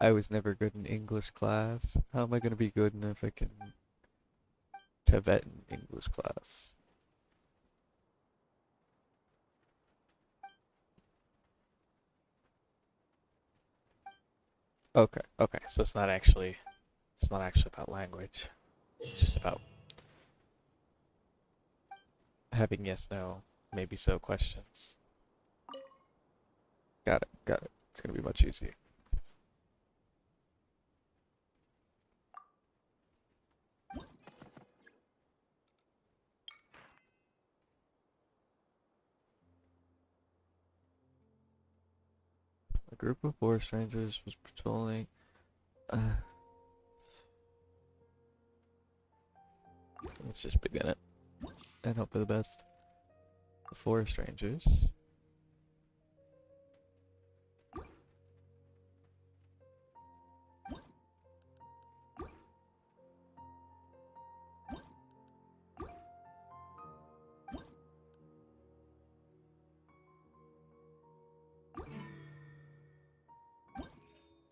I was never good in English class. How am I gonna be good in a freaking Tibetan English class? Okay, okay, so it's not actually about language. It's just about having yes, no, maybe so questions. Got it, got it. It's gonna be much easier. A group of forest rangers was patrolling. Let's just begin it and hope for the best. The forest rangers.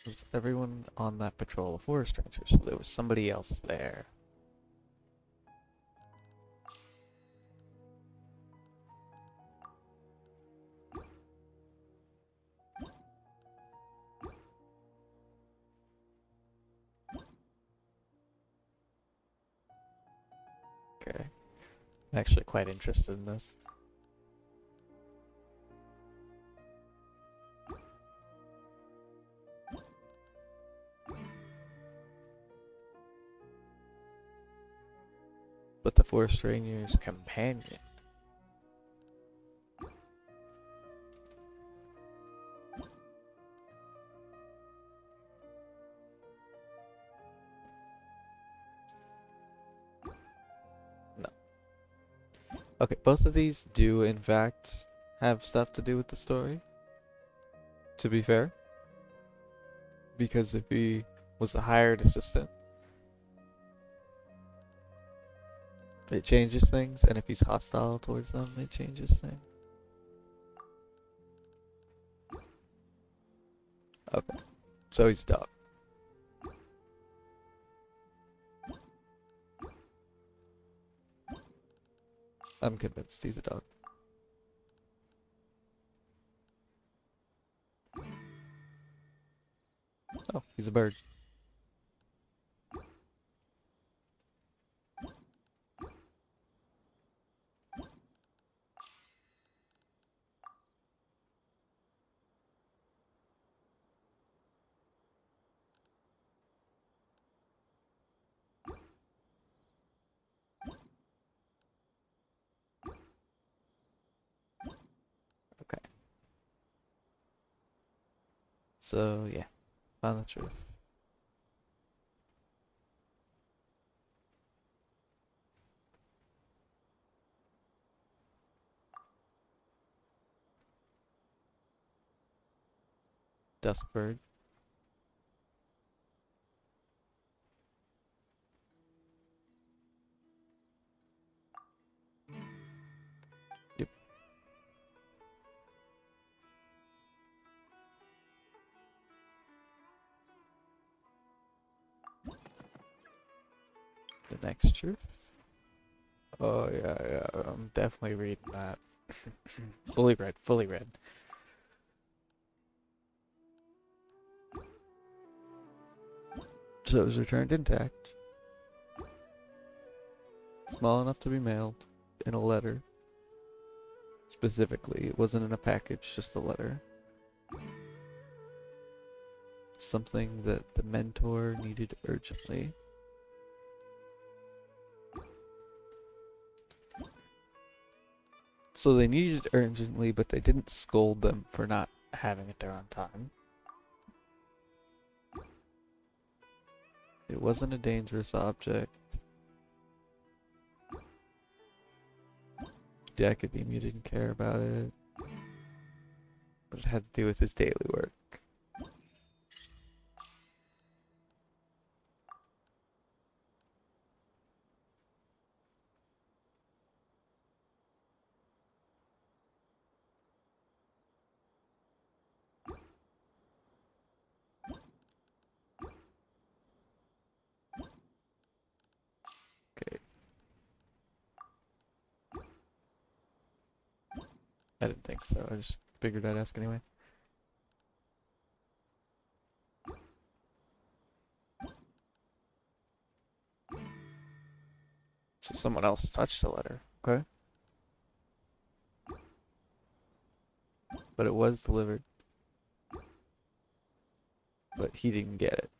Was everyone on that patrol a forest ranger? So there was somebody else there. Okay. I'm actually quite interested in this. But the forest ranger's companion. No. Okay, both of these do in fact have stuff to do with the story. To be fair. Because if he was a hired assistant, it changes things, and if he's hostile towards them, it changes things. Okay, so he's a dog. I'm convinced he's a dog. Oh, he's a bird. Okay. So, yeah. Found the truth. Duskbird. Yep. The next truth? Oh yeah, I'm definitely reading that. Fully read, fully read. So it was returned intact. Small enough to be mailed in a letter. Specifically, it wasn't in a package, just a letter. Something that the mentor needed urgently. So they needed it urgently, but they didn't scold them for not having it there on time. It wasn't a dangerous object. The academia didn't care about it. But it had to do with his daily work. Okay. I didn't think so. I just figured I'd ask anyway. So someone else touched the letter, okay? But it was delivered. But he didn't get it.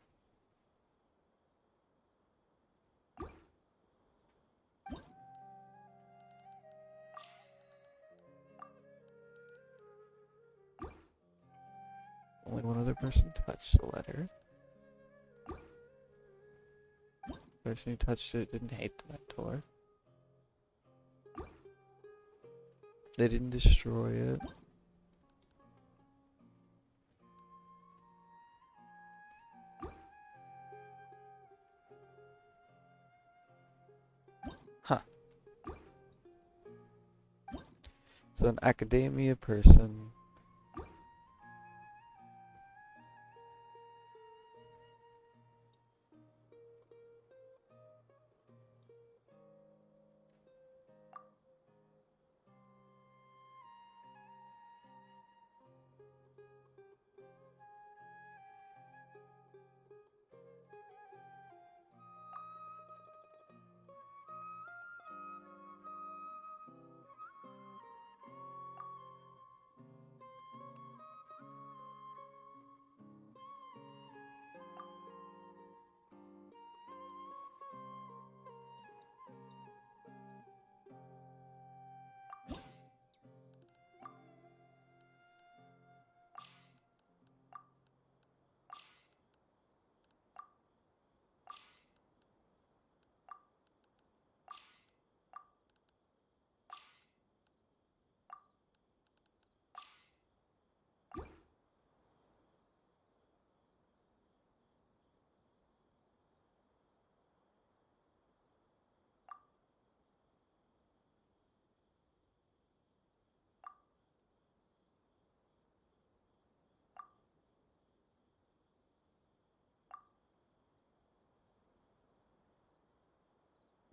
Only one other person touched the letter. The person who touched it didn't hate the mentor. They didn't destroy it. Huh. So an academia person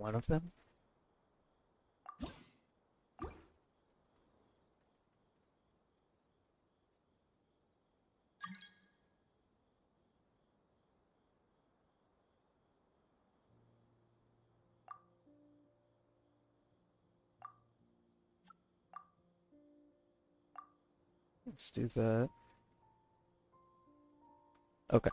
one of them? Let's do that. Okay.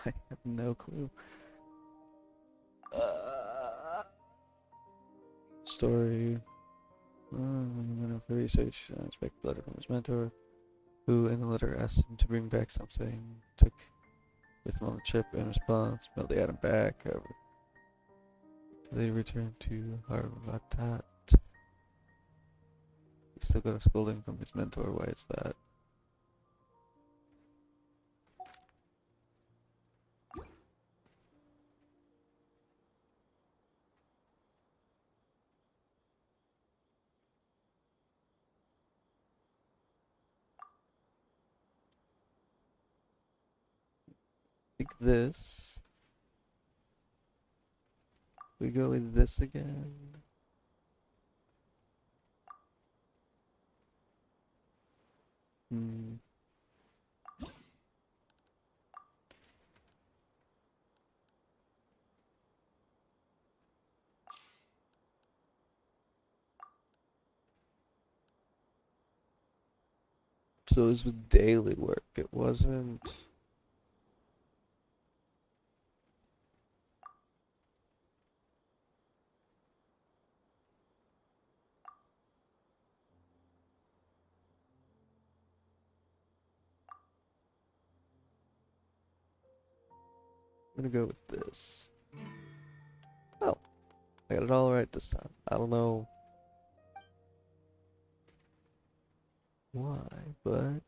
I have no clue. Story. Of the research, expect a letter from his mentor, who in the letter asked him to bring back something. Took with him on the trip in response, mailed the item back. However, they returned to Harvatat. He still got a scolding from his mentor. Why is that? Like this. We go with this again. Hmm. So this was daily work. It wasn't. I'm gonna go with this. Oh, I got it all right this time. I don't know why, but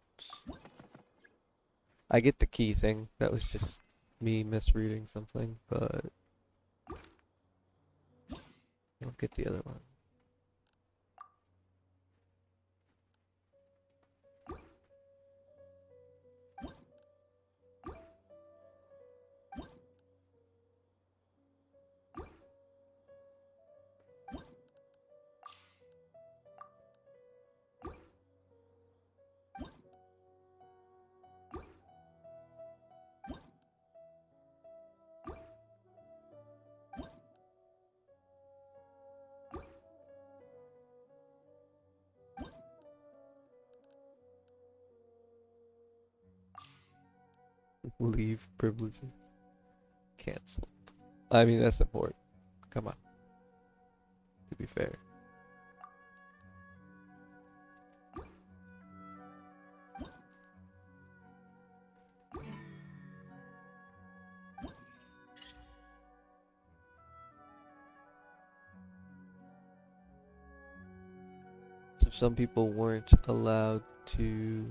I get the key thing. That was just me misreading something, but I don't get the other one. Leave privileges. Cancelled. I mean, that's important. Come on. To be fair. So some people weren't allowed to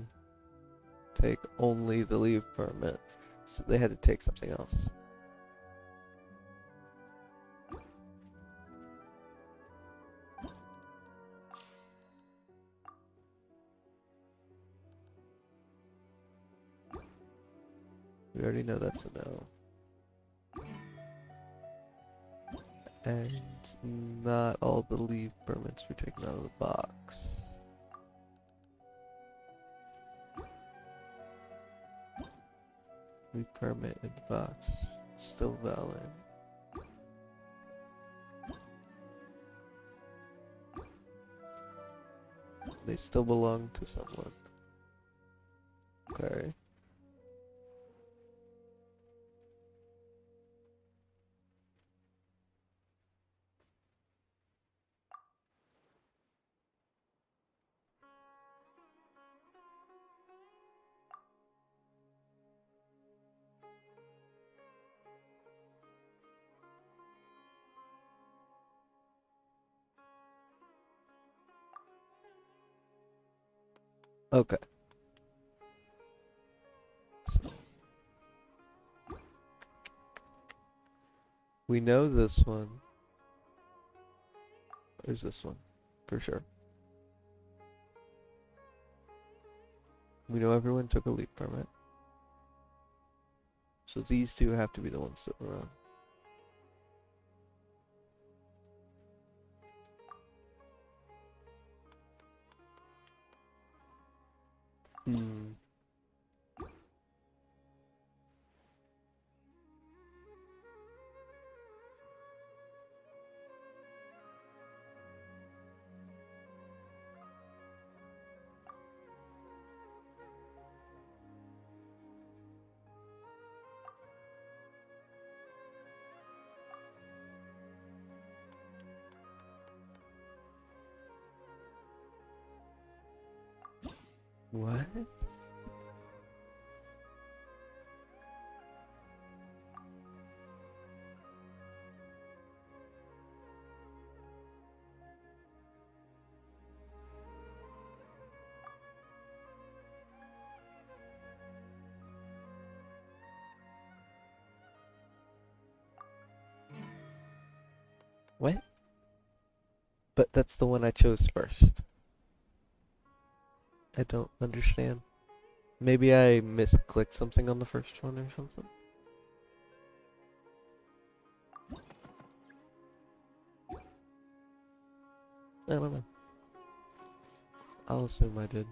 take only the leave permit, so they had to take something else. We already know that's a no. And not all the leave permits were taken out of the box. Leave permit in the box. Still valid. They still belong to someone. Okay. Okay. So we know this one. There's this one, for sure. We know everyone took a leave permit. So these two have to be the ones that were on. Hmm. What? What? But that's the one I chose first. I don't understand. Maybe I misclicked something on the first one or something. I don't know. I'll assume I did.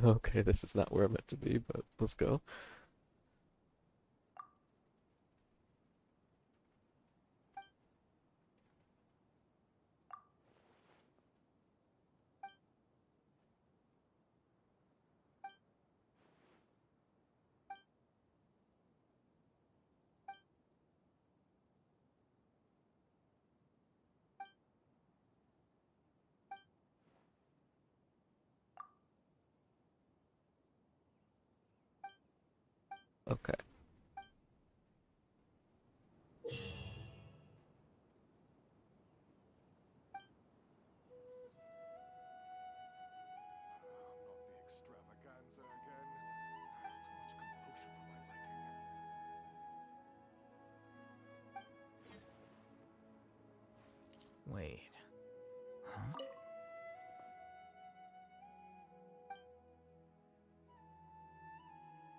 Okay, this is not where I'm meant to be, but let's go. Okay. Wait. Huh?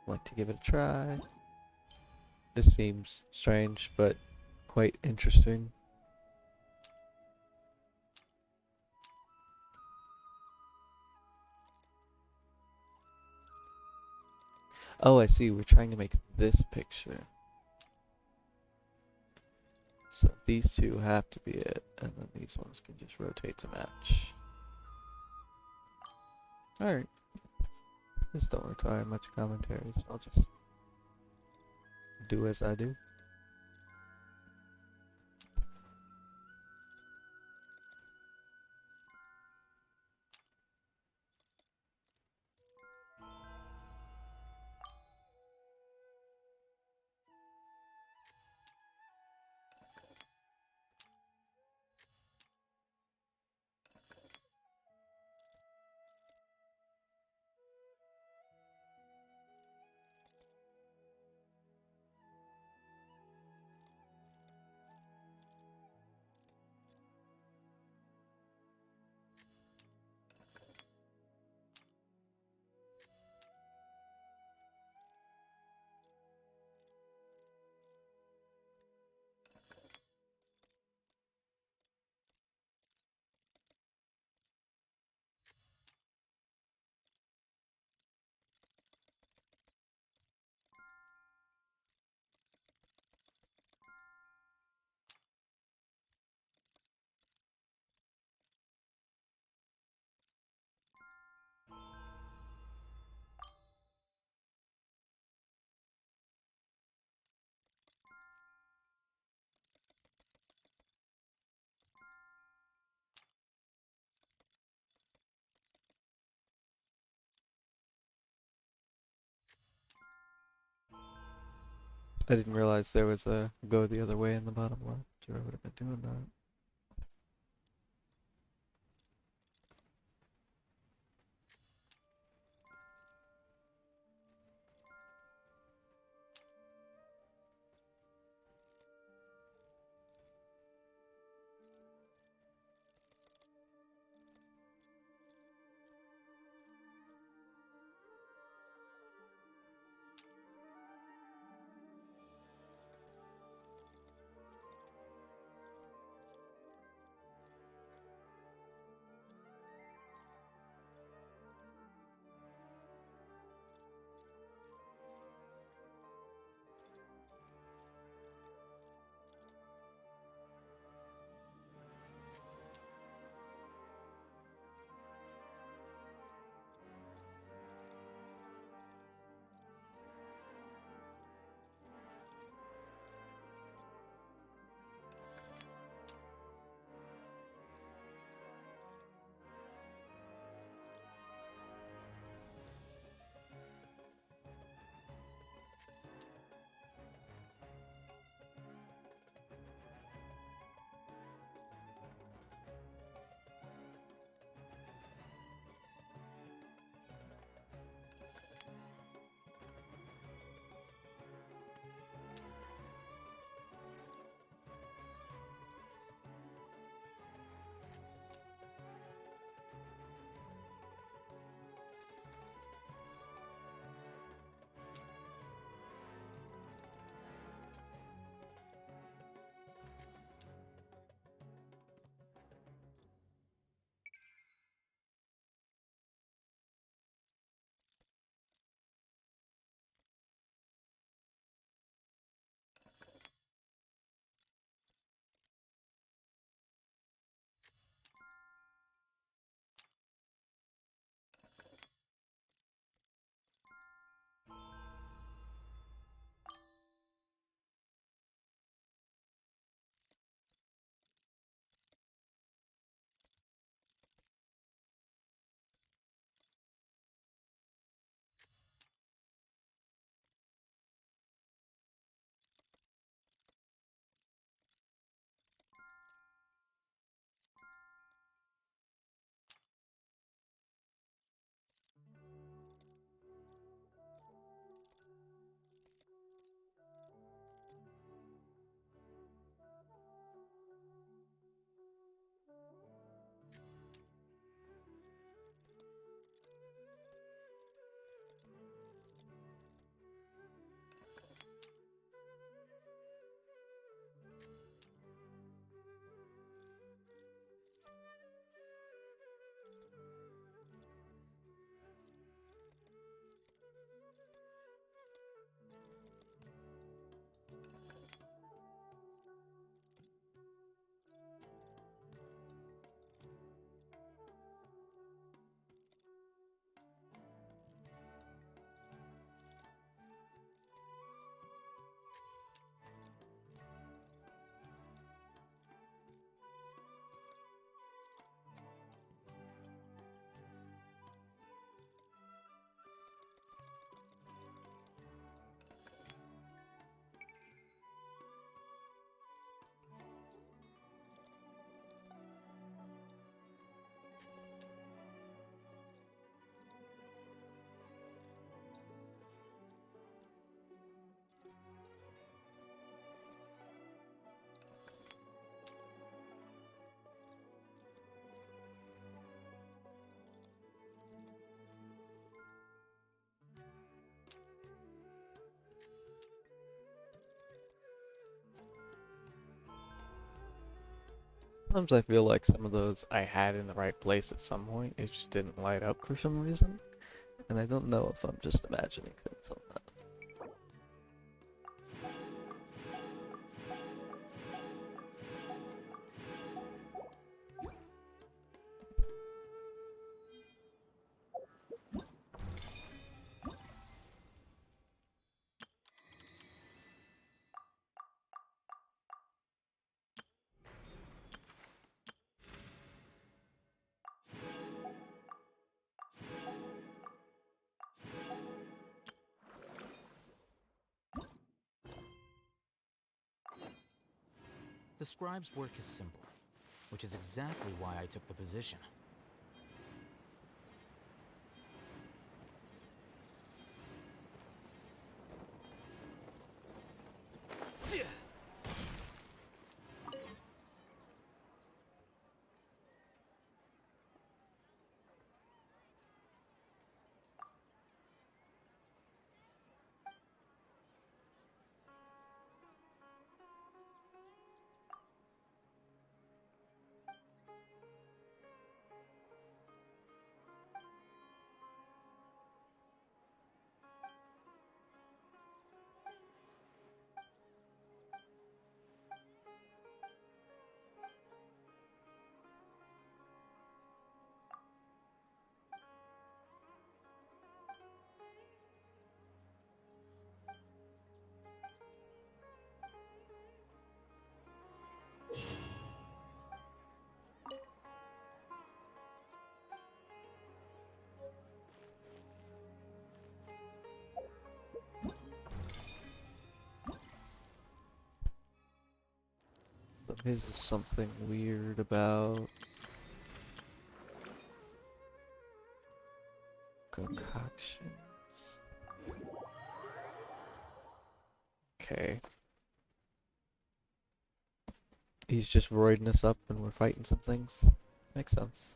Like to give it a try. This seems strange, but quite interesting. Oh, I see. We're trying to make this picture. So these two have to be it, and then these ones can just rotate to match. Alright. This don't require much commentary, so I'll just do as I do. I didn't realize there was a go the other way in the bottom left, or I would have been doing that. Sometimes I feel like some of those I had in the right place at some point, it just didn't light up for some reason. And I don't know if I'm just imagining things on that. The scribe's work is simple, which is exactly why I took the position. But here's something weird about concoctions. Okay. He's just roiding us up and we're fighting some things. Makes sense.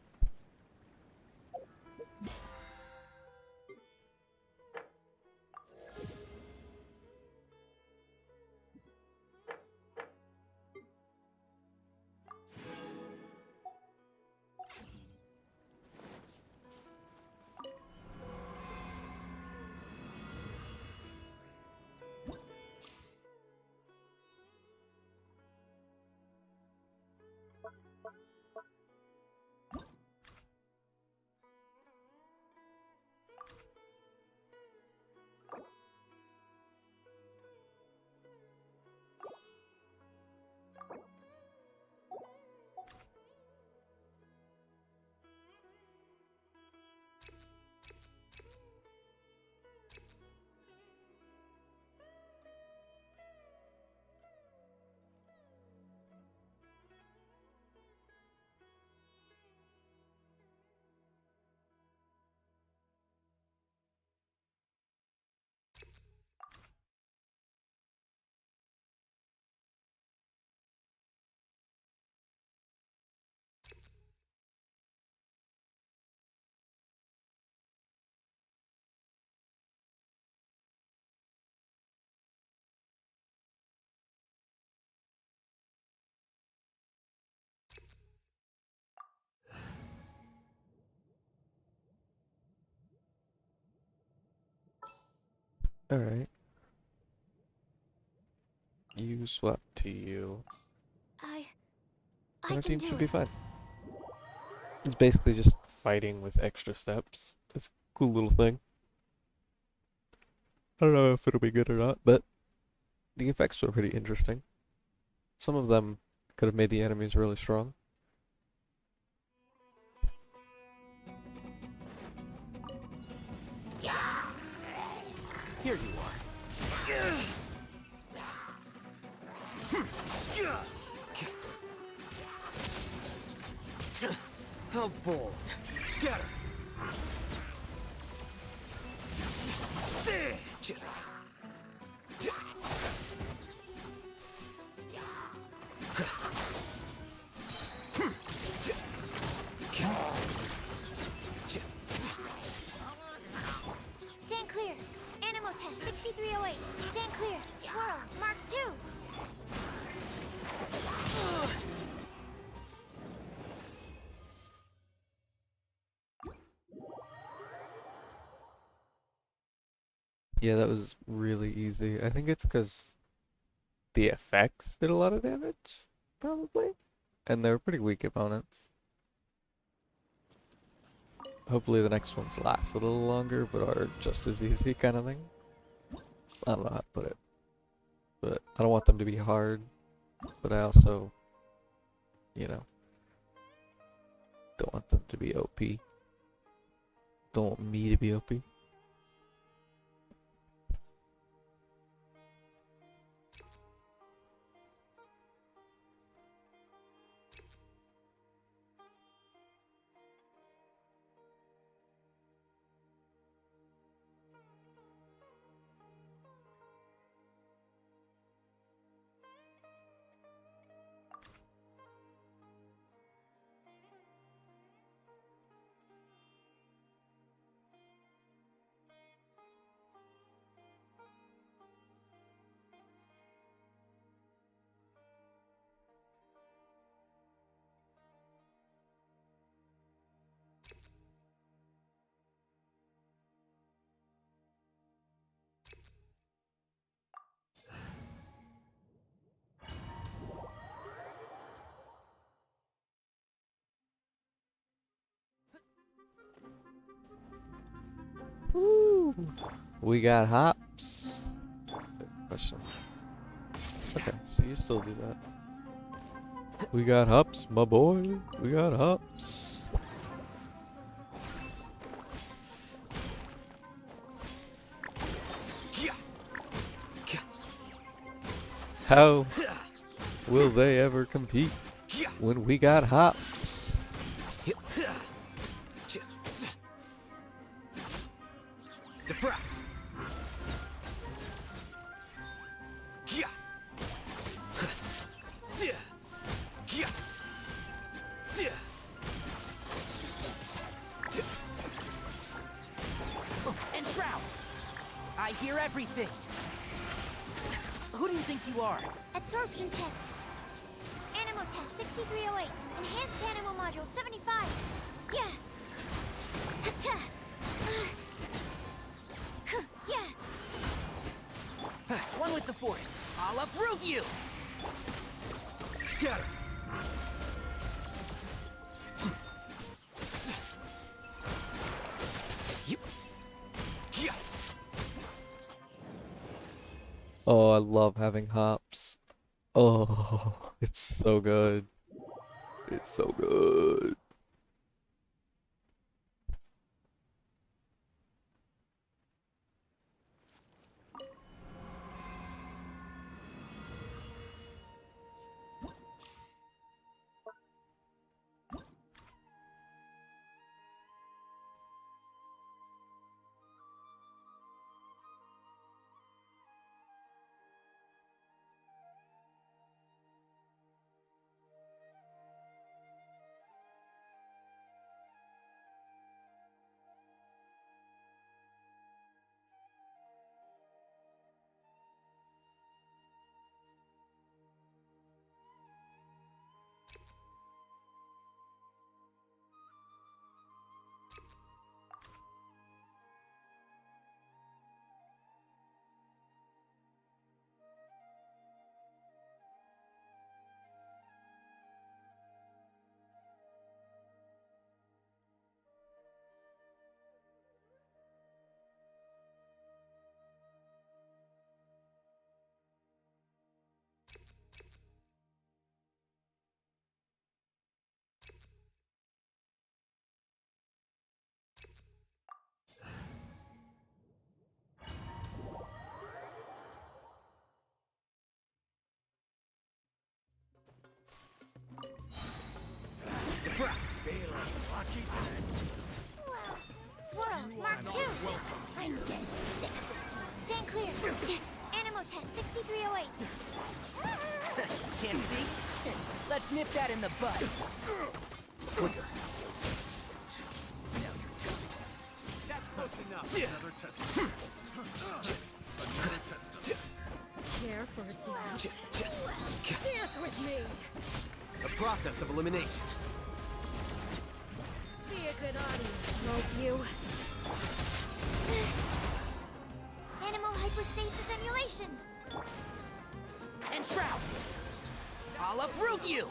Alright. You swap to you. I And our can team do should be it. fine. It's basically just fighting with extra steps. It's a cool little thing. I don't know if it'll be good or not, but the effects were pretty interesting. Some of them could have made the enemies really strong. Here you are. How bold. Scatter. Stand clear. Animal test 6308. Stand clear. Swirl. Mark 2. Yeah, that was really easy. I think it's because the effects did a lot of damage, probably. And they were pretty weak opponents. Hopefully the next ones last a little longer, but are just as easy kind of thing. I don't know how to put it. But I don't want them to be hard, but I also, you know, don't want them to be OP. Don't want me to be OP. Woo! We got hops. Question. Okay, so you still do that. We got hops, my boy. We got hops. How will they ever compete when we got hops? Defract! And Shroud! I hear everything! Who do you think you are? Absorption test. Animal test 6308. Enhanced animal module 75. Yeah. Hacha. Yeah. One with the Force. I'll uproot you! Scatter! Oh, I love having hops. Oh, it's so good. It's so good. Swirl, Mark 2. I'm getting sick of this game. Stand clear. Animal test 6308. Can't see? Let's nip that in the bud. Quicker. That's close enough. Another test. Care for a dance? Dance with me! A process of elimination. Be a good audience, won't you? with stasis emulation. And Shroud! I'll uproot you!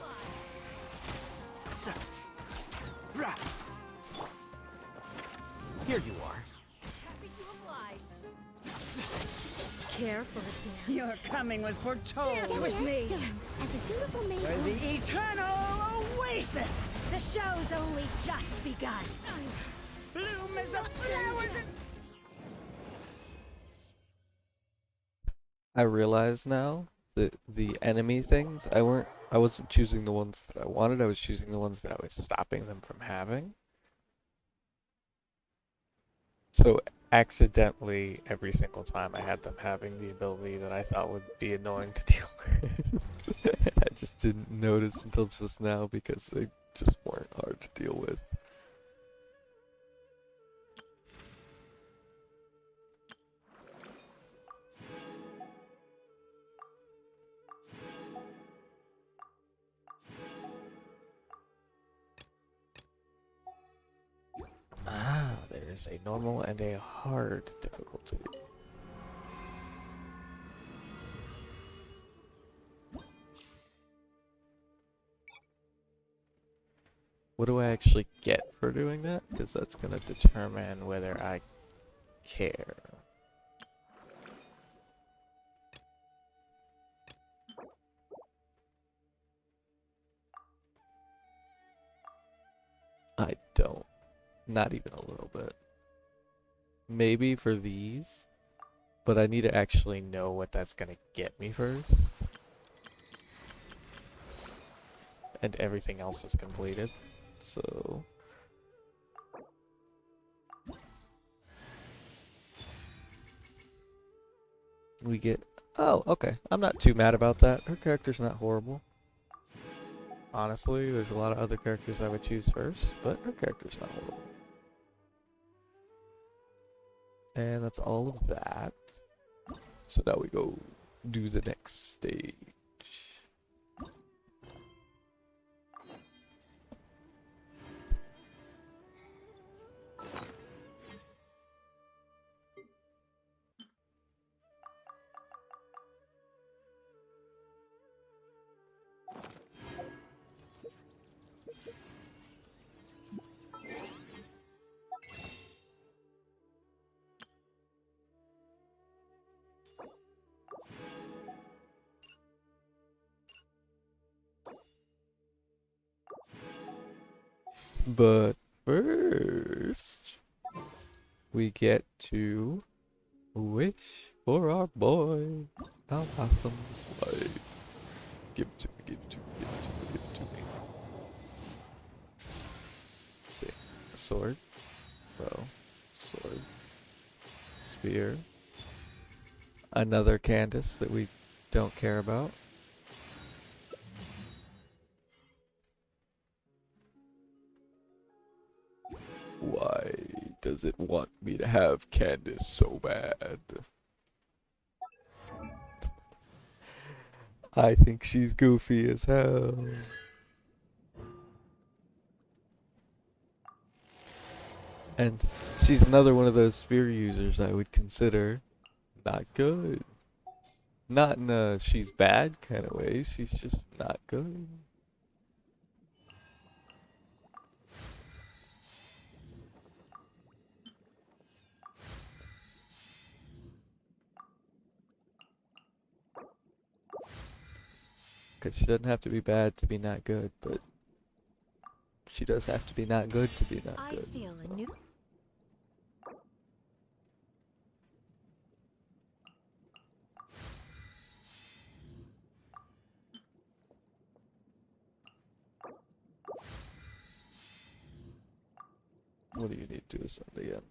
Here you are. Careful, Dance. Your coming was foretold Dance with me. As a dutiful maid For the eternal oasis. The show's only just begun. Bloom as the flowers. I realize now that the enemy things, I wasn't choosing the ones that I wanted, I was choosing the ones that I was stopping them from having. So accidentally, every single time I had them having the ability that I thought would be annoying to deal with. I just didn't notice until just now because they just weren't hard to deal with. Ah, there is a normal and a hard difficulty. What do I actually get for doing that? Because that's going to determine whether I care. I don't. Not even a little bit. Maybe for these, but I need to actually know what that's going to get me first. And everything else is completed. So we get, oh, okay. I'm not too mad about that. Her character's not horrible. Honestly, there's a lot of other characters I would choose first, but her character's not horrible. And that's all of that. So now we go do the next stage. But first, we get to wish for our boy, Malcolm's wife. Give it to me, give it to me, give it to me, give it to me. Let's see. A sword, bow, sword, spear. Another Candace that we don't care about. Why does it want me to have Candace so bad? I think she's goofy as hell. And she's another one of those spear users I would consider not good. Not in a she's bad kind of way, she's just not good. Because she doesn't have to be bad to be not good, but she does have to be not good to be not good. I feel a new... What do you need to do something again?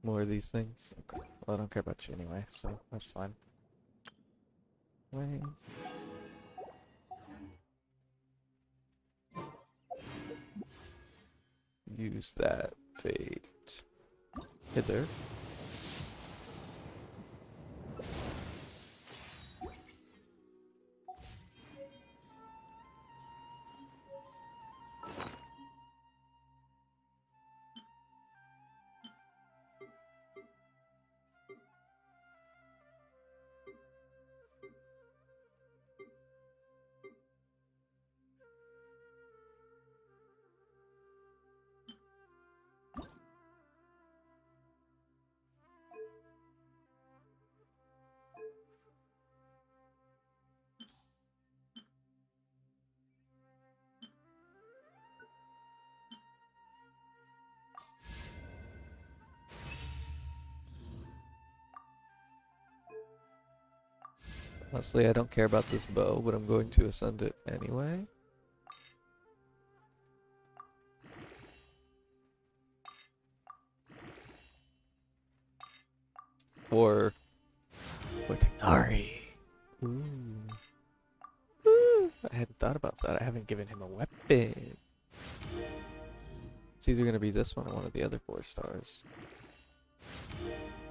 More of these things? Okay. Well, I don't care about you anyway, so that's fine. Wait. Use that fate. Hither. Honestly, I don't care about this bow, but I'm going to ascend it anyway. Or Tighnari. Ooh. Ooh. I hadn't thought about that. I haven't given him a weapon. It's either going to be this one or one of the other 4 stars.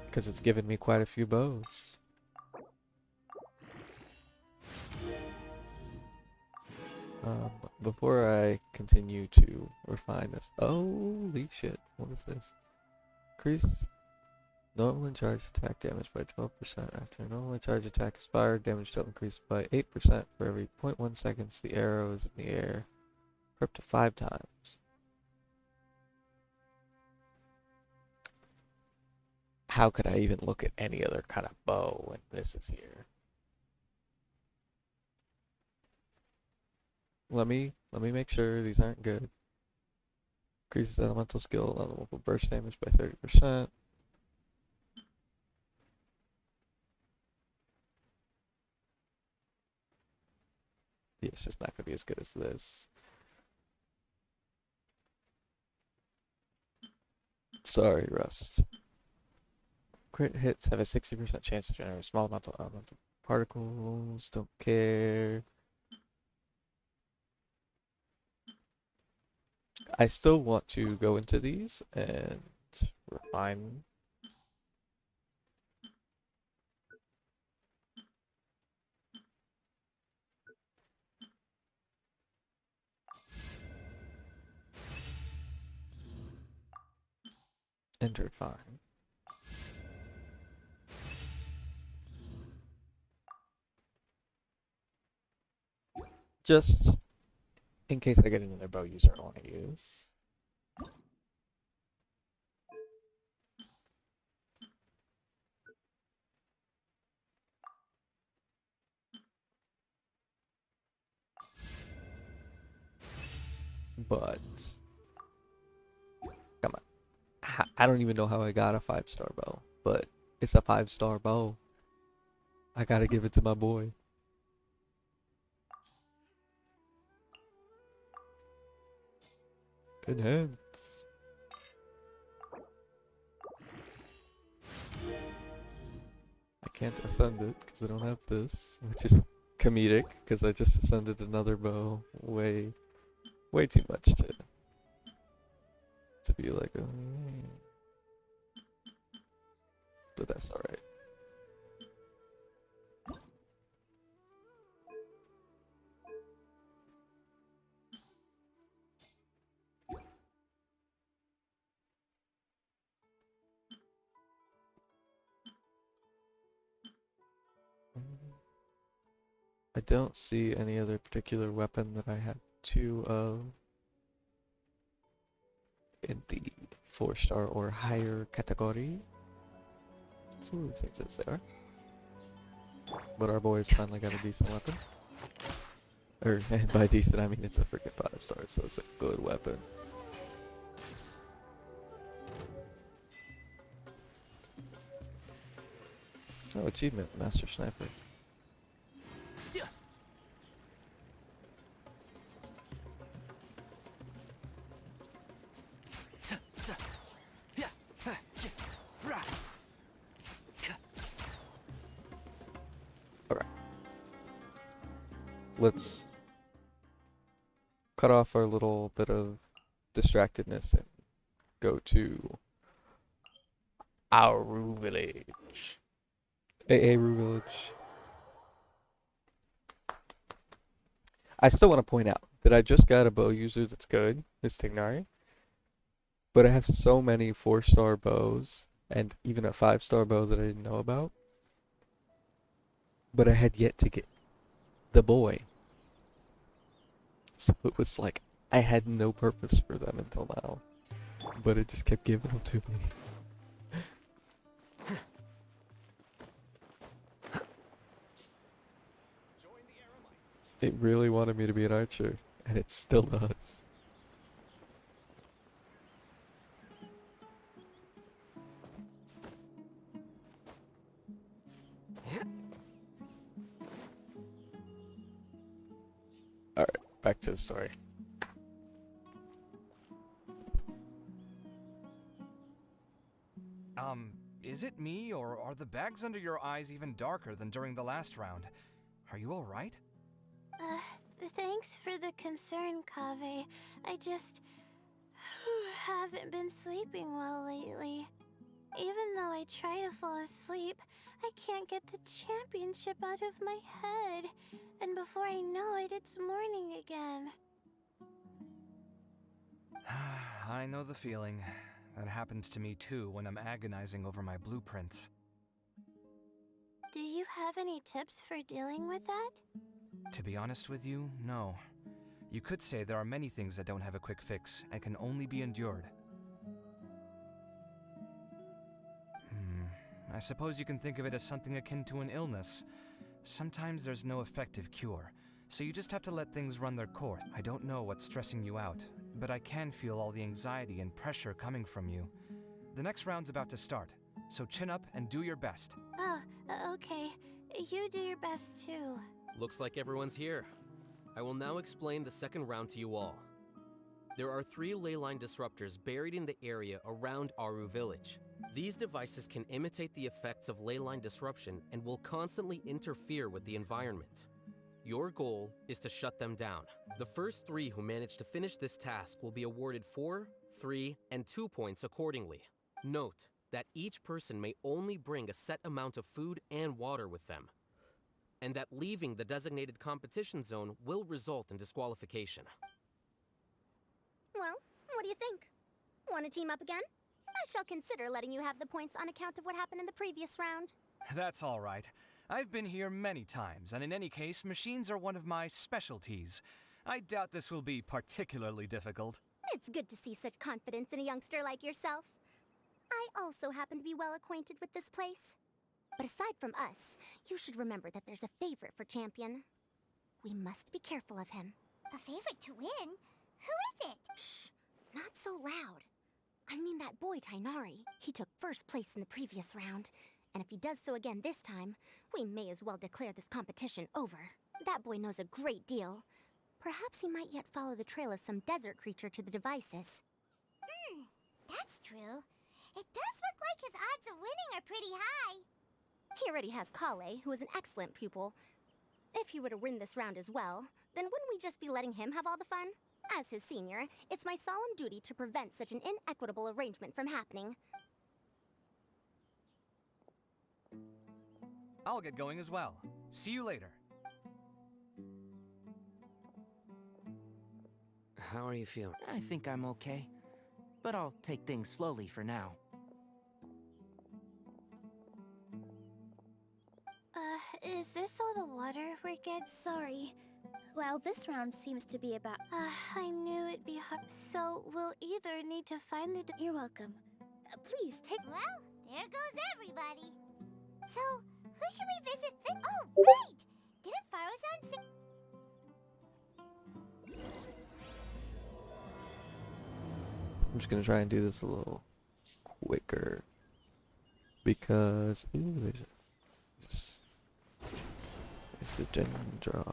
Because it's given me quite a few bows. Before I continue to refine this. Holy shit. What is this? Increase normal and charge attack damage by 12%. After a normal and charge attack is fired, damage will increase by 8% for every 0.1 seconds the arrow is in the air. For up to 5 times. How could I even look at any other kind of bow when this is here? Let me make sure these aren't good. Increases elemental skill, elemental burst damage by 30%. Yeah, it's just not gonna be as good as this. Sorry, Rust. Crit hits have a 60% chance to generate a small amount of elemental particles. Don't care. I still want to go into these and refine. And refine. Just in case I get another bow user I want to use. But come on, I don't even know how I got a 5-star bow, but it's a 5-star bow. I gotta give it to my boy. Enhance. I can't ascend it because I don't have this, which is comedic because I just ascended another bow way too much to be like, but that's alright. I don't see any other particular weapon that I have 2 of in the 4-star or higher category. Some of the things that's there. But our boys finally got a decent weapon. Or, and by decent I mean it's a freaking 5-star, so it's a good weapon. Oh, achievement, Master Sniper. Alright. Let's cut off our little bit of distractedness and go to our Rue Village. AA Rue Village. I still want to point out that I just got a bow user that's good, it's Tighnari. But I have so many 4-star bows and even a 5-star bow that I didn't know about. But I had yet to get the boy. So it was like I had no purpose for them until now. But it just kept giving them to me. It really wanted me to be an archer, and it still does. back to the story. Is it me, or are the bags under your eyes even darker than during the last round? Are you alright? Thanks for the concern, Kaveh. I just haven't been sleeping well lately. Even though I try to fall asleep, I can't get the championship out of my head. And before I know it, it's morning again. I know the feeling. That happens to me too when I'm agonizing over my blueprints. Do you have any tips for dealing with that? To be honest with you, no. You could say there are many things that don't have a quick fix and can only be endured. I suppose you can think of it as something akin to an illness. Sometimes there's no effective cure, so you just have to let things run their course. I don't know what's stressing you out, but I can feel all the anxiety and pressure coming from you. The next round's about to start, so chin up and do your best. Oh, okay. You do your best too. Looks like everyone's here. I will now explain the second round to you all. There are 3 ley line disruptors buried in the area around Aru Village. These devices can imitate the effects of ley line disruption and will constantly interfere with the environment. Your goal is to shut them down. The first 3 who manage to finish this task will be awarded 4, 3, and 2 points accordingly. Note that each person may only bring a set amount of food and water with them, and that leaving the designated competition zone will result in disqualification. Well, what do you think? Want to team up again? I shall consider letting you have the points on account of what happened in the previous round. That's all right. I've been here many times, and in any case, machines are one of my specialties. I doubt this will be particularly difficult. It's good to see such confidence in a youngster like yourself. I also happen to be well acquainted with this place. But aside from us, you should remember that there's a favorite for champion. We must be careful of him. A favorite to win? Who is it? Shh! Not so loud. I mean that boy Tainari. He took first place in the previous round. And if he does so again this time, we may as well declare this competition over. That boy knows a great deal. Perhaps he might yet follow the trail of some desert creature to the devices. That's true. It does look like his odds of winning are pretty high. He already has Kale, who is an excellent pupil. If he were to win this round as well, then wouldn't we just be letting him have all the fun? As his senior, it's my solemn duty to prevent such an inequitable arrangement from happening. I'll get going as well. See you later. How are you feeling? I think I'm okay, but I'll take things slowly for now. Is this all the water we're getting? Sorry. Well, this round seems to be about... I knew it'd be hard. So, we'll either need to find the... You're welcome. Please, take... Well, there goes everybody. So, who should we visit this... Oh, right! Didn't Farozan say... I'm just gonna try and do this a little quicker because there's a dendro.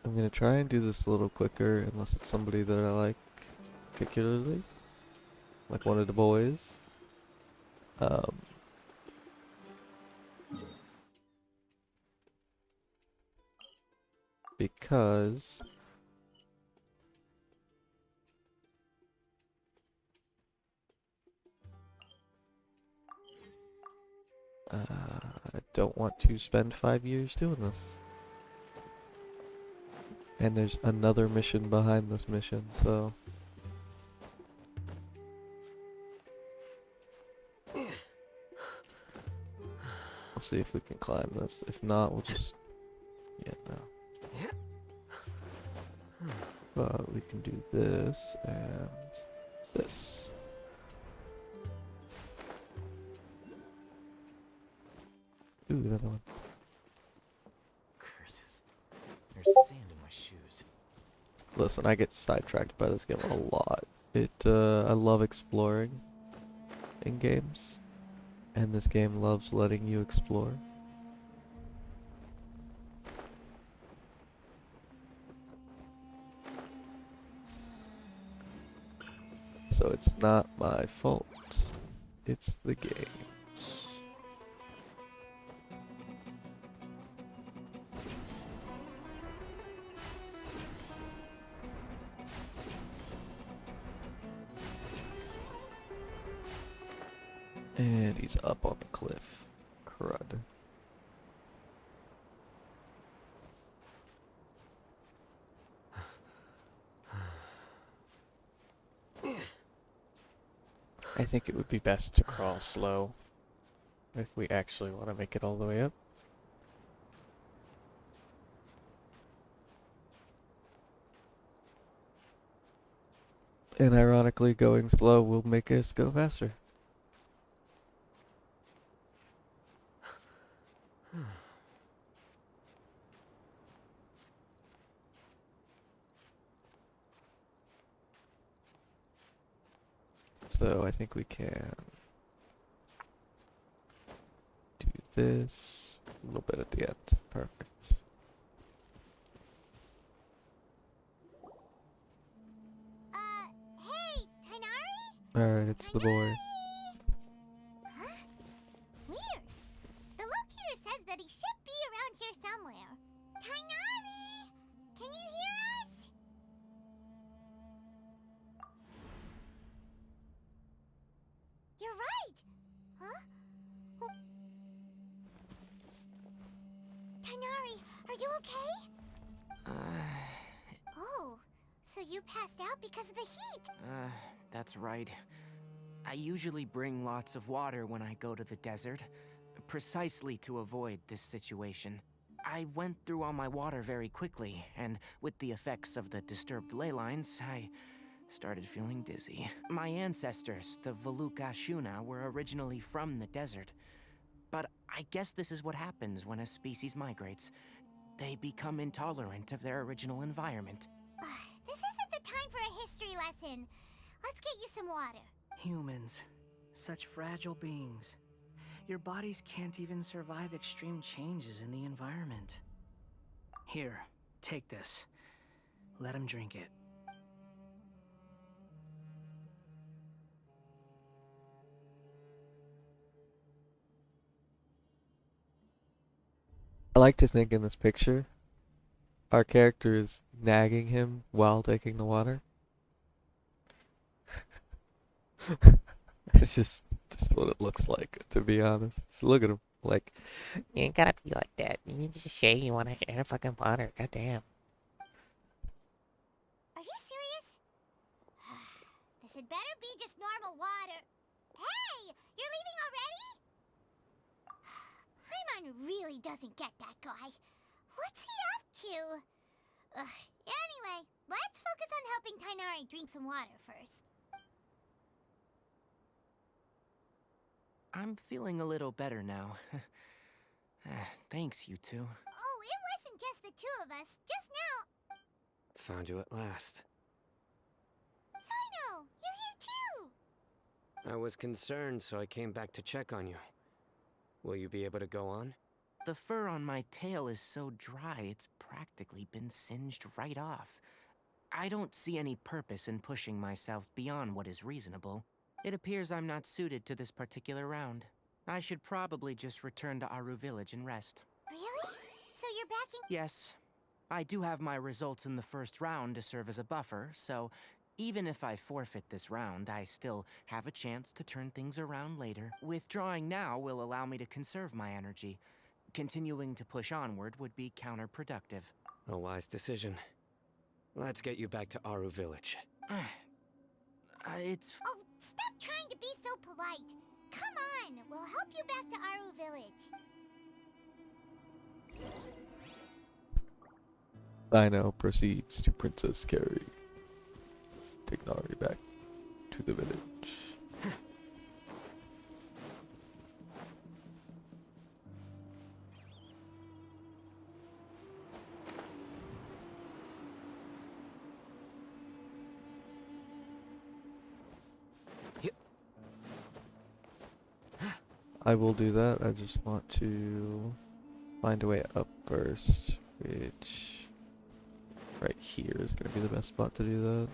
I'm gonna try and do this a little quicker unless it's somebody that I like particularly, like one of the boys. Because I don't want to spend 5 years doing this. And there's another mission behind this mission, so... We'll see if we can climb this. If not, we'll just... Yeah, no. But we can do this and this. Ooh, another one. Curses. There's sand in my shoes. Listen, I get sidetracked by this game a lot. I love exploring in games, and this game loves letting you explore. So it's not my fault. It's the game's. And he's up on the cliff. Crud. I think it would be best to crawl slow if we actually want to make it all the way up. And ironically, going slow will make us go faster. So I think we can do this a little bit at the end. Perfect. Hey, Tainari? Alright, it's the boy. Huh? Weird. The locator says that he should be around here somewhere. Tainari! Can you hear us? You're right! Huh? Tainari, are you okay? Oh, so you passed out because of the heat? That's right. I usually bring lots of water when I go to the desert, precisely to avoid this situation. I went through all my water very quickly, and with the effects of the disturbed ley lines, I started feeling dizzy. My ancestors, the Valukashuna, were originally from the desert. But I guess this is what happens when a species migrates. They become intolerant of their original environment. This isn't the time for a history lesson. Let's get you some water. Humans. Such fragile beings. Your bodies can't even survive extreme changes in the environment. Here, take this. Let him drink it. I like to think in this picture, our character is nagging him while taking the water. It's just what it looks like, to be honest. Just look at him, like, You ain't gotta be like that. You need to just say you wanna get a fucking water. Goddamn. Are you serious? This had better be just normal water. Hey! You're leaving already? Paimon really doesn't get that guy. What's he up to? Anyway, let's focus on helping Tainari drink some water first. I'm feeling a little better now. Thanks, you two. Oh, it wasn't just the two of us. Just now. Found you at last. Sino, you're here too. I was concerned, so I came back to check on you. Will you be able to go on? The fur on my tail is so dry, it's practically been singed right off. I don't see any purpose in pushing myself beyond what is reasonable. It appears I'm not suited to this particular round. I should probably just return to Aru Village and rest. Really? So you're backing? Yes. I do have my results in the first round to serve as a buffer, so even if I forfeit this round, I still have a chance to turn things around later. Withdrawing now will allow me to conserve my energy. Continuing to push onward would be counterproductive. A wise decision. Let's get you back to Aru Village. It's... Oh, stop trying to be so polite. Come on, we'll help you back to Aru Village. Sino proceeds to Princess Carrie. Take Nari back to the village. I will do that. I just want to find a way up first, which right here is going to be the best spot to do that.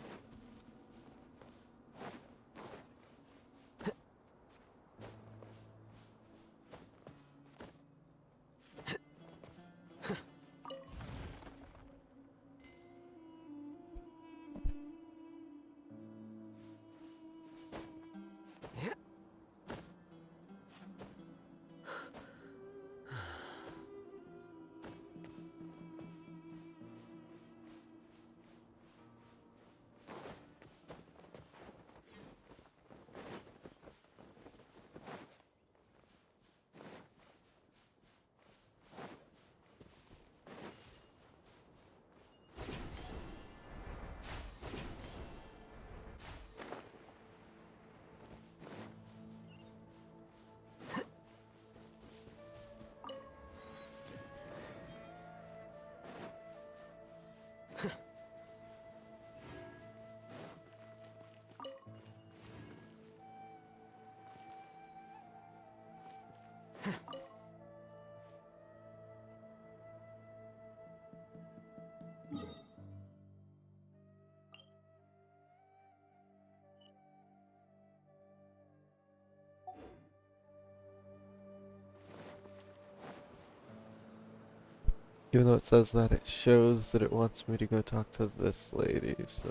Even though it says that, it shows that it wants me to go talk to this lady, so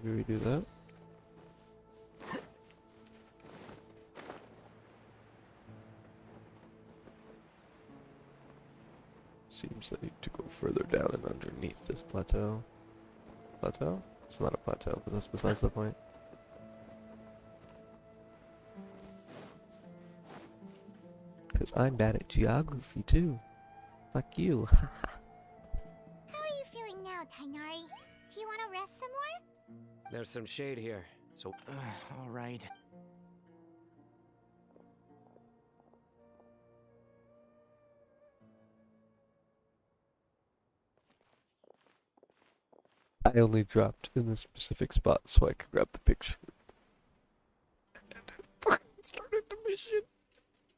maybe we do that. Seems like I need to go further down and underneath this plateau. Plateau? It's not a plateau, but that's besides the point. Because I'm bad at geography too. Fuck you. How are you feeling now, Tainari? Do you want to rest some more? There's some shade here, so... All right. I only dropped in this specific spot so I could grab the picture. And I fucking started the mission.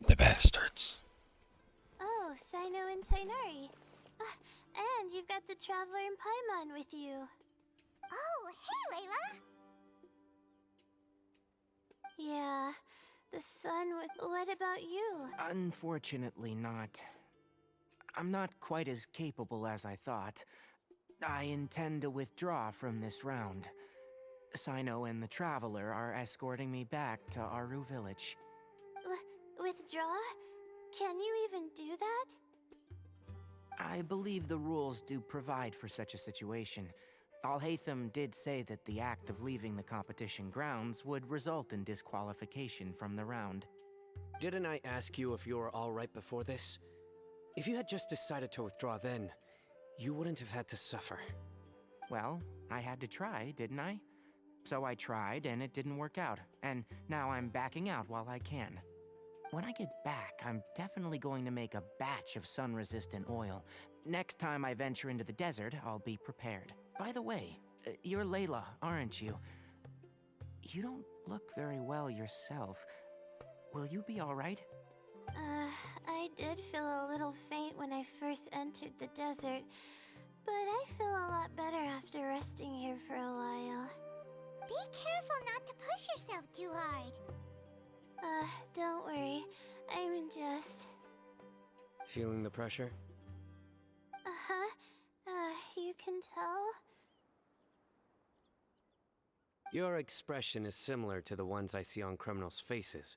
The bastards. Oh, Sino and Tainari. And you've got the Traveler and Paimon with you. Oh, hey, Layla! Yeah, the sun with... What about you? Unfortunately not. I'm not quite as capable as I thought. I intend to withdraw from this round. Sino and the Traveler are escorting me back to Aru Village. Withdraw? Can you even do that? I believe the rules do provide for such a situation. Alhaitham did say that the act of leaving the competition grounds would result in disqualification from the round. Didn't I ask you if you were alright before this? If you had just decided to withdraw then, you wouldn't have had to suffer. Well, I had to try, didn't I? So I tried, and it didn't work out, and now I'm backing out while I can. When I get back, I'm definitely going to make a batch of sun-resistant oil. Next time I venture into the desert, I'll be prepared. By the way, you're Layla, aren't you? You don't look very well yourself. Will you be alright? I did feel a little faint when I first entered the desert, but I feel a lot better after resting here for a while. Be careful not to push yourself too hard. Don't worry. I'm just... Feeling the pressure? Uh-huh. You can tell? Your expression is similar to the ones I see on criminals' faces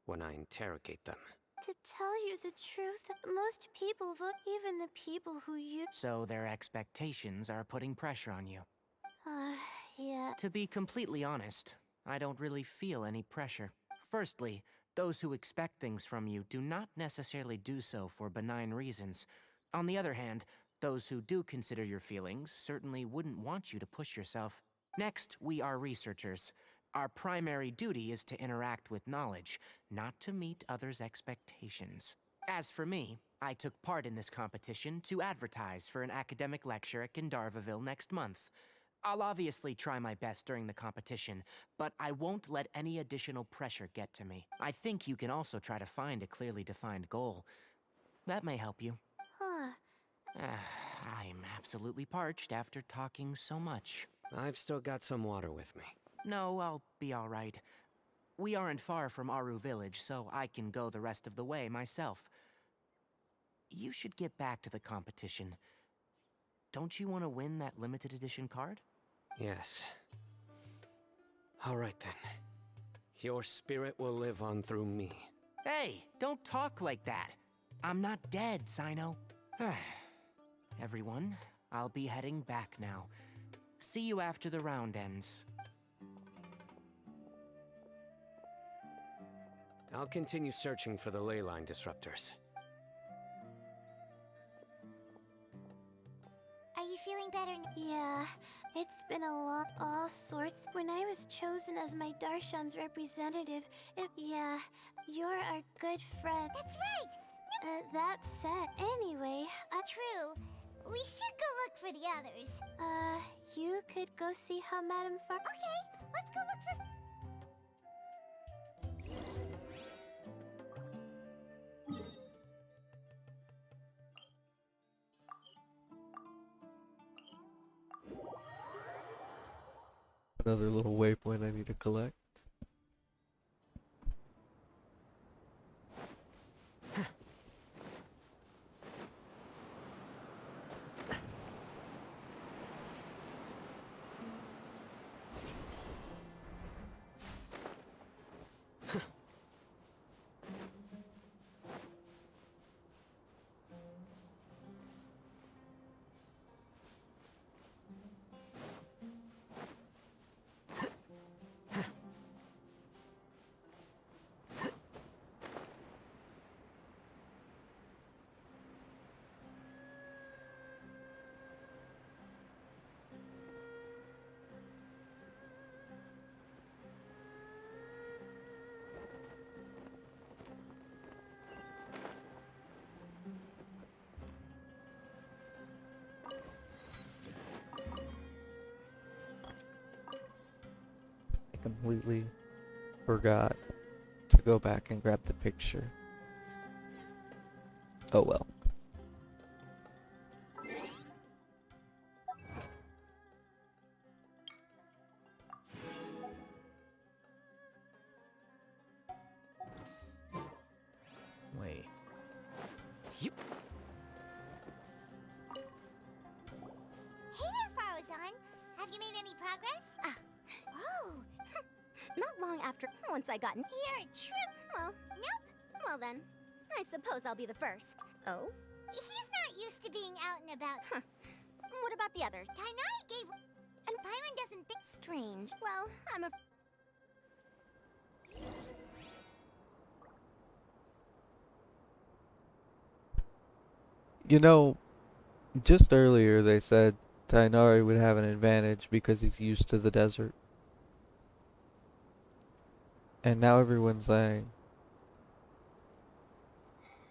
when I interrogate them. To tell you the truth, most people vote, even the people who you... So their expectations are putting pressure on you. Yeah. To be completely honest, I don't really feel any pressure. Firstly, those who expect things from you do not necessarily do so for benign reasons. On the other hand, those who do consider your feelings certainly wouldn't want you to push yourself. Next, we are researchers. Our primary duty is to interact with knowledge, not to meet others' expectations. As for me, I took part in this competition to advertise for an academic lecture at Gandharvaville next month. I'll obviously try my best during the competition, but I won't let any additional pressure get to me. I think you can also try to find a clearly defined goal. That may help you. Huh. I'm absolutely parched after talking so much. I've still got some water with me. No, I'll be all right. We aren't far from Aru Village, so I can go the rest of the way myself. You should get back to the competition. Don't you want to win that limited edition card? Yes. All right then. Your spirit will live on through me. Hey, don't talk like that. I'm not dead, Sino. Everyone, I'll be heading back now. See you after the round ends. I'll continue searching for the ley line disruptors. Are you feeling better now? Yeah, it's been a lot, all sorts. When I was chosen as my Darshan's representative, yeah, you're our good friend. That's right! That said, anyway, True. We should go look for the others. You could go see how Madame Far... Okay, let's go look for... Another little waypoint I need to collect. completely forgot to go back and grab the picture. Oh well. Wait. Hey there, Farozan. Have you made any progress? Oh. Not long after, once I got in You're a trip. Well, Nope. well then, I suppose I'll be the first. Oh? He's not used to being out and about. What about the others? Tainari gave... And Paimon doesn't think... Strange. Well, I'm a... You know, just earlier they said Tainari would have an advantage because he's used to the desert. And now everyone's saying,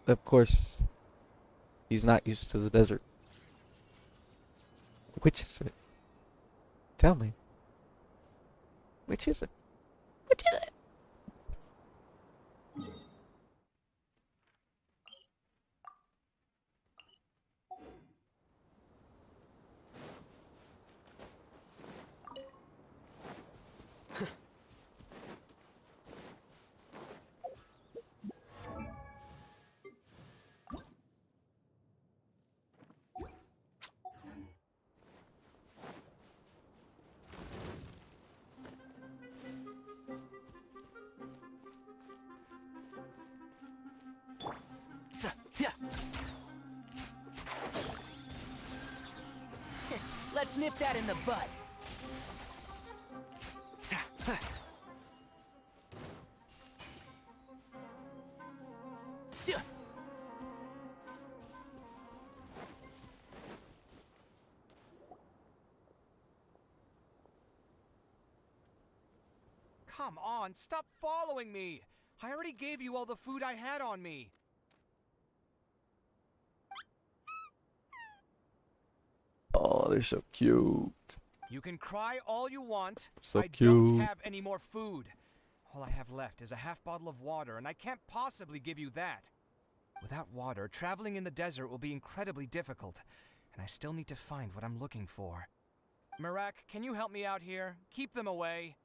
of course, he's not used to the desert. Which is it? Tell me. Which is it? Which is it? Let's nip that in the bud. Come on, stop following me! I already gave you all the food I had on me. Oh, they're so cute. You can cry all you want. So I cute. don't have any more food. All I have left is a half bottle of water, and I can't possibly give you that. Without water, traveling in the desert will be incredibly difficult, and I still need to find what I'm looking for. Marak, can you help me out here? Keep them away.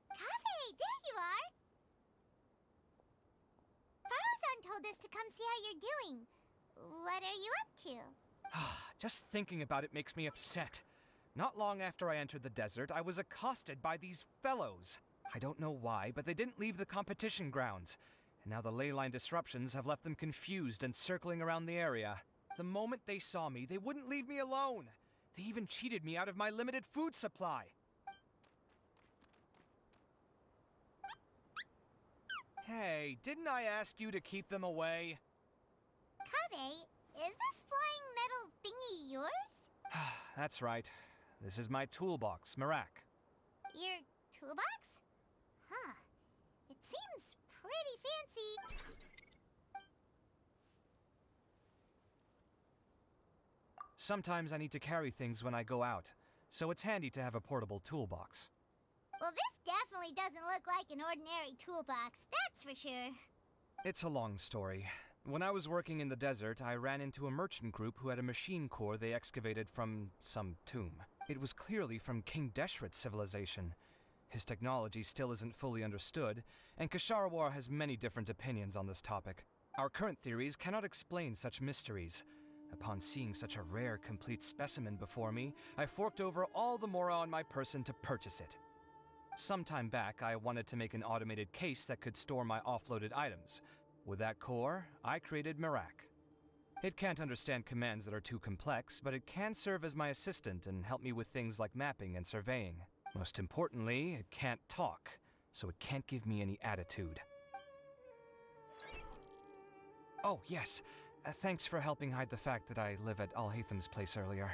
Kaveh, there you are. Farozan told us to come see how you're doing. What are you up to? Just thinking about it makes me upset. Not long after I entered the desert, I was accosted by these fellows. I don't know why, but they didn't leave the competition grounds. And now the ley line disruptions have left them confused and circling around the area. The moment they saw me, they wouldn't leave me alone. They even cheated me out of my limited food supply. Hey, didn't I ask you to keep them away? Kaveh, is this flying metal thingy yours? That's right. This is my toolbox, Marak. Your toolbox? Huh. It seems pretty fancy. Sometimes I need to carry things when I go out, so it's handy to have a portable toolbox. Well, this definitely doesn't look like an ordinary toolbox, that's for sure. It's a long story. When I was working in the desert, I ran into a merchant group who had a machine core they excavated from some tomb. It was clearly from King Deshret's civilization. His technology still isn't fully understood, and Kasharawar has many different opinions on this topic. Our current theories cannot explain such mysteries. Upon seeing such a rare, complete specimen before me, I forked over all the mora on my person to purchase it. Some time back, I wanted to make an automated case that could store my offloaded items. With that core, I created Marak. It can't understand commands that are too complex, but it can serve as my assistant and help me with things like mapping and surveying. Most importantly, it can't talk, so it can't give me any attitude. Oh, yes. Thanks for helping hide the fact that I live at Alhatham's place earlier.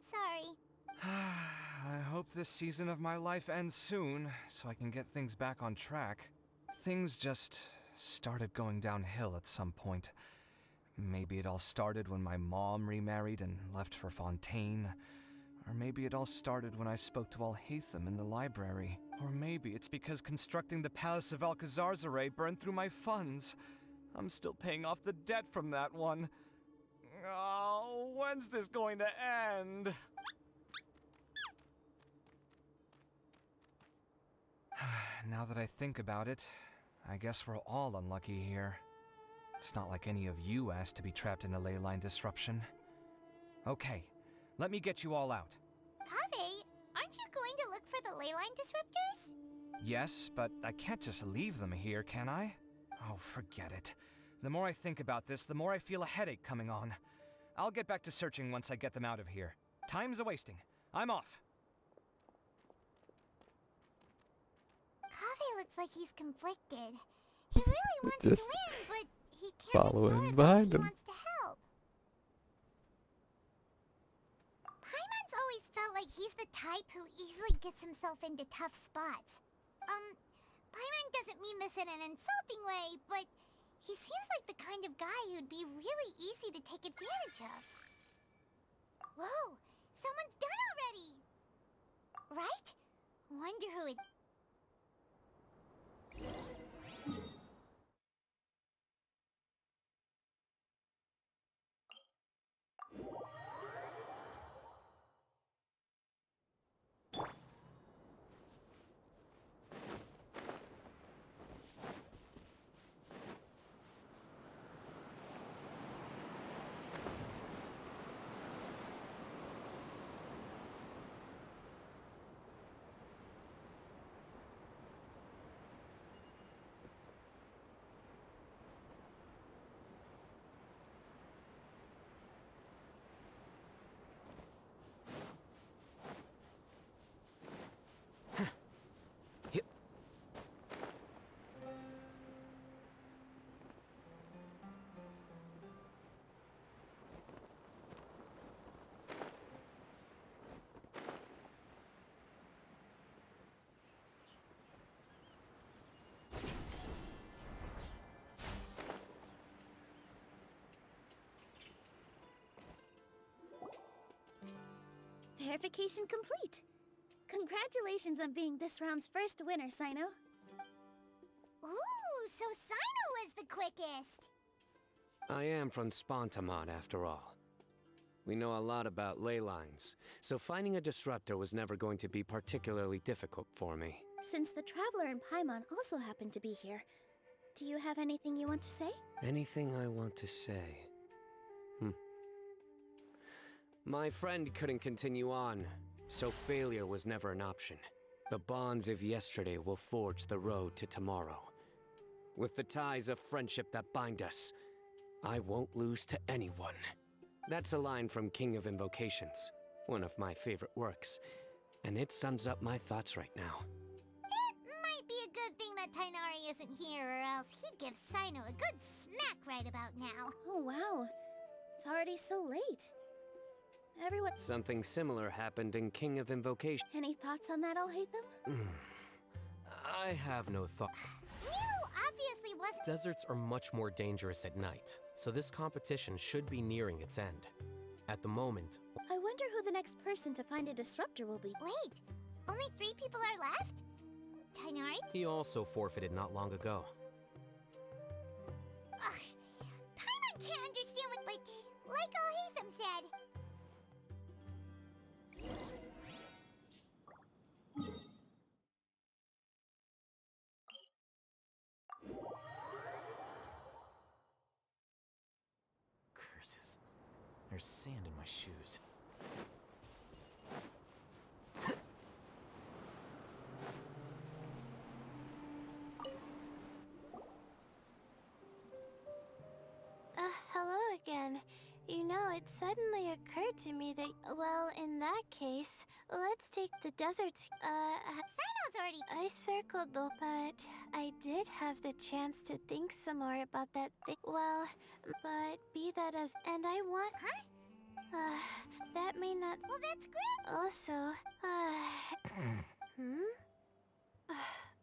Sorry. I hope this season of my life ends soon, so I can get things back on track. Things just started going downhill at some point. Maybe it all started when my mom remarried and left for Fontaine. Or maybe it all started when I spoke to Alhaitham in the library. Or maybe it's because constructing the Palace of Alcazarzaray burned through my funds. I'm still paying off the debt from that one. Oh, when's this going to end? Now that I think about it, I guess we're all unlucky here. It's not like any of you asked to be trapped in a ley line disruption. Okay, let me get you all out. Kaveh, aren't you going to look for the ley line disruptors? Yes, but I can't just leave them here, can I? Oh, forget it. The more I think about this, the more I feel a headache coming on. I'll get back to searching once I get them out of here. Time's a-wasting. I'm off. Kaveh looks like he's conflicted. He really wants Just to win, but he can't following ignore those behind he him. wants to help. Paimon's always felt like he's the type who easily gets himself into tough spots. Paimon doesn't mean this in an insulting way, but he seems like the kind of guy who'd be really easy to take advantage of. Whoa, someone's done already! Right? Wonder who it... Verification complete. Congratulations on being this round's first winner, Sino. Ooh, so Sino was the quickest! I am from Spontamod, after all. We know a lot about ley lines, so finding a disruptor was never going to be particularly difficult for me. Since the Traveler and Paimon also happen to be here, do you have anything you want to say? Anything I want to say? My friend couldn't continue on, so failure was never an option. The bonds of yesterday will forge the road to tomorrow. With the ties of friendship that bind us, I won't lose to anyone. That's a line from King of Invocations, one of my favorite works, and it sums up my thoughts right now. It might be a good thing that Tighnari isn't here, or else he'd give Sino a good smack right about now. Oh, wow. It's already so late. Everyone... Something similar happened in King of Invocation. Any thoughts on that, Alhaitham? I have no thought. Nilo obviously wasn't... Deserts are much more dangerous at night, so this competition should be nearing its end. At the moment... I wonder who the next person to find a disruptor will be. Wait, only 3 people are left? Tighnari? He also forfeited not long ago. Ugh, Paimon can't understand what... But like Alhaitham said... Curses. There's sand in my shoes. Hello again. You know, it suddenly occurred to me that, well, in that case, let's take the deserts. Sino's already... I circled though, but I did have the chance to think some more about that thing. Well, but be that as... And I want... Huh? That may not... Well, that's great! Also,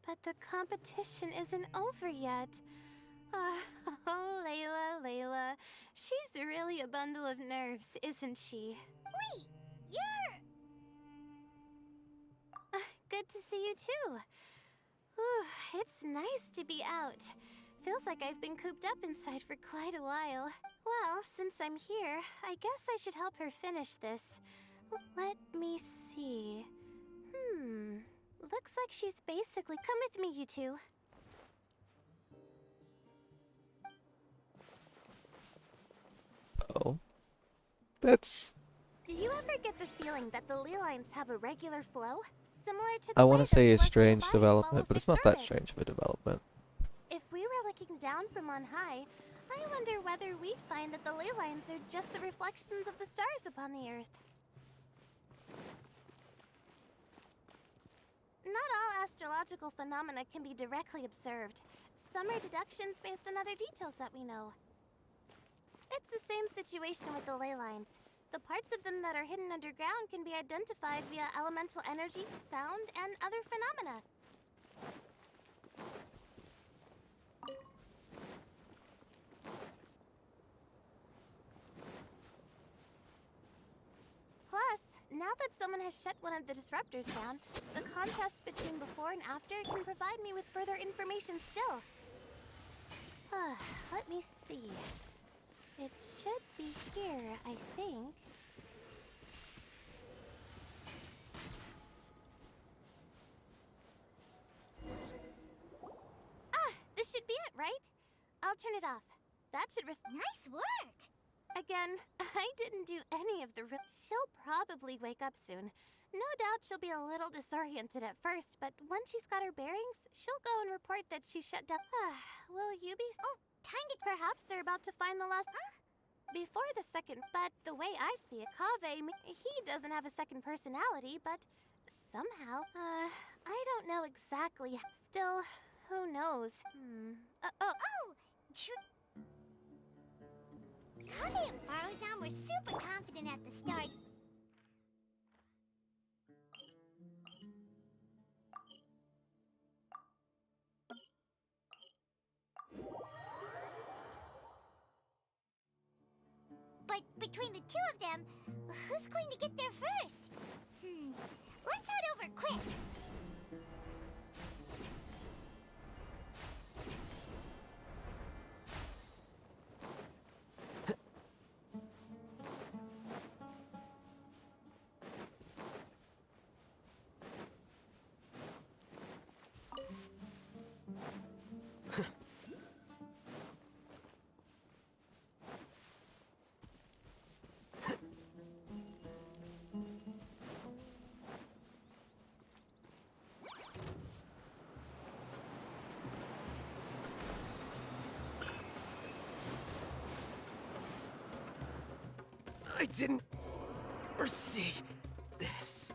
but the competition isn't over yet. Oh, Layla. She's really a bundle of nerves, isn't she? Wait, you're... good to see you too. Whew, it's nice to be out. Feels like I've been cooped up inside for quite a while. Well, since I'm here, I guess I should help her finish this. Let me see. Looks like she's basically... Come with me, you two. Oh. That's... Do you ever get the feeling that the ley lines have a regular flow? Similar to I the want way to say a that celestial strange bodies development, follow but it's fixed not that orbits? strange of a development. If we were looking down from on high, I wonder whether we'd find that the ley lines are just the reflections of the stars upon the Earth. Not all astrological phenomena can be directly observed. Some are deductions based on other details that we know. It's the same situation with the ley lines. The parts of them that are hidden underground can be identified via elemental energy, sound, and other phenomena. Plus, now that someone has shut one of the disruptors down, the contrast between before and after can provide me with further information still. Let me see. It should be here, I think. This should be it, right? I'll turn it off. That should Nice work! Again, I didn't do any of the She'll probably wake up soon. No doubt she'll be a little disoriented at first, but once she's got her bearings, she'll go and report that she shut down. Will you be... Oh, kinda. Perhaps they're about to find the last... Before the second... But the way I see it, Kaveh, he doesn't have a second personality, but somehow... I don't know exactly. Still, who knows? Kaveh and Faruzan were super confident at the start. But between the two of them, who's going to get there first? Let's head over quick. I didn't foresee this.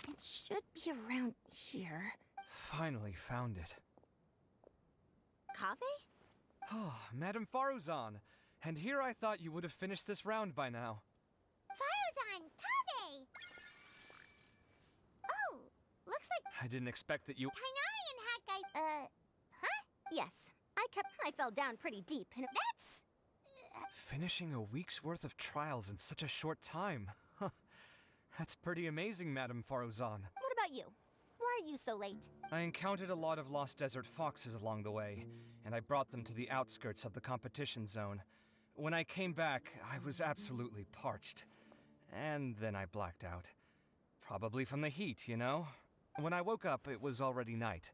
It should be around here. Finally found it. Kaveh? Oh, Madame Faruzan. And here I thought you would have finished this round by now. Faruzan! Kaveh! Oh, looks like I didn't expect that you... Kainari and Hat Guy, Yes. I fell down pretty deep, and Finishing a week's worth of trials in such a short time. Huh. That's pretty amazing, Madame Faruzan. What about you? Why are you so late? I encountered a lot of lost desert foxes along the way, and I brought them to the outskirts of the competition zone. When I came back, I was absolutely parched. And then I blacked out. Probably from the heat, you know? When I woke up, it was already night.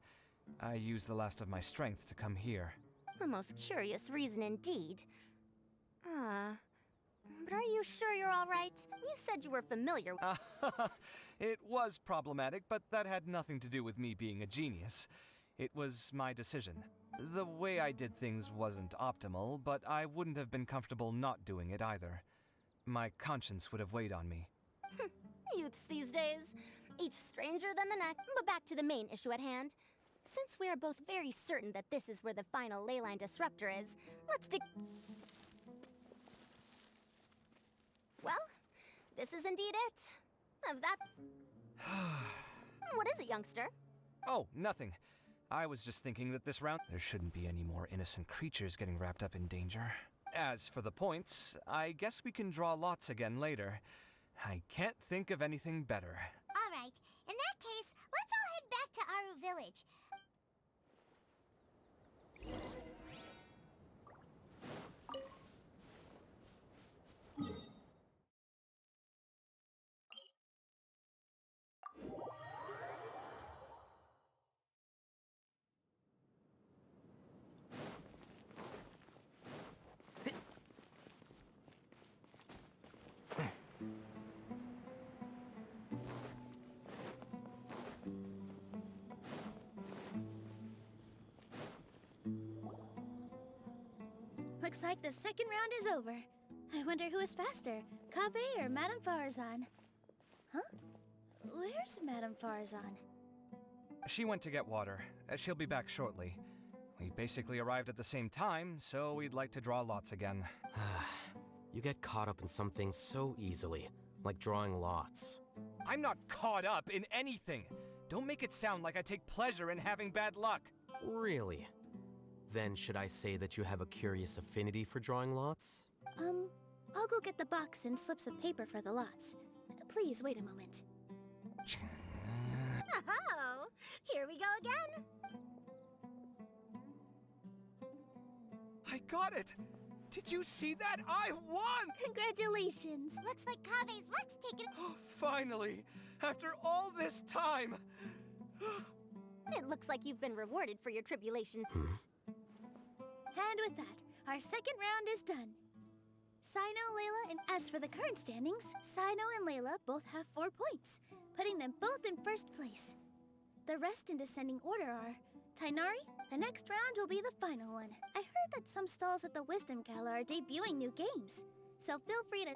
I used the last of my strength to come here. A most curious reason indeed. But But are you sure you're all right? You said you were familiar. It was problematic, but that had nothing to do with me being a genius. It was my decision. The way I did things wasn't optimal, but I wouldn't have been comfortable not doing it either. My conscience would have weighed on me. Youths these days. Each stranger than the next. But back to the main issue at hand. Since we are both very certain that this is where the final leyline disruptor is, let's dig. Well, this is indeed it. Of that. What is it, youngster? Oh, nothing. I was just thinking that this round, there shouldn't be any more innocent creatures getting wrapped up in danger. As for the points, I guess we can draw lots again later. I can't think of anything better. All right. In that case, let's all head back to Aru Village. Looks like the second round is over. I wonder who is faster, Kaveh or Madame Farzan? Huh? Where's Madame Farzan? She went to get water. She'll be back shortly. We basically arrived at the same time, so we'd like to draw lots again. You get caught up in some things so easily, like drawing lots. I'm not caught up in anything! Don't make it sound like I take pleasure in having bad luck! Really? Then should I say that you have a curious affinity for drawing lots? I'll go get the box and slips of paper for the lots. Please wait a moment. Oh, here we go again. I got it! Did you see that? I won! Congratulations! Looks like Kaveh's luck's taken. Finally! After all this time! It looks like you've been rewarded for your tribulations. And with that, our second round is done. Sino, Layla, and as for the current standings, Sino and Layla both have 4 points, putting them both in first place. The rest in descending order are Tainari, the next round will be the final one. I heard that some stalls at the Wisdom Gala are debuting new games, so feel free to...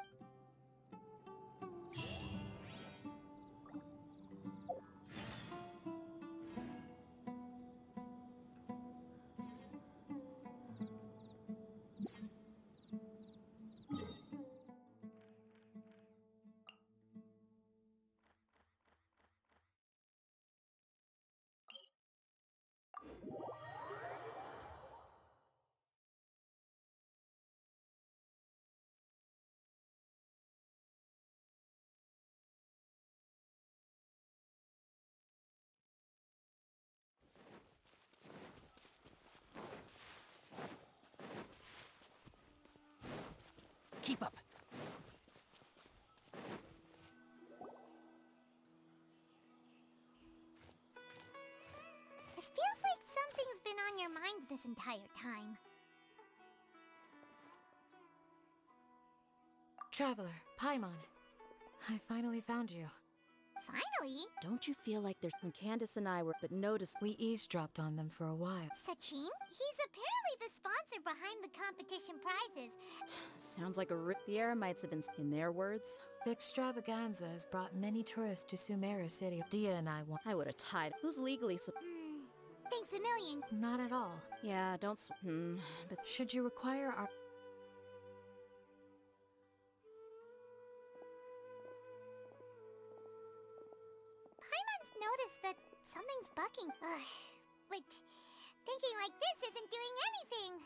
Keep up. It feels like something's been on your mind this entire time. Traveler, Paimon. I finally found you. Finally? Don't you feel like there's when Candace and I were, but noticed We eavesdropped on them for a while. Sachin? He's apparently the sponsor behind the competition prizes. sounds like a rip. The Eremites have been, in their words. The extravaganza has brought many tourists to Sumeru City. Dia and I want. I would have tied. Who's legally Thanks a million. Not at all. Yeah, don't but Should you require our. Paimon's noticed that something's bugging. Ugh. But thinking like this isn't doing anything.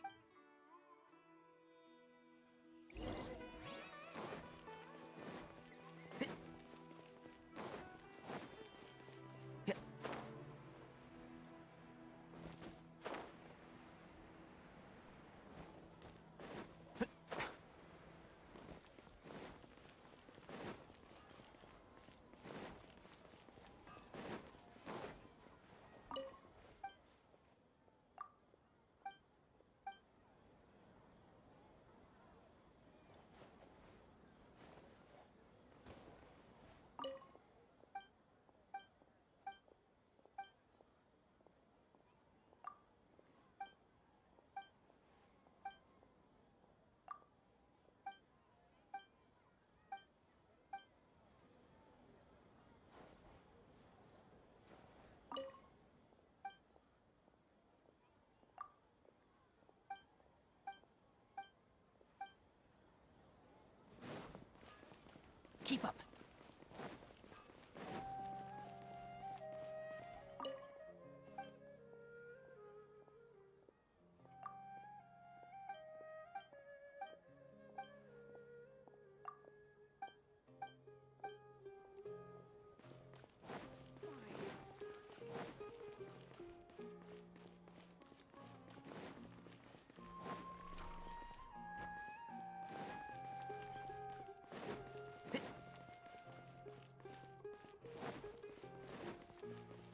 Keep up.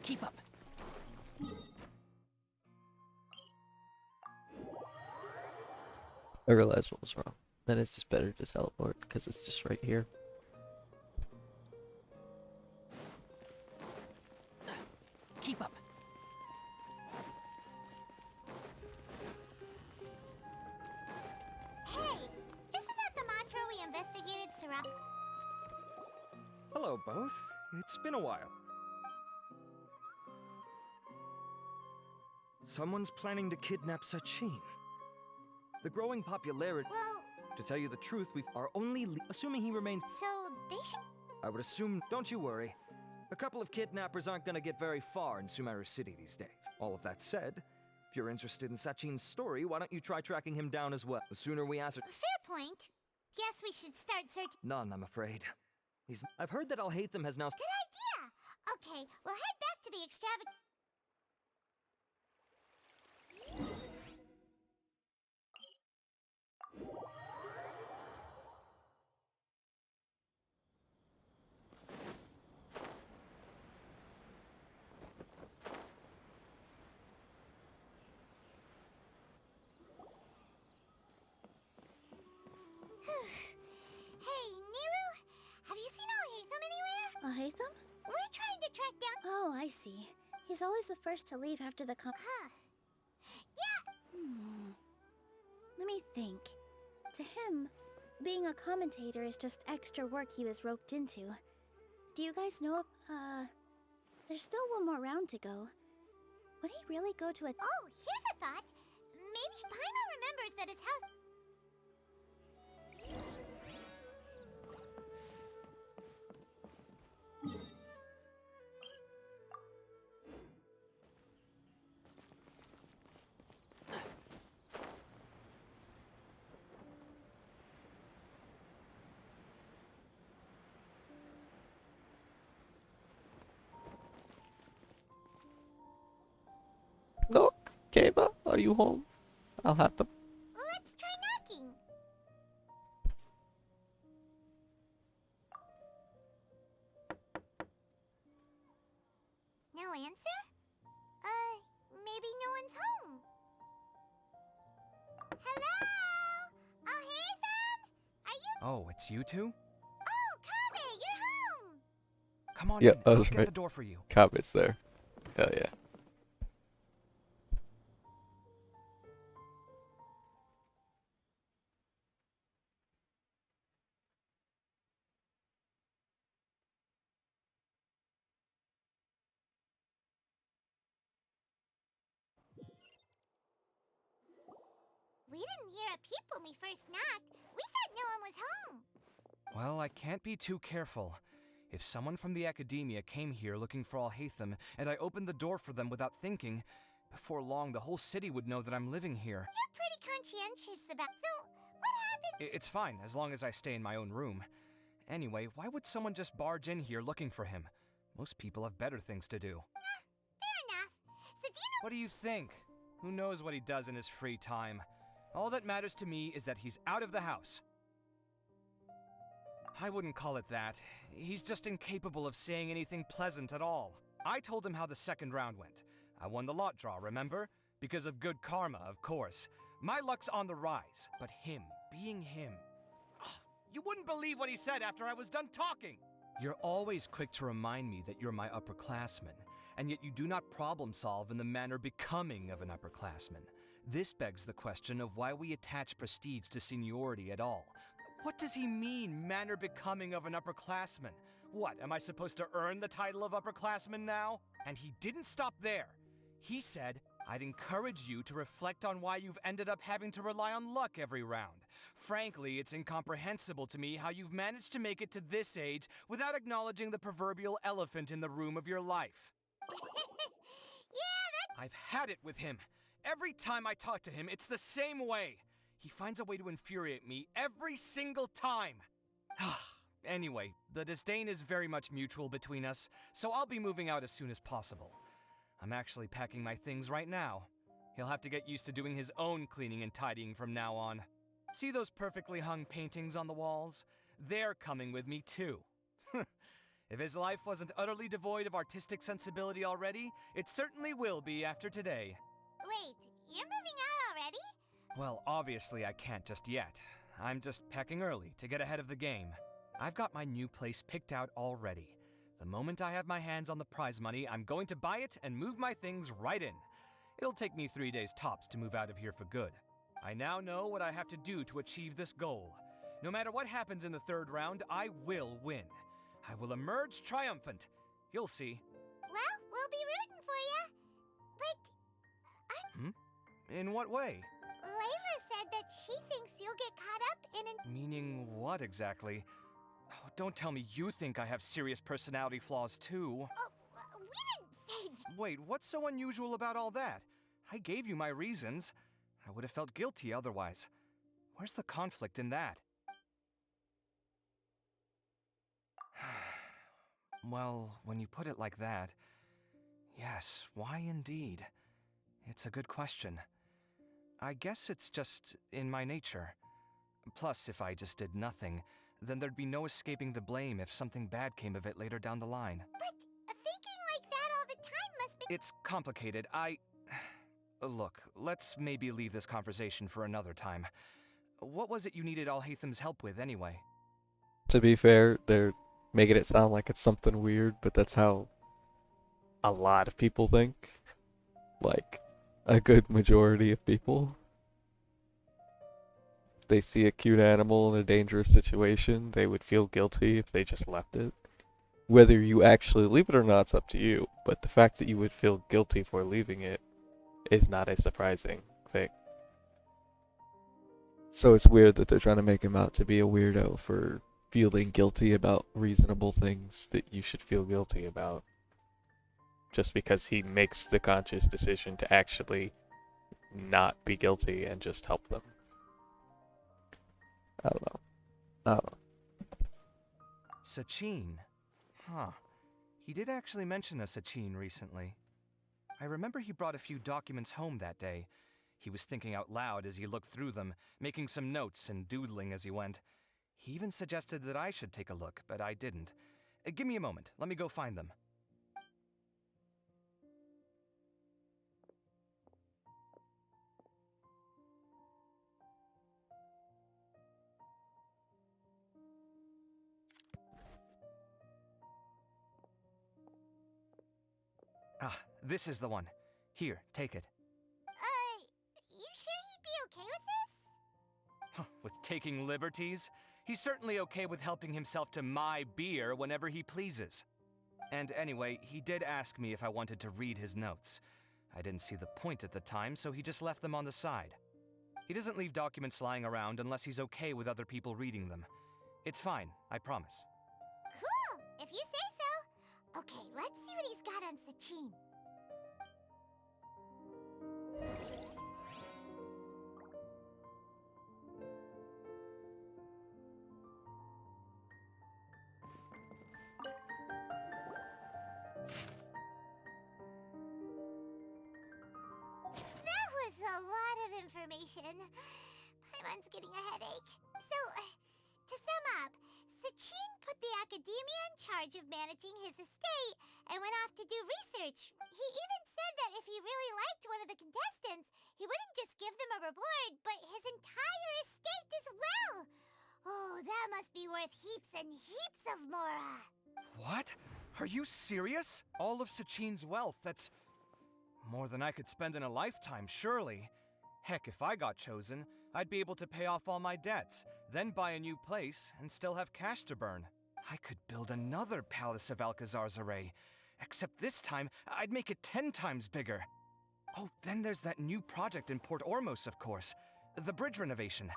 Keep up. I realized what was wrong. Then it's just better to teleport because it's just right here. Keep up. Hey, isn't that the mantra we investigated surround? Hello, both. It's been a while. Someone's planning to kidnap Sachin. The growing popularity... Well... To tell you the truth, we are only assuming he remains... So, they should... I would assume... Don't you worry. A couple of kidnappers aren't gonna get very far in Sumeru City these days. All of that said, if you're interested in Sachin's story, why don't you try tracking him down as well? The sooner we answer... Fair point. Guess we should start searching... None, I'm afraid. I've heard that Alhaitham has now... Good idea! Okay, we'll head back to the extravagant... Hey, Niru, have you seen Alhaitham anywhere? Alhaitham? We're trying to track down... Oh, I see. He's always the first to leave after the Huh. Yeah! Let me think. To him, being a commentator is just extra work he was roped into. Do you guys know, there's still one more round to go. Would he really go to a... Oh, here's a thought. Maybe Paimon remembers that his house... Look, Keba, are you home? I'll have to... Let's try knocking. No answer? Maybe no one's home. Hello? Alhaitham? Are you... Oh, it's you two? Oh, Kaveh, you're home! Come on Yeah, in. I I'll was get right. the door for you. Kabe's there. Hell yeah. We didn't hear a peep when we first knocked. We thought no one was home. Well, I can't be too careful. If someone from the academia came here looking for Alhaitham, and I opened the door for them without thinking, before long the whole city would know that I'm living here. You're pretty conscientious about... So, what happened? It's fine, as long as I stay in my own room. Anyway, why would someone just barge in here looking for him? Most people have better things to do. Fair enough. So do you know... What do you think? Who knows what he does in his free time? All that matters to me is that he's out of the house. I wouldn't call it that. He's just incapable of saying anything pleasant at all. I told him how the second round went. I won the lot draw, remember? Because of good karma, of course. My luck's on the rise, but him, being him... Oh, you wouldn't believe what he said after I was done talking! You're always quick to remind me that you're my upperclassman, and yet you do not problem solve in the manner becoming of an upperclassman. This begs the question of why we attach prestige to seniority at all. What does he mean, manner becoming of an upperclassman? What, am I supposed to earn the title of upperclassman now? And he didn't stop there. He said, I'd encourage you to reflect on why you've ended up having to rely on luck every round. Frankly, it's incomprehensible to me how you've managed to make it to this age without acknowledging the proverbial elephant in the room of your life. I've had it with him. Every time I talk to him, it's the same way. He finds a way to infuriate me every single time. Anyway, the disdain is very much mutual between us, so I'll be moving out as soon as possible. I'm actually packing my things right now. He'll have to get used to doing his own cleaning and tidying from now on. See those perfectly hung paintings on the walls? They're coming with me too. If his life wasn't utterly devoid of artistic sensibility already, it certainly will be after today. Wait, you're moving out already? Well, obviously I can't just yet. I'm just packing early to get ahead of the game. I've got my new place picked out already. The moment I have my hands on the prize money, I'm going to buy it and move my things right in. It'll take me 3 days tops to move out of here for good. I now know what I have to do to achieve this goal. No matter what happens in the third round, I will win. I will emerge triumphant. You'll see. Well, we'll be rooting for you. But In what way? Layla said that she thinks you'll get caught up in an... Meaning what exactly? Oh, don't tell me you think I have serious personality flaws too. Oh, we didn't say that. Wait, what's so unusual about all that? I gave you my reasons. I would have felt guilty otherwise. Where's the conflict in that? Well, when you put it like that, yes, why indeed? It's a good question. I guess it's just in my nature. Plus, if I just did nothing, then there'd be no escaping the blame if something bad came of it later down the line. But thinking like that all the time must be... It's complicated. Look, let's maybe leave this conversation for another time. What was it you needed Alhatham's help with, anyway? To be fair, they're making it sound like it's something weird, but that's how a lot of people think. Like, a good majority of people. They see a cute animal in a dangerous situation, they would feel guilty if they just left it. Whether you actually leave it or not, it's up to you, but the fact that you would feel guilty for leaving it is not a surprising thing. So it's weird that they're trying to make him out to be a weirdo for feeling guilty about reasonable things that you should feel guilty about. Just because he makes the conscious decision to actually not be guilty and just help them. I don't know. Sachin? Huh. He did actually mention a Sachin recently. I remember he brought a few documents home that day. He was thinking out loud as he looked through them, making some notes and doodling as he went. He even suggested that I should take a look, but I didn't. Give me a moment. Let me go find them. Ah, this is the one. Here, take it. You sure he'd be okay with this? With taking liberties? He's certainly okay with helping himself to my beer whenever he pleases. And anyway, he did ask me if I wanted to read his notes. I didn't see the point at the time, so he just left them on the side. He doesn't leave documents lying around unless he's okay with other people reading them. It's fine, I promise. Cool, if you say so. Okay, let's see what he's got on Sachin. That was a lot of information. Paimon's getting a headache. So, to sum up, Sachin put the Academia in charge of managing his estate and went off to do research. He even said that if he really liked one of the contestants, he wouldn't just give them a reward, but his entire estate as well. Oh, that must be worth heaps and heaps of mora. What? Are you serious? All of Sachin's wealth, that's more than I could spend in a lifetime, surely. Heck, if I got chosen, I'd be able to pay off all my debts, then buy a new place, and still have cash to burn. I could build another Palace of Alcazar's array, except this time, I'd make it 10 times bigger. Oh, then there's that new project in Port Ormos, of course. The bridge renovation.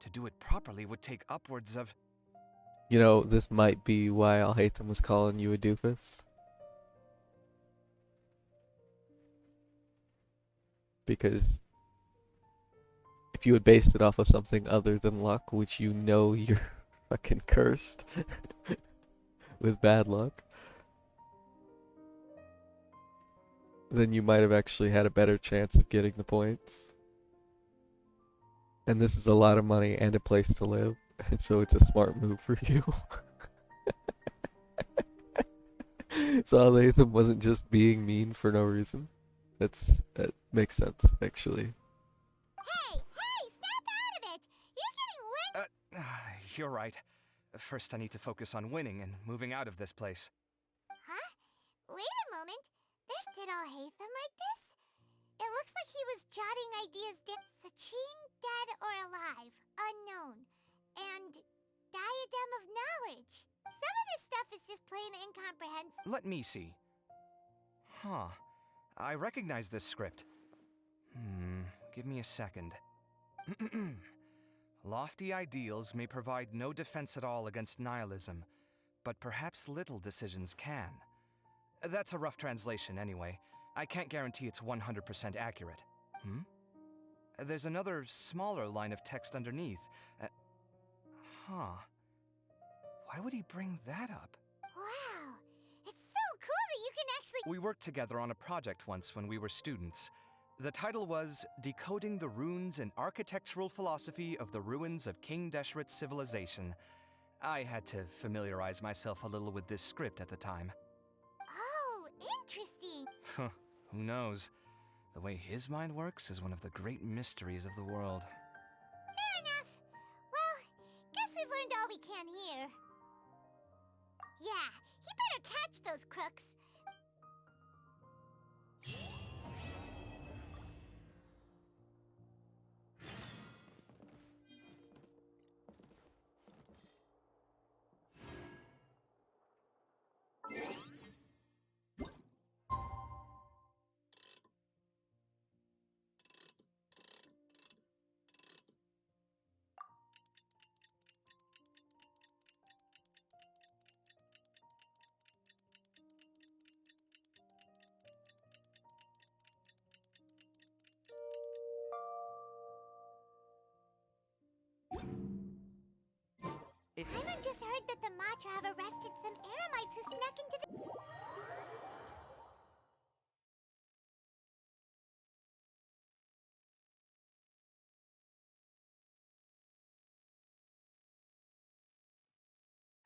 To do it properly would take upwards of... You know, this might be why Alhaitham was calling you a doofus. Because if you had based it off of something other than luck, which you know you're fucking cursed with bad luck, then you might have actually had a better chance of getting the points. And this is a lot of money and a place to live, and so it's a smart move for you. So Alhaitham wasn't just being mean for no reason. That makes sense, actually. You're right. First, I need to focus on winning and moving out of this place. Huh? Wait a moment. There's Did Alhaitham write this? It looks like he was jotting ideas down. Sachin, dead or alive, unknown. And Diadem of Knowledge. Some of this stuff is just plain incomprehensible. Let me see. Huh. I recognize this script. Give me a second. Lofty ideals may provide no defense at all against nihilism, but perhaps little decisions can. That's a rough translation anyway. I can't guarantee it's 100% accurate. There's another smaller line of text underneath. Why would he bring that up? Wow. It's so cool that you can actually... We worked together on a project once when we were students. The title was Decoding the Runes and Architectural Philosophy of the Ruins of King Deshret's Civilization. I had to familiarize myself a little with this script at the time. Oh, interesting. Who knows? The way his mind works is one of the great mysteries of the world. Fair enough. Well, guess we've learned all we can here. Yeah, he better catch those crooks. Paimon just heard that the Matra have arrested some Eremites who snuck into the...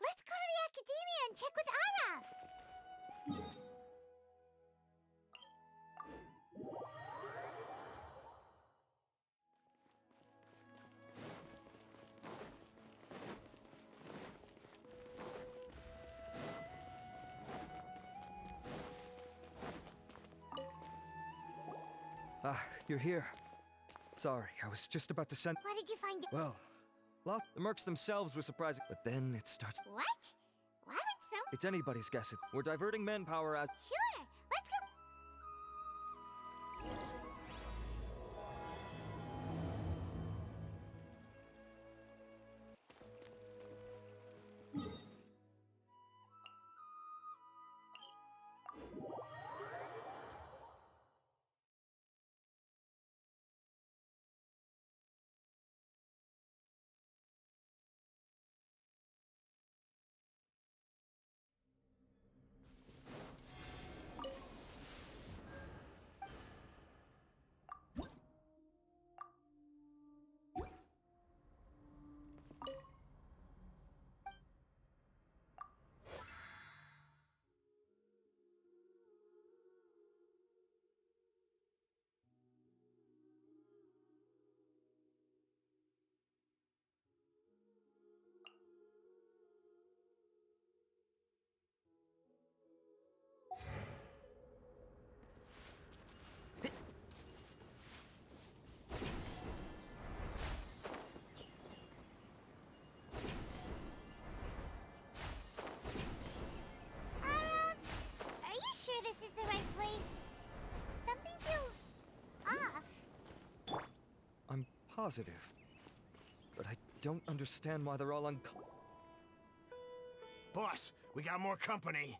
Let's go to the Academia and check with Araf! You're here. Sorry, I was just about to send... What did you find? Well, the mercs themselves were surprising, but then it starts... What? Why would some... It's anybody's guess. We're diverting manpower as... Sure, let's go... positive. But I don't understand why they're all Boss, we got more company.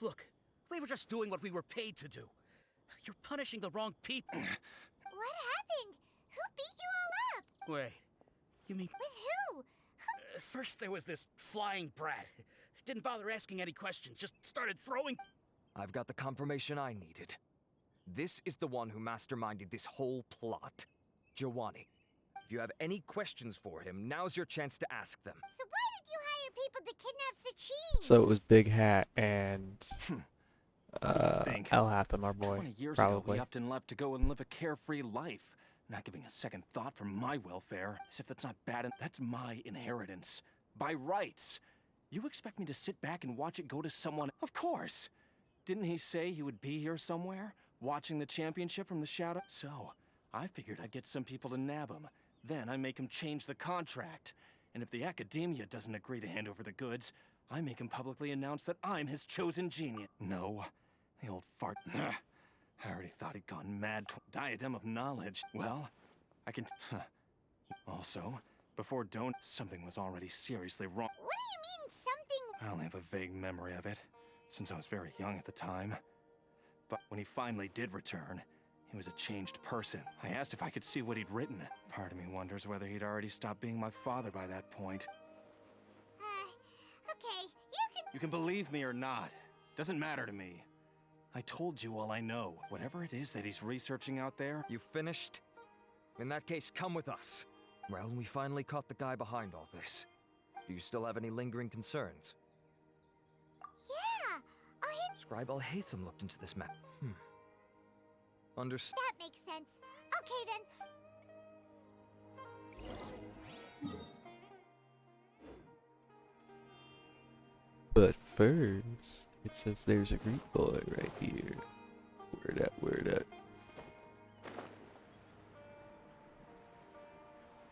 Look, we were just doing what we were paid to do. You're punishing the wrong people. What happened? Who beat you all up? Wait, you mean... With who? First there was this flying brat. Didn't bother asking any questions, just started throwing... I've got the confirmation I needed. This is the one who masterminded this whole plot. Giovanni. If you have any questions for him, now's your chance to ask them. So why did you hire people to kidnap Sachin? So it was Big Hat and think? El Hatham, our boy, 20 years ago, probably. we upped and left to go and live a carefree life, not giving a second thought for my welfare, as if that's not bad. And that's my inheritance, by rights. You expect me to sit back and watch it go to someone? Of course. Didn't he say he would be here somewhere, watching the championship from the shadow? So, I figured I'd get some people to nab him. Then I make him change the contract. And if the Academia doesn't agree to hand over the goods, I make him publicly announce that I'm his chosen genius. No, the old fart. I already thought he'd gone mad. Diadem of knowledge. Well, I can... Also, before something was already seriously wrong. What do you mean, something... I only have a vague memory of it, since I was very young at the time. But when he finally did return, he was a changed person. I asked if I could see what he'd written. Part of me wonders whether he'd already stopped being my father by that point. Okay, You can believe me or not. Doesn't matter to me. I told you all I know. Whatever it is that he's researching out there... You finished? In that case, come with us. Well, we finally caught the guy behind all this. Do you still have any lingering concerns? Yeah, Scribe Al-Haytham looked into this map. Understood. That makes sense. Okay, then. But first, it says there's a Greek boy right here. Word at, word at.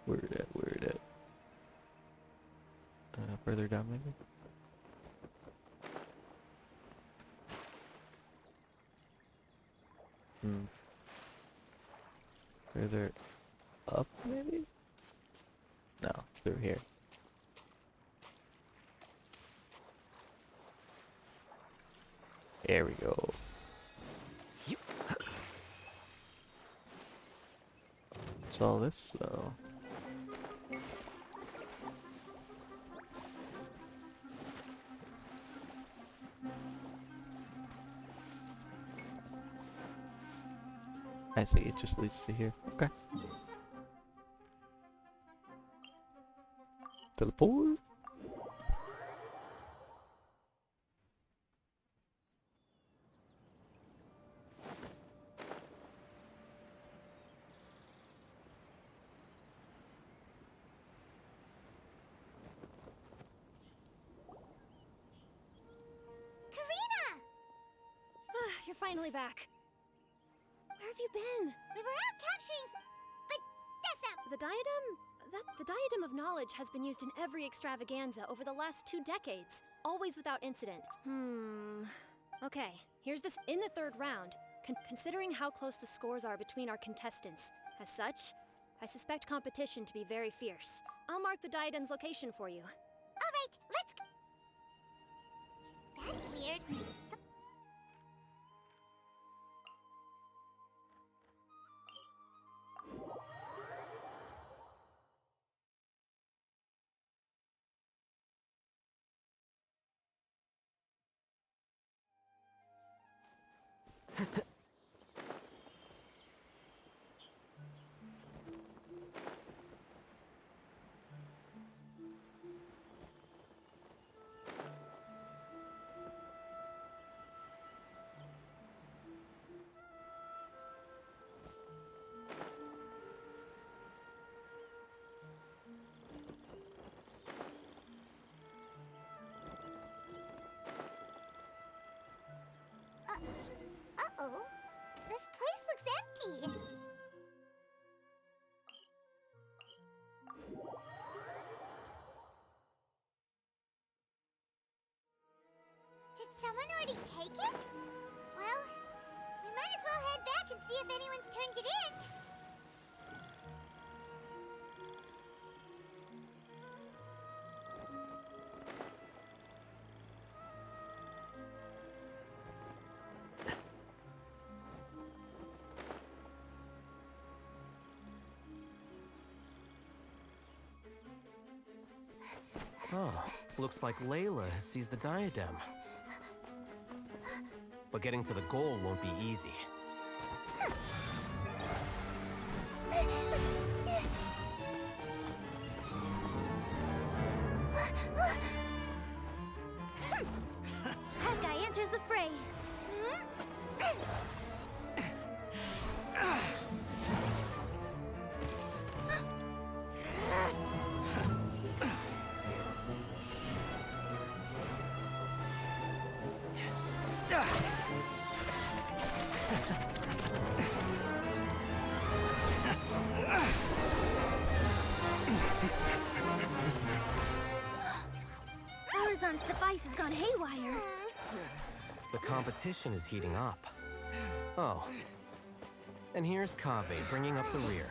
Word at, word at. Further down maybe? Further up maybe? No, through here. There we go. What's all this though? I see, it just leads to here. Okay. Teleport. You're finally back. Where have you been? We were out capturing but that's not... The diadem? The diadem of knowledge has been used in every extravaganza over the last 2 decades, always without incident. Okay, here's this. In the 3rd round, considering how close the scores are between our contestants, as such, I suspect competition to be very fierce. I'll mark the diadem's location for you. Alright, let's go. That's weird. Uh-oh. This place looks empty. Did someone already take it? Well, we might as well see if anyone's turned it in. Oh, looks like Layla has seized the diadem. But getting to the goal won't be easy. That guy enters the fray. Horizon's device has gone haywire. The competition is heating up. Oh. And here's Kaveh bringing up the rear.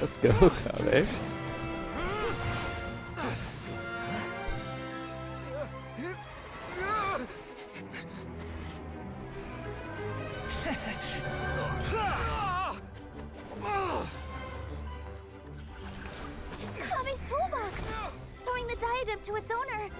Let's go, Kaveh. It's Kaveh's toolbox! Throwing the diadem to its owner.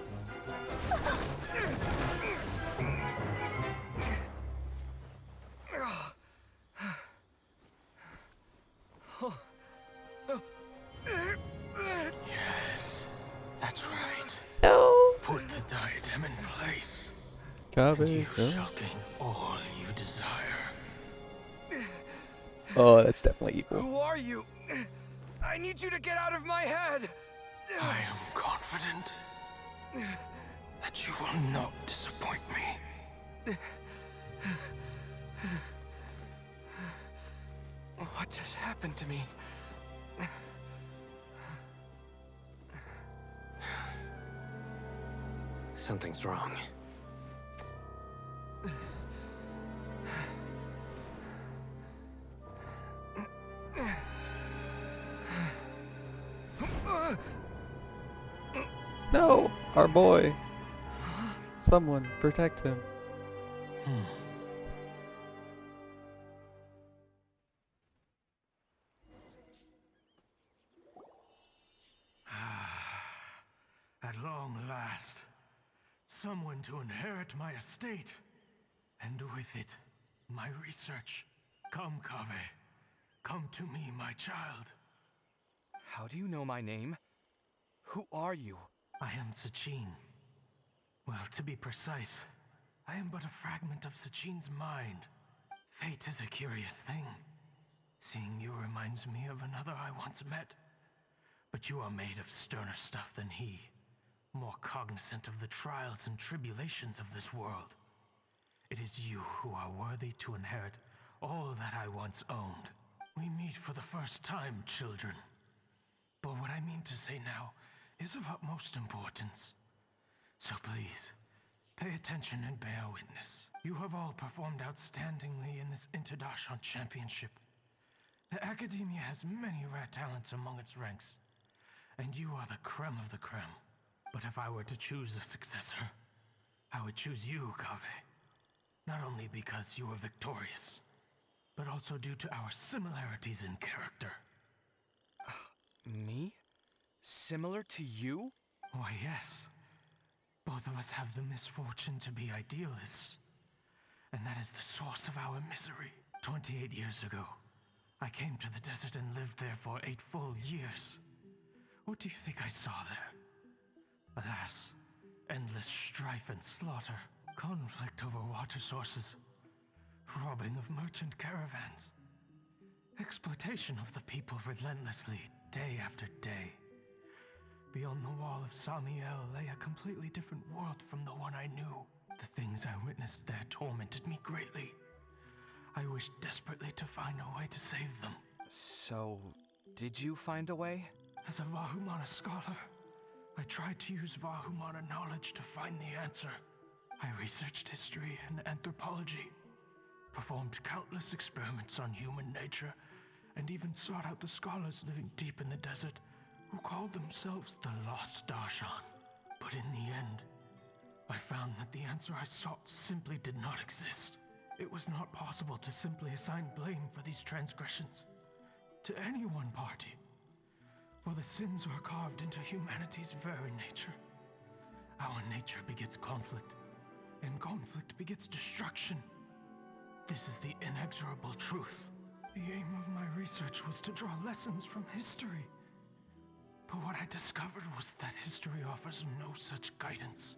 Yes, that's right. No. Put the diadem in place. Kaveh, And you no. shall gain all you desire. Oh, that's definitely equal. Who are you? I need you to get out of my head! I am confident that you will not disappoint me. What just happened to me? Something's wrong. No, our boy. Someone protect him. At long last, someone to inherit my estate, and with it, my research. Come, Kaveh. Come to me, my child. How do you know my name? Who are you? I am Sachin. Well, to be precise, I am but a fragment of Sachin's mind. Fate is a curious thing. Seeing you reminds me of another I once met. But you are made of sterner stuff than he, more cognizant of the trials and tribulations of this world. It is you who are worthy to inherit all that I once owned. We meet for the first time, children. But what I mean to say now is of utmost importance. So please, pay attention and bear witness. You have all performed outstandingly in this Interdarshan Championship. The Academia has many rare talents among its ranks, and you are the creme of the creme. But if I were to choose a successor, I would choose you, Kaveh. Not only because you were victorious, but also due to our similarities in character. Me? Similar to you? Why, yes. Both of us have the misfortune to be idealists. And that is the source of our misery. 28 years ago, I came to the desert and lived there for 8 full years. What do you think I saw there? Alas, endless strife and slaughter, conflict over water sources, robbing of merchant caravans, exploitation of the people relentlessly, day after day. Beyond the wall of Samiel lay a completely different world from the one I knew. The things I witnessed there tormented me greatly. I wished desperately to find a way to save them. So, did you find a way? As a Vahumana scholar, I tried to use Vahumana knowledge to find the answer. I researched history and anthropology, performed countless experiments on human nature, and even sought out the scholars living deep in the desert who called themselves the Lost Darshan. But in the end, I found that the answer I sought simply did not exist. It was not possible to simply assign blame for these transgressions to any one party, for the sins are carved into humanity's very nature. Our nature begets conflict, and conflict begets destruction. This is the inexorable truth. The aim of my research was to draw lessons from history. But what I discovered was that history offers no such guidance.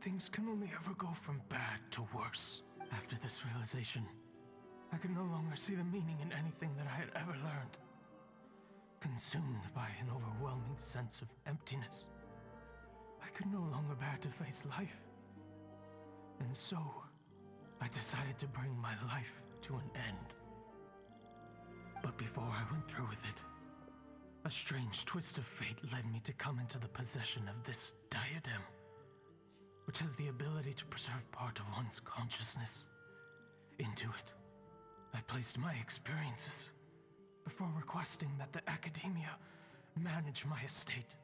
Things can only ever go from bad to worse. After this realization, I could no longer see the meaning in anything that I had ever learned. Consumed by an overwhelming sense of emptiness, I could no longer bear to face life. And so, I decided to bring my life to an end. But before I went through with it, a strange twist of fate led me to come into the possession of this diadem, which has the ability to preserve part of one's consciousness. Into it, I placed my experiences before requesting that the academia manage my estate.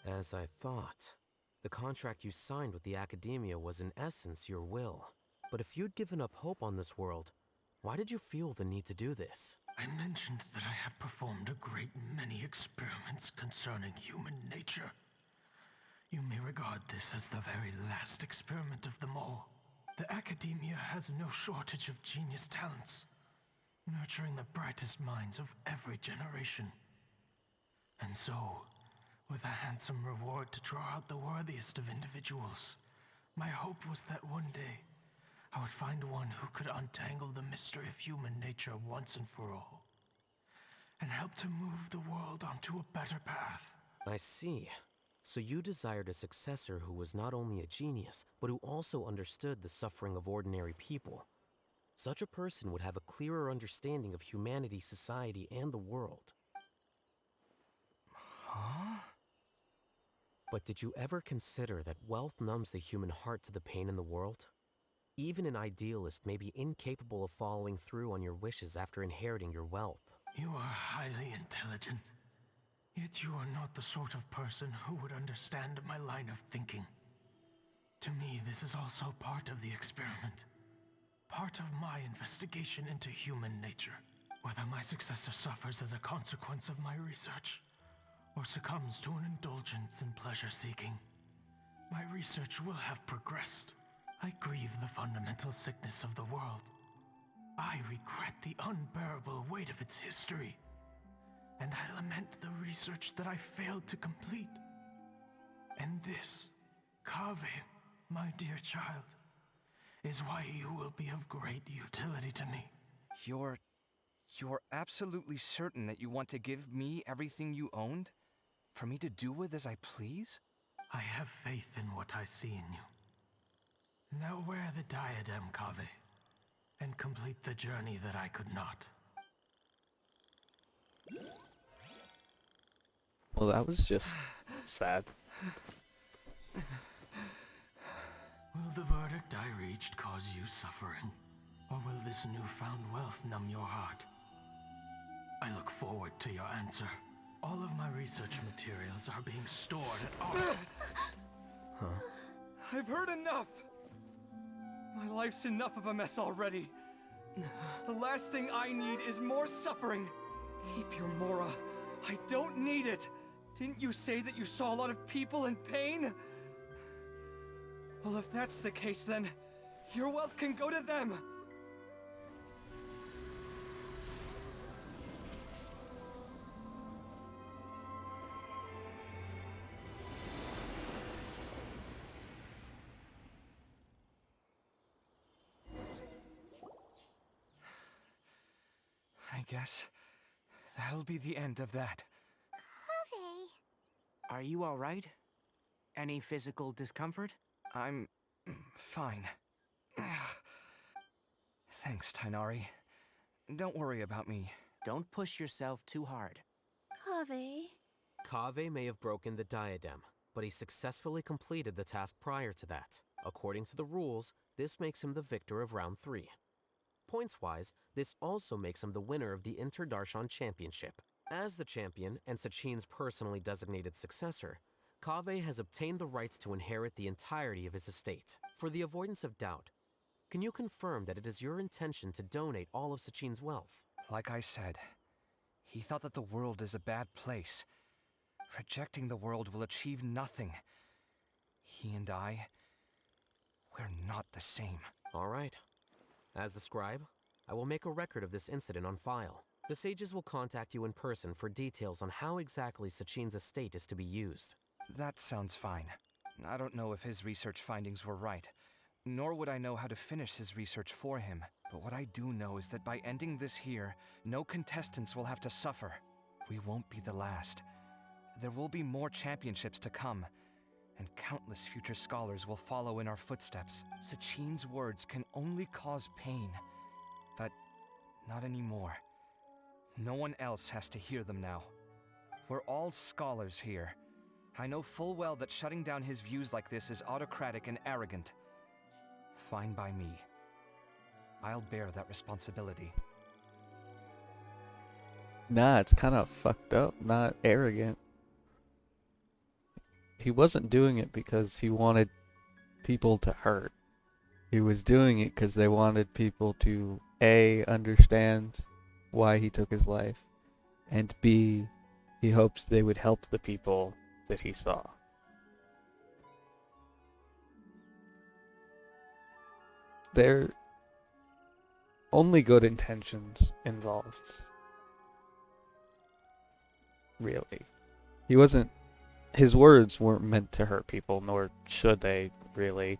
As I thought, the contract you signed with the academia was in essence your will. But if you'd given up hope on this world, why did you feel the need to do this? I mentioned that I had performed a great many experiments concerning human nature. You may regard this as the very last experiment of them all. The academia has no shortage of genius talents, nurturing the brightest minds of every generation. And so, with a handsome reward to draw out the worthiest of individuals, my hope was that one day I would find one who could untangle the mystery of human nature once and for all, and help to move the world onto a better path. I see. So you desired a successor who was not only a genius, but who also understood the suffering of ordinary people. Such a person would have a clearer understanding of humanity, society, and the world. Huh? But did you ever consider that wealth numbs the human heart to the pain in the world? Even an idealist may be incapable of following through on your wishes after inheriting your wealth. You are highly intelligent, yet you are not the sort of person who would understand my line of thinking. To me, this is also part of the experiment. Part of my investigation into human nature. Whether my successor suffers as a consequence of my research, or succumbs to an indulgence in pleasure-seeking, my research will have progressed. I grieve the fundamental sickness of the world. I regret the unbearable weight of its history. And I lament the research that I failed to complete. And this, Kaveh, my dear child, is why you will be of great utility to me. You're absolutely certain that you want to give me everything you owned? For me to do with as I please? I have faith in what I see in you. Now wear the diadem, Kaveh, and complete the journey that I could not. Well, that was just sad. Will the verdict I reached cause you suffering? Or will this newfound wealth numb your heart? I look forward to your answer. All of my research materials are being stored at our... Huh? I've heard enough! My life's enough of a mess already. The last thing I need is more suffering. Keep your Mora. I don't need it. Didn't you say that you saw a lot of people in pain? Well, if that's the case, then your wealth can go to them. I guess that'll be the end of that. Kaveh! Are you alright? Any physical discomfort? I'm fine. Thanks, Tainari. Don't worry about me. Don't push yourself too hard. Kaveh. Kaveh may have broken the diadem, but he successfully completed the task prior to that. According to the rules, this makes him the victor of round 3. Points-wise, this also makes him the winner of the Inter-Darshan Championship. As the champion and Sachin's personally designated successor, Kaveh has obtained the rights to inherit the entirety of his estate. For the avoidance of doubt, can you confirm that it is your intention to donate all of Sachin's wealth? Like I said, he thought that the world is a bad place. Rejecting the world will achieve nothing. He and I, we're not the same. All right. As the scribe, I will make a record of this incident on file. The sages will contact you in person for details on how exactly Sachin's estate is to be used. That sounds fine. I don't know if his research findings were right, nor would I know how to finish his research for him. But what I do know is that by ending this here, no contestants will have to suffer. We won't be the last. There will be more championships to come, and countless future scholars will follow in our footsteps. Sachin's words can only cause pain, but not anymore. No one else has to hear them now. We're all scholars here. I know full well that shutting down his views like this is autocratic and arrogant. Fine by me. I'll bear that responsibility. Nah, it's kind of fucked up, not arrogant. He wasn't doing it because he wanted people to hurt. He was doing it because they wanted people to A, understand why he took his life, and B, he hopes they would help the people that he saw. They're only good intentions involved. Really. His words weren't meant to hurt people, nor should they, really.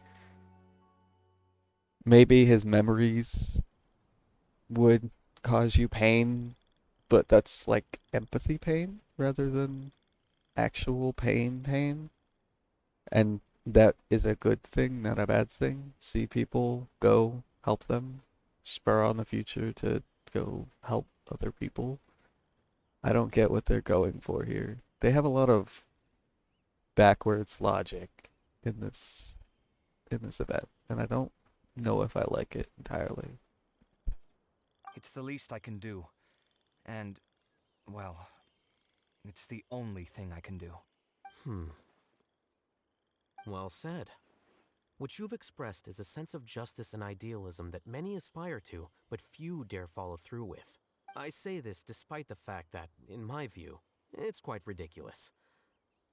Maybe his memories would cause you pain, but that's like empathy pain rather than actual pain. And that is a good thing, not a bad thing. See people go help them, spur on the future to go help other people. I don't get what they're going for here. They have a lot of backwards logic in this event, and I don't know if I like it entirely. It's the least I can do. And, well, it's the only thing I can do. Well said. What you've expressed is a sense of justice and idealism that many aspire to, but few dare follow through with. I say this despite the fact that, in my view, it's quite ridiculous.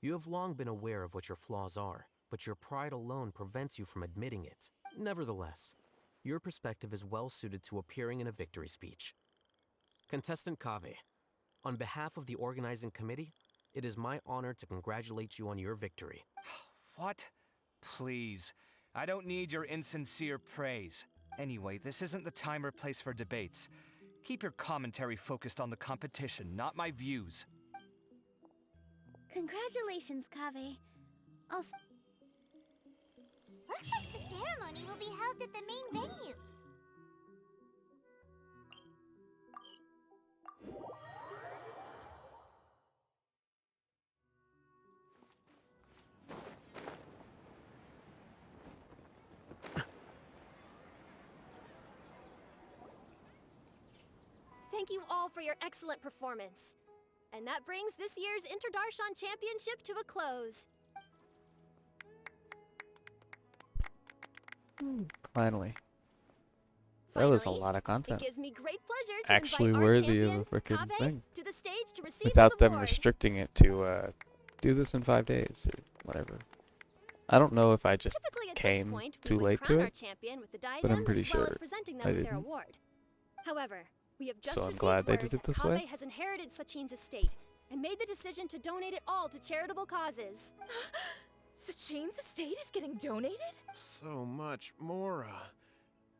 You have long been aware of what your flaws are, but your pride alone prevents you from admitting it. Nevertheless, your perspective is well suited to appearing in a victory speech. Contestant Kaveh, on behalf of the organizing committee, it is my honor to congratulate you on your victory. What? Please. I don't need your insincere praise. Anyway, this isn't the time or place for debates. Keep your commentary focused on the competition, not my views. Congratulations, Kaveh. Also, Looks like the ceremony will be held at the main venue. Thank you all for your excellent performance. And that brings this year's Inter-Darshan Championship to a close. Finally. That was a lot of content. It gives me great pleasure to Actually invite worthy our of a champion, freaking Kaveh, thing. to the stage to receive Without his them award. restricting it to do this in 5 days or whatever. I don't know if I just Typically at this came point, we too would late crown to our it, champion with the but I'm diadem pretty as well sure as presenting them I with their didn't. award. However, we have just So I'm received glad they word did it that this Kaveh way. has inherited Sachin's estate and made the decision to donate it all to charitable causes. Sachin's estate is getting donated? So much, Mora.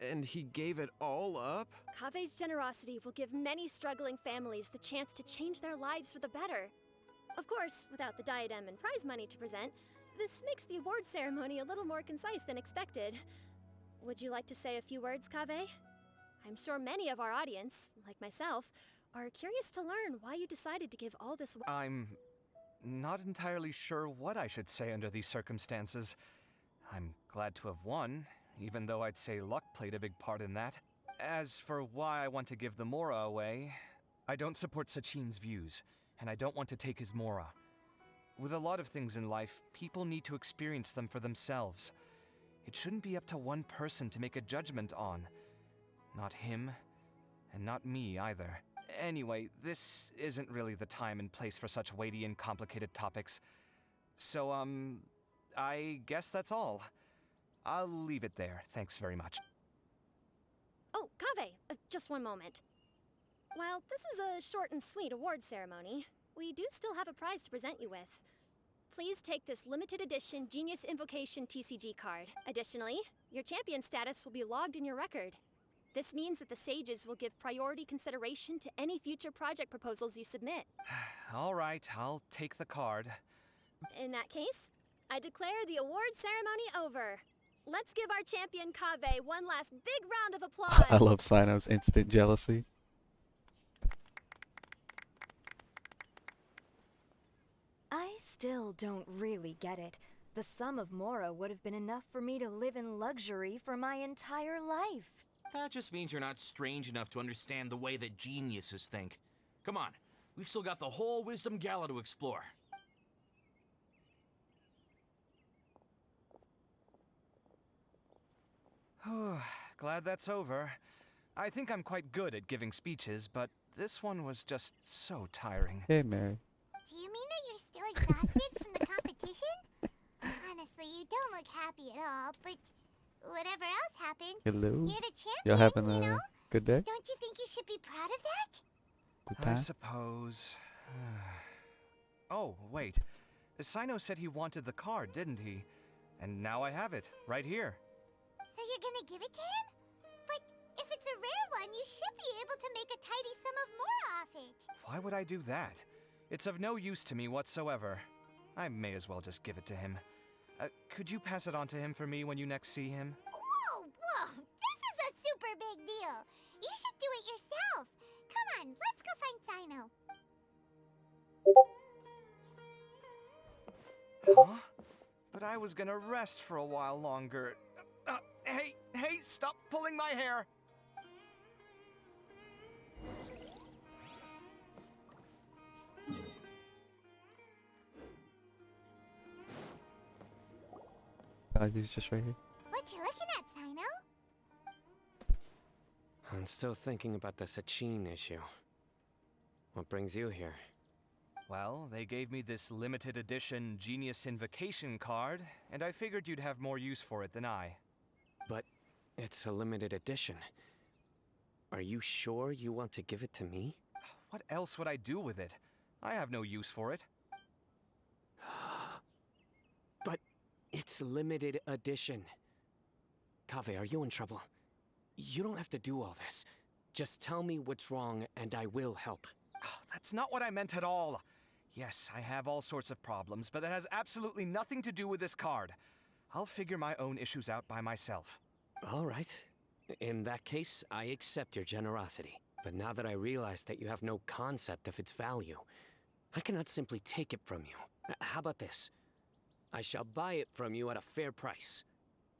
And he gave it all up? Kaveh's generosity will give many struggling families the chance to change their lives for the better. Of course, without the diadem and prize money to present, this makes the award ceremony a little more concise than expected. Would you like to say a few words, Kaveh? I'm sure many of our audience, like myself, are curious to learn why you decided to give all this. I'm not entirely sure what I should say under these circumstances. I'm glad to have won, even though I'd say luck played a big part in that. As for why I want to give the Mora away, I don't support Sachin's views, and I don't want to take his Mora. With a lot of things in life, people need to experience them for themselves. It shouldn't be up to one person to make a judgment on. Not him, and not me either. Anyway, this isn't really the time and place for such weighty and complicated topics. So, I guess that's all. I'll leave it there. Thanks very much. Oh, Kaveh, just one moment. While this is a short and sweet award ceremony, we do still have a prize to present you with. Please take this limited edition Genius Invocation TCG card. Additionally, your champion status will be logged in your record. This means that the Sages will give priority consideration to any future project proposals you submit. All right, I'll take the card. In that case, I declare the award ceremony over. Let's give our champion Kaveh one last big round of applause. I love Sino's instant jealousy. I still don't really get it. The sum of Mora would have been enough for me to live in luxury for my entire life. That just means you're not strange enough to understand the way that geniuses think. Come on, we've still got the whole Wisdom Gala to explore. Glad that's over. I think I'm quite good at giving speeches, but this one was just so tiring. Hey, Mary. Do you mean that you're still exhausted from the competition? Honestly, you don't look happy at all, but whatever else happened, Hello. you're the champion, Y'all having you a know? good day? Don't you think you should be proud of that? Good I time? suppose. Oh, wait. Sino said he wanted the card, didn't he? And now I have it, right here. So you're gonna give it to him? But if it's a rare one, you should be able to make a tidy sum of Mora off it. Why would I do that? It's of no use to me whatsoever. I may as well just give it to him. Could you pass it on to him for me when you next see him? Whoa, whoa! This is a super big deal! You should do it yourself! Come on, let's go find Sino. Huh? But I was gonna rest for a while longer. Hey, stop pulling my hair! He's just right here. What you looking at, Sino? I'm still thinking about the Sachin issue. What brings you here? Well, they gave me this limited edition Genius Invocation card, and I figured you'd have more use for it than I. But it's a limited edition. Are you sure you want to give it to me? What else would I do with it? I have no use for it. But it's limited edition. Kaveh, are you in trouble? You don't have to do all this. Just tell me what's wrong and I will help. That's not what I meant at all. Yes, I have all sorts of problems, but that has absolutely nothing to do with this card. I'll figure my own issues out by myself. All right. In that case, I accept your generosity. But now that I realize that you have no concept of its value, I cannot simply take it from you. How about this? I shall buy it from you at a fair price.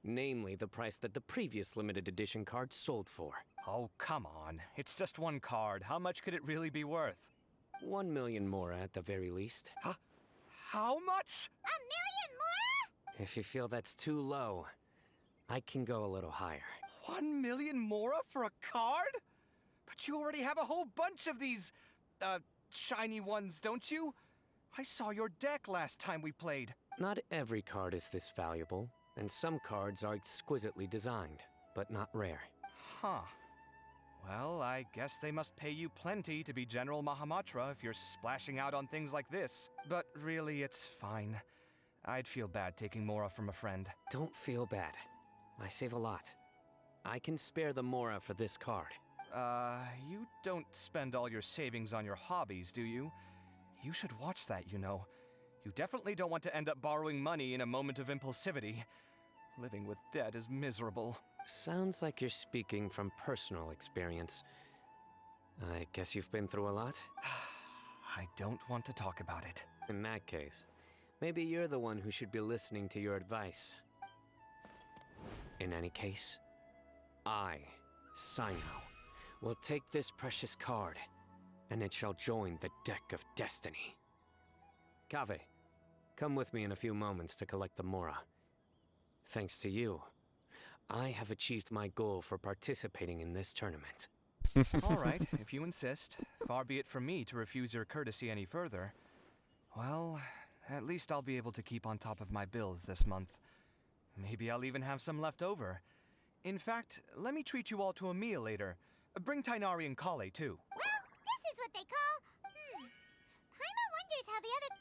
Namely, the price that the previous limited edition card sold for. Oh, come on. It's just one card. How much could it really be worth? 1 million more at the very least. How much? 1 million Mora? If you feel that's too low, I can go a little higher. 1 million Mora for a card? But you already have a whole bunch of these, shiny ones, don't you? I saw your deck last time we played. Not every card is this valuable, and some cards are exquisitely designed, but not rare. Huh. Well, I guess they must pay you plenty to be General Mahamatra if you're splashing out on things like this. But really, it's fine. I'd feel bad taking Mora from a friend. Don't feel bad. I save a lot. I can spare the Mora for this card. You don't spend all your savings on your hobbies, do you? You should watch that, you know. You definitely don't want to end up borrowing money in a moment of impulsivity. Living with debt is miserable. Sounds like you're speaking from personal experience. I guess you've been through a lot? I don't want to talk about it. In that case, maybe you're the one who should be listening to your advice. In any case, I, Sino, will take this precious card, and it shall join the deck of destiny. Kaveh, come with me in a few moments to collect the Mora. Thanks to you, I have achieved my goal for participating in this tournament. All right, if you insist. Far be it from me to refuse your courtesy any further. Well, at least I'll be able to keep on top of my bills this month. Maybe I'll even have some left over. In fact, let me treat you all to a meal later. Bring Tainari and Kale, too. Well, this is what they call... Paimon wonders how the other...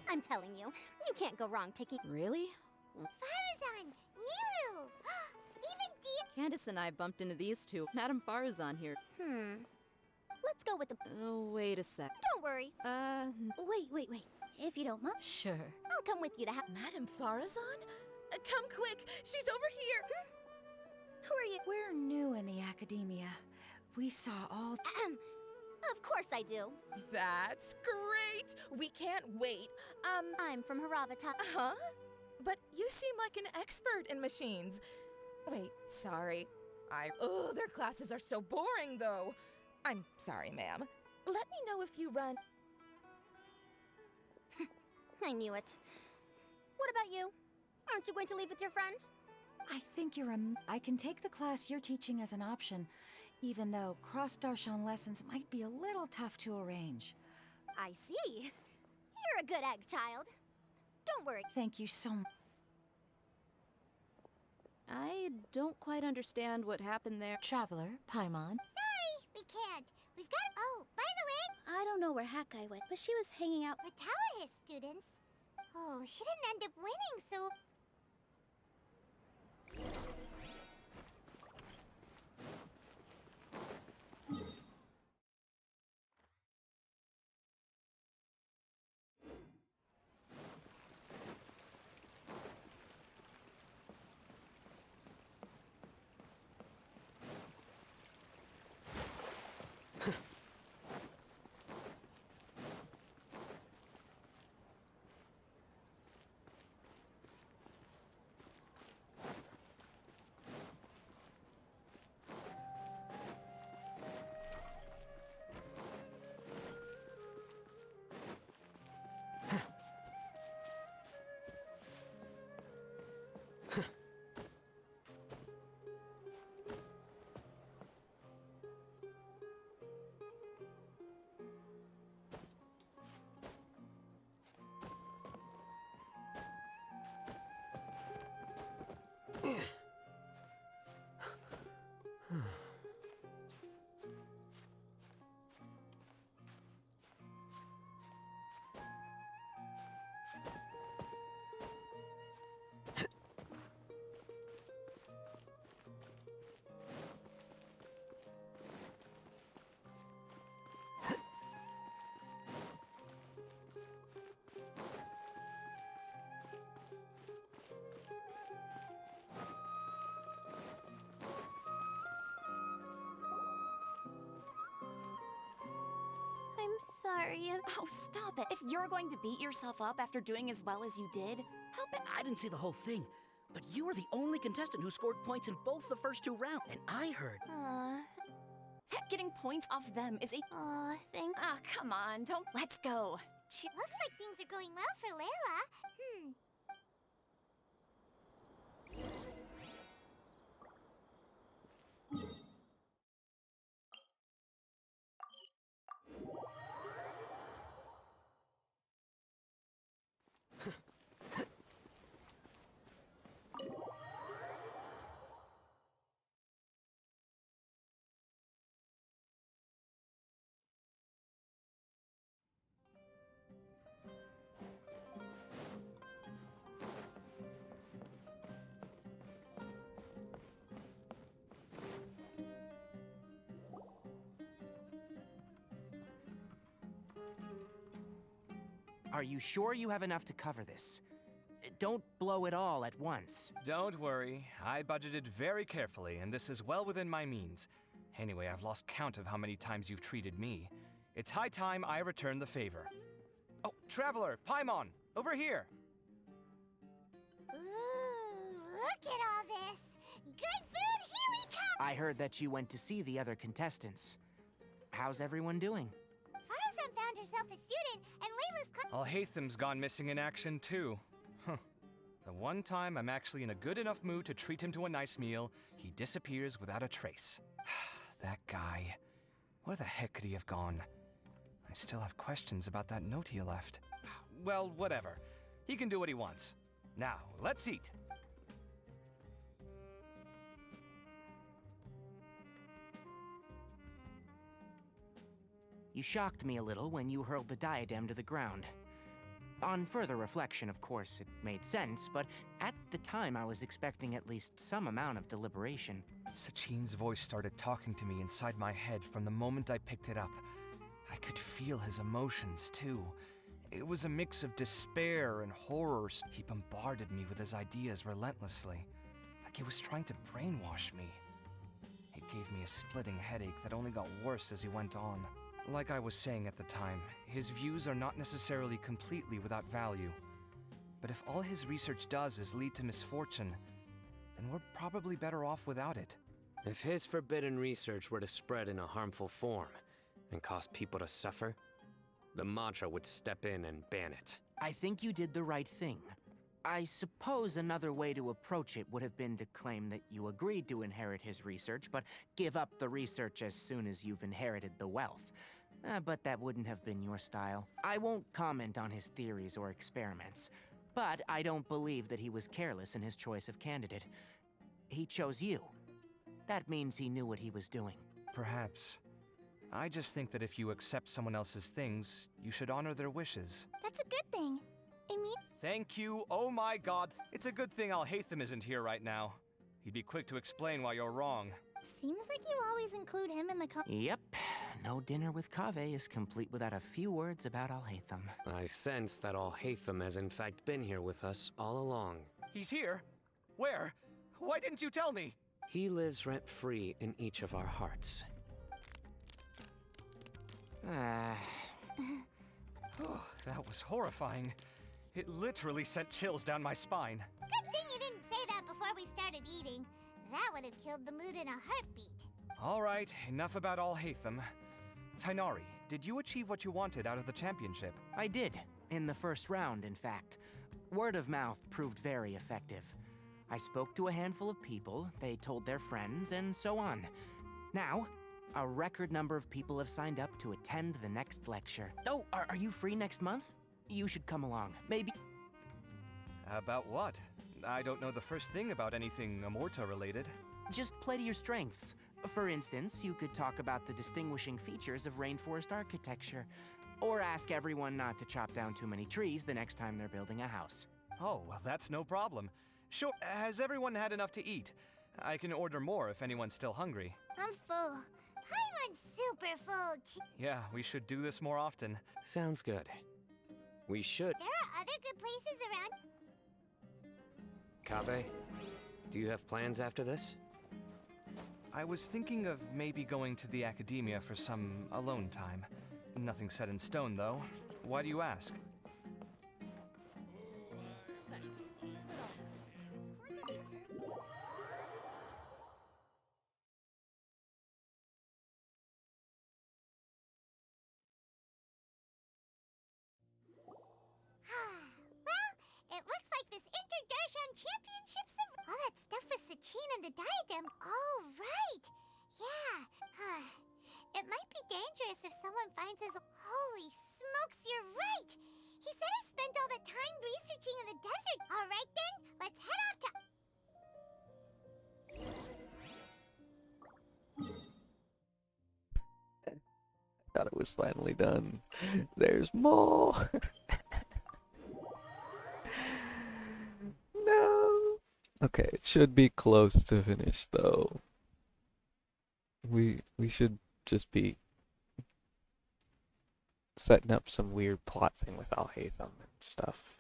I'm telling you, you can't go wrong taking. Really? Faruzan! Niru! Even Dia... Candace and I bumped into these two. Madame Faruzan here. Let's go with the. Oh, wait a sec. Don't worry. Wait. If you don't mind. Sure. I'll come with you to have. Madame Farazan? Come quick! She's over here! Who are you? We're new in the academia. We saw all. Of course I do. That's great! We can't wait. I'm from Haravata. Huh? But you seem like an expert in machines. Wait, sorry. Oh, their classes are so boring, though. I'm sorry, ma'am. Let me know if you run. I knew it. What about you? Aren't you going to leave with your friend? I think I can take the class you're teaching as an option, even though cross-Darshan lessons might be a little tough to arrange. I see. You're a good egg, child. Don't worry. Thank you so much. I don't quite understand what happened there. Traveler, Paimon. Sorry, we can't. We've got... Oh, by the way... I don't know where Hakai went, but she was hanging out with Talahis students. Oh, she didn't end up winning, so... I'm sorry. Oh, stop it. If you're going to beat yourself up after doing as well as you did, help it. I didn't see the whole thing, but you were the only contestant who scored points in both the first 2 rounds, and I heard... Getting points off them is a... Thank... Ah, come on. Don't... Let's go. Looks like things are going well for Layla. Are you sure you have enough to cover this? Don't blow it all at once. Don't worry. I budgeted very carefully, and this is well within my means. Anyway, I've lost count of how many times you've treated me. It's high time I return the favor. Oh, Traveler, Paimon, over here! Ooh, look at all this! Good food, here we come! I heard that you went to see the other contestants. How's everyone doing? Farzam found herself a student, and Layla's Alhaitham's gone missing in action, too. Huh. The one time I'm actually in a good enough mood to treat him to a nice meal, he disappears without a trace. That guy. Where the heck could he have gone? I still have questions about that note he left. Well, whatever. He can do what he wants. Now, let's eat. You shocked me a little when you hurled the diadem to the ground. On further reflection, of course, it made sense, but at the time I was expecting at least some amount of deliberation. Sachin's voice started talking to me inside my head from the moment I picked it up. I could feel his emotions, too. It was a mix of despair and horror. He bombarded me with his ideas relentlessly, like he was trying to brainwash me. It gave me a splitting headache that only got worse as he went on. Like I was saying at the time, his views are not necessarily completely without value. But if all his research does is lead to misfortune, then we're probably better off without it. If his forbidden research were to spread in a harmful form and cause people to suffer, the Mantra would step in and ban it. I think you did the right thing. I suppose another way to approach it would have been to claim that you agreed to inherit his research, but give up the research as soon as you've inherited the wealth. But that wouldn't have been your style. I won't comment on his theories or experiments, but I don't believe that he was careless in his choice of candidate. He chose you. That means he knew what he was doing. Perhaps. I just think that if you accept someone else's things, you should honor their wishes. That's a good thing. I mean... Thank you, oh my god. It's a good thing Alhaitham isn't here right now. He'd be quick to explain why you're wrong. Seems like you always include him in the Yep. No dinner with Kaveh is complete without a few words about Alhaitham. I sense that Alhaitham has in fact been here with us all along. He's here? Where? Why didn't you tell me? He lives rent-free in each of our hearts. Oh, that was horrifying. It literally sent chills down my spine. Good thing you didn't say that before we started eating. That would have killed the mood in a heartbeat. All right, enough about Alhaitham. Tainari, did you achieve what you wanted out of the championship? I did. In the first round, in fact. Word of mouth proved very effective. I spoke to a handful of people, they told their friends, and so on. Now, a record number of people have signed up to attend the next lecture. Oh, are you free next month? You should come along. Maybe... About what? I don't know the first thing about anything Amorta related. Just play to your strengths. For instance, you could talk about the distinguishing features of rainforest architecture, or ask everyone not to chop down too many trees the next time they're building a house. Oh, well, that's no problem. Sure, has everyone had enough to eat? I can order more if anyone's still hungry. I'm full. Paimon's super full. Yeah, we should do this more often. Sounds good. We should. There are other good places around. Kaveh, do you have plans after this? I was thinking of maybe going to the academia for some alone time. Nothing set in stone, though. Why do you ask? Well, it looks like this Inter-Darshan Championships of... All that stuff with Sachin and the diadem. Oh, right. Yeah. It might be dangerous if someone finds his... Holy smokes, you're right. He said he spent all the time researching in the desert. All right, then. Let's head off to... I thought it was finally done. There's more. No. Okay, it should be close to finish though. We should just be setting up some weird plot thing with Alhaitham and stuff.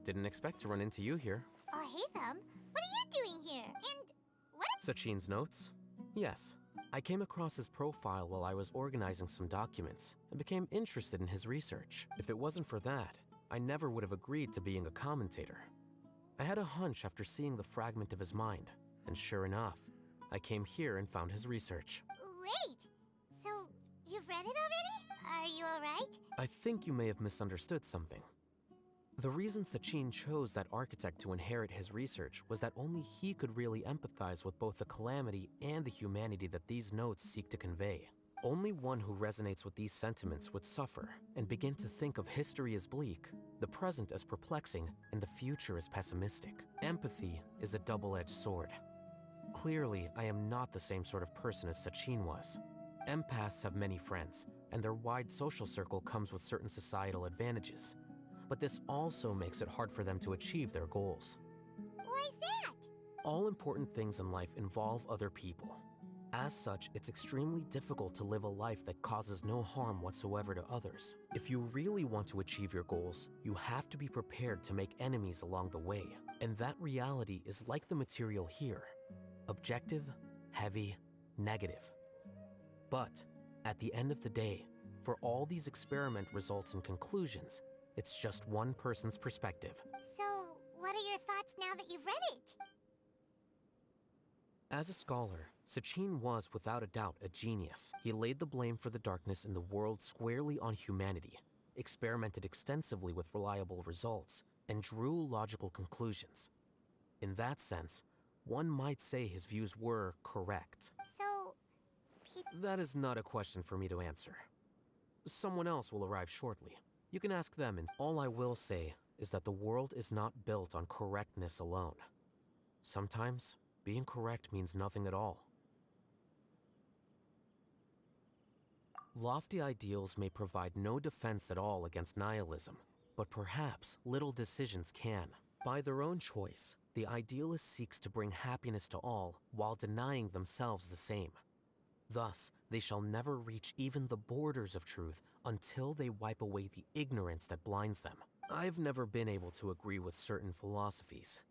Didn't expect to run into you here. Oh, hey, them. What are you doing here? And what? Sachin's notes? Yes. I came across his profile while I was organizing some documents and became interested in his research. If it wasn't for that, I never would have agreed to being a commentator. I had a hunch after seeing the fragment of his mind, and sure enough, I came here and found his research. Wait! So, you've read it already? Are you alright? I think you may have misunderstood something. The reason Sachin chose that architect to inherit his research was that only he could really empathize with both the calamity and the humanity that these notes seek to convey. Only one who resonates with these sentiments would suffer and begin to think of history as bleak, the present as perplexing, and the future as pessimistic. Empathy is a double-edged sword. Clearly, I am not the same sort of person as Sachin was. Empaths have many friends, and their wide social circle comes with certain societal advantages. But this also makes it hard for them to achieve their goals. Why's that? All important things in life involve other people. As such, it's extremely difficult to live a life that causes no harm whatsoever to others. If you really want to achieve your goals, you have to be prepared to make enemies along the way. And that reality is like the material here. Objective, heavy, negative. But, at the end of the day, for all these experiment results and conclusions, it's just one person's perspective. So, what are your thoughts now that you've read it? As a scholar, Sachin was without a doubt a genius. He laid the blame for the darkness in the world squarely on humanity, experimented extensively with reliable results, and drew logical conclusions. In that sense, one might say his views were correct. So, that is not a question for me to answer. Someone else will arrive shortly. You can ask them, and all I will say is that the world is not built on correctness alone. Sometimes, being correct means nothing at all. Lofty ideals may provide no defense at all against nihilism, but perhaps little decisions can. By their own choice, the idealist seeks to bring happiness to all while denying themselves the same. Thus, they shall never reach even the borders of truth until they wipe away the ignorance that blinds them. I've never been able to agree with certain philosophies.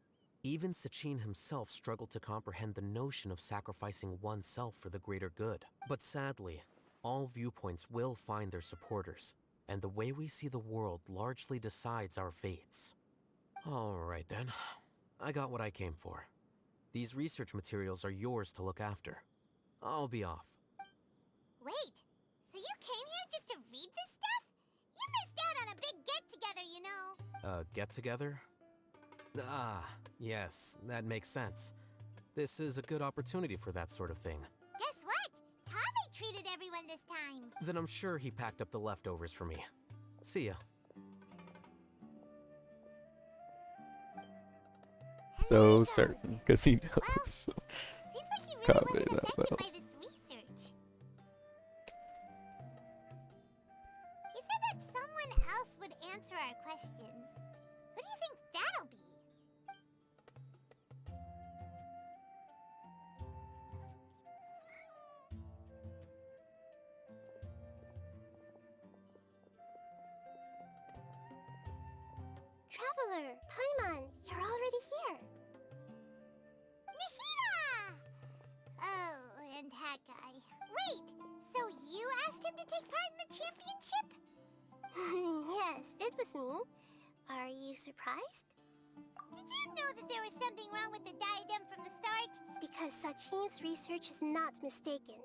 Even Sachin himself struggled to comprehend the notion of sacrificing oneself for the greater good. But sadly, all viewpoints will find their supporters, and the way we see the world largely decides our fates. Alright then, I got what I came for. These research materials are yours to look after. I'll be off. Wait, so you came here just to read this stuff? You missed out on a big get-together, you know. Get-together? Ah, yes, that makes sense. This is a good opportunity for that sort of thing. Guess what? Kaveh treated everyone this time. Then I'm sure he packed up the leftovers for me. See ya. So certain, because he knows. Well, seems like he really wasn't affected by this research. He said that someone else would answer our questions. Who do you think that'll be? Traveler, Paimon, you're already here. Nahida! Oh, and Hakai. Wait, so you asked him to take part in the championship? Yes, it was me. Are you surprised? Did you know that there was something wrong with the diadem from the start? Because Sachin's research is not mistaken.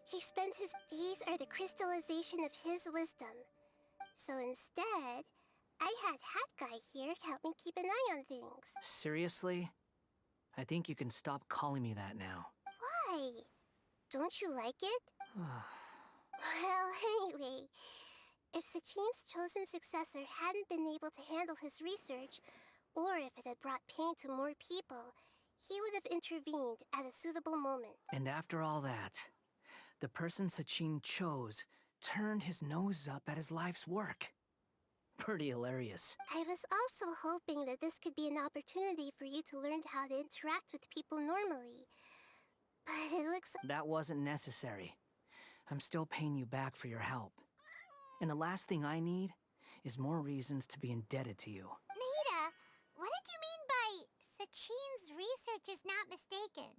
He spent his... These are the crystallization of his wisdom. So instead, I had Hat Guy here help me keep an eye on things. Seriously? I think you can stop calling me that now. Why? Don't you like it? Well, anyway, if Sachin's chosen successor hadn't been able to handle his research, or if it had brought pain to more people, he would have intervened at a suitable moment. And after all that, the person Sachin chose turned his nose up at his life's work. Pretty hilarious. I was also hoping that this could be an opportunity for you to learn how to interact with people normally. But it looks like... That wasn't necessary. I'm still paying you back for your help. And the last thing I need is more reasons to be indebted to you. Maida, what did you mean by Sachin's research is not mistaken?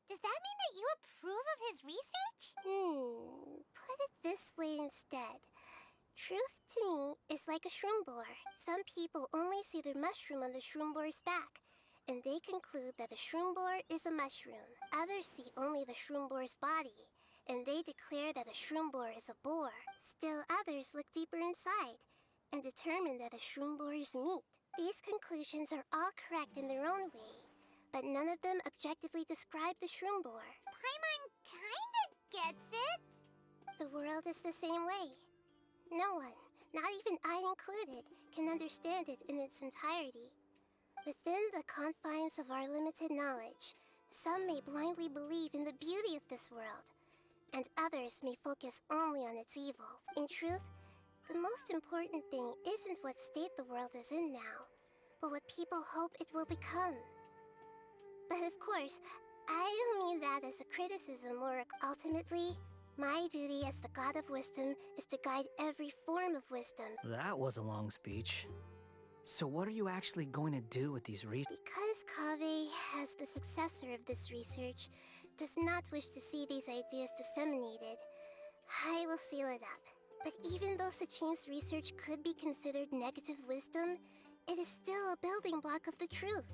Does that mean that you approve of his research? Put it this way instead. Truth to me is like a shroom boar. Some people only see the mushroom on the shroom boar's back, and they conclude that the shroom boar is a mushroom. Others see only the shroom boar's body, and they declare that the shroom boar is a boar. Still others look deeper inside, and determine that the shroom boar is meat. These conclusions are all correct in their own way, but none of them objectively describe the shroom boar. Paimon kinda gets it. The world is the same way. No one, not even I included, can understand it in its entirety. Within the confines of our limited knowledge, some may blindly believe in the beauty of this world, and others may focus only on its evil. In truth, the most important thing isn't what state the world is in now, but what people hope it will become. But of course, I don't mean that as a criticism or ultimately, my duty as the god of wisdom is to guide every form of wisdom. That was a long speech. So what are you actually going to do with these Because Kaveh, as the successor of this research, does not wish to see these ideas disseminated, I will seal it up. But even though Sachin's research could be considered negative wisdom, it is still a building block of the truth.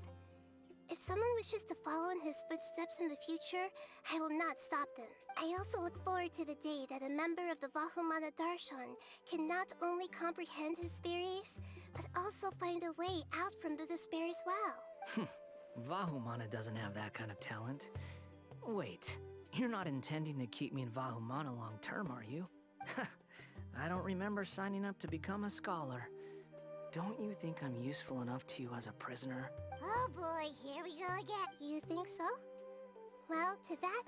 If someone wishes to follow in his footsteps in the future, I will not stop them. I also look forward to the day that a member of the Vahumana Darshan can not only comprehend his theories, but also find a way out from the despair as well. Vahumana doesn't have that kind of talent. Wait, you're not intending to keep me in Vahumana long term, are you? I don't remember signing up to become a scholar. Don't you think I'm useful enough to you as a prisoner? Oh boy, here we go again. You think so? Well, to that,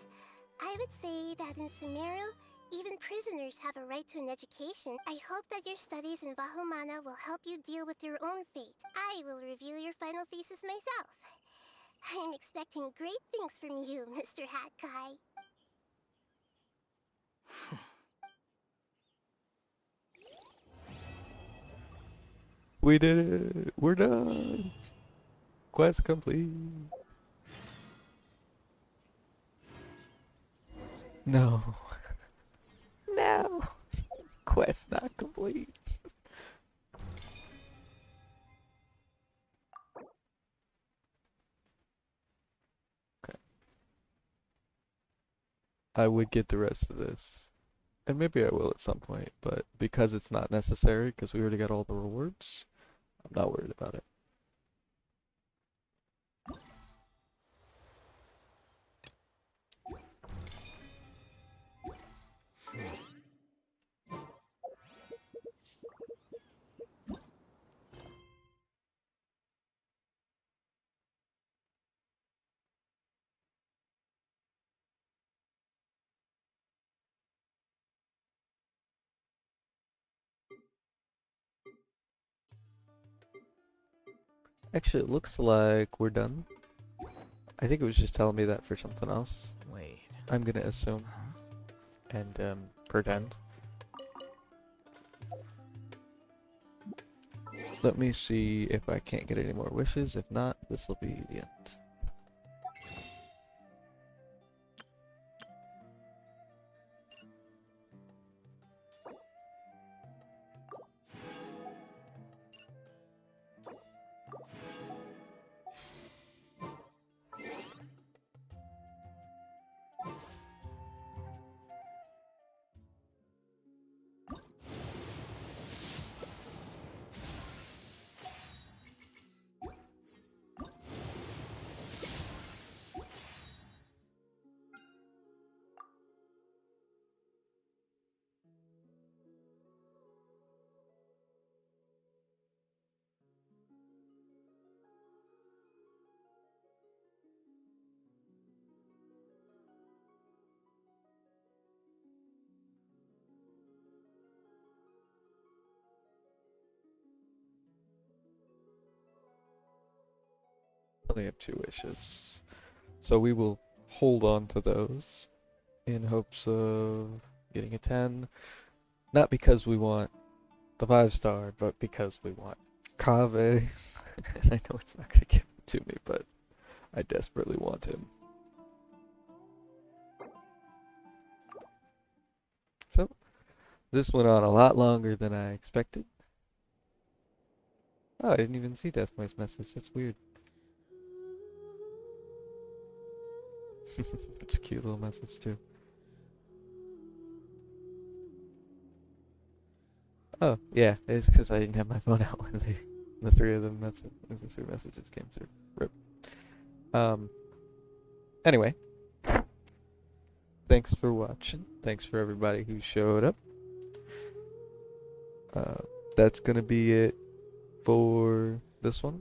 I would say that in Sumeru, even prisoners have a right to an education. I hope that your studies in Vahumana will help you deal with your own fate. I will review your final thesis myself. I'm expecting great things from you, Mr. Hat Guy. We did it! We're done! Quest complete! No. No! Quest not complete. Okay. I would get the rest of this. And maybe I will at some point, but because it's not necessary, because we already got all the rewards, I'm not worried about it. Actually, it looks like we're done. I think it was just telling me that for something else. Wait. I'm gonna assume. And, pretend. Let me see if I can't get any more wishes. If not, this will be the end. only have 2 wishes. So we will hold on to those in hopes of getting a 10. Not because we want the 5-star, but because we want Kaveh. And I know it's not going to give it to me, but I desperately want him. So, this went on a lot longer than I expected. Oh, I didn't even see Death Boy's message. That's weird. It's a cute little message, too. Oh, yeah, it's because I didn't have my phone out when the 3 of them the 3 messages came through. Rip. Anyway. Thanks for watching. Thanks for everybody who showed up. That's gonna be it for this one.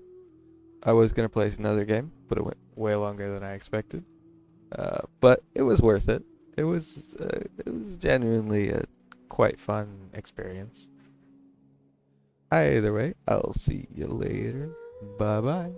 I was gonna play another game, but it went way longer than I expected. But it was worth it. It was genuinely a quite fun experience. Either way, I'll see you later. Bye bye.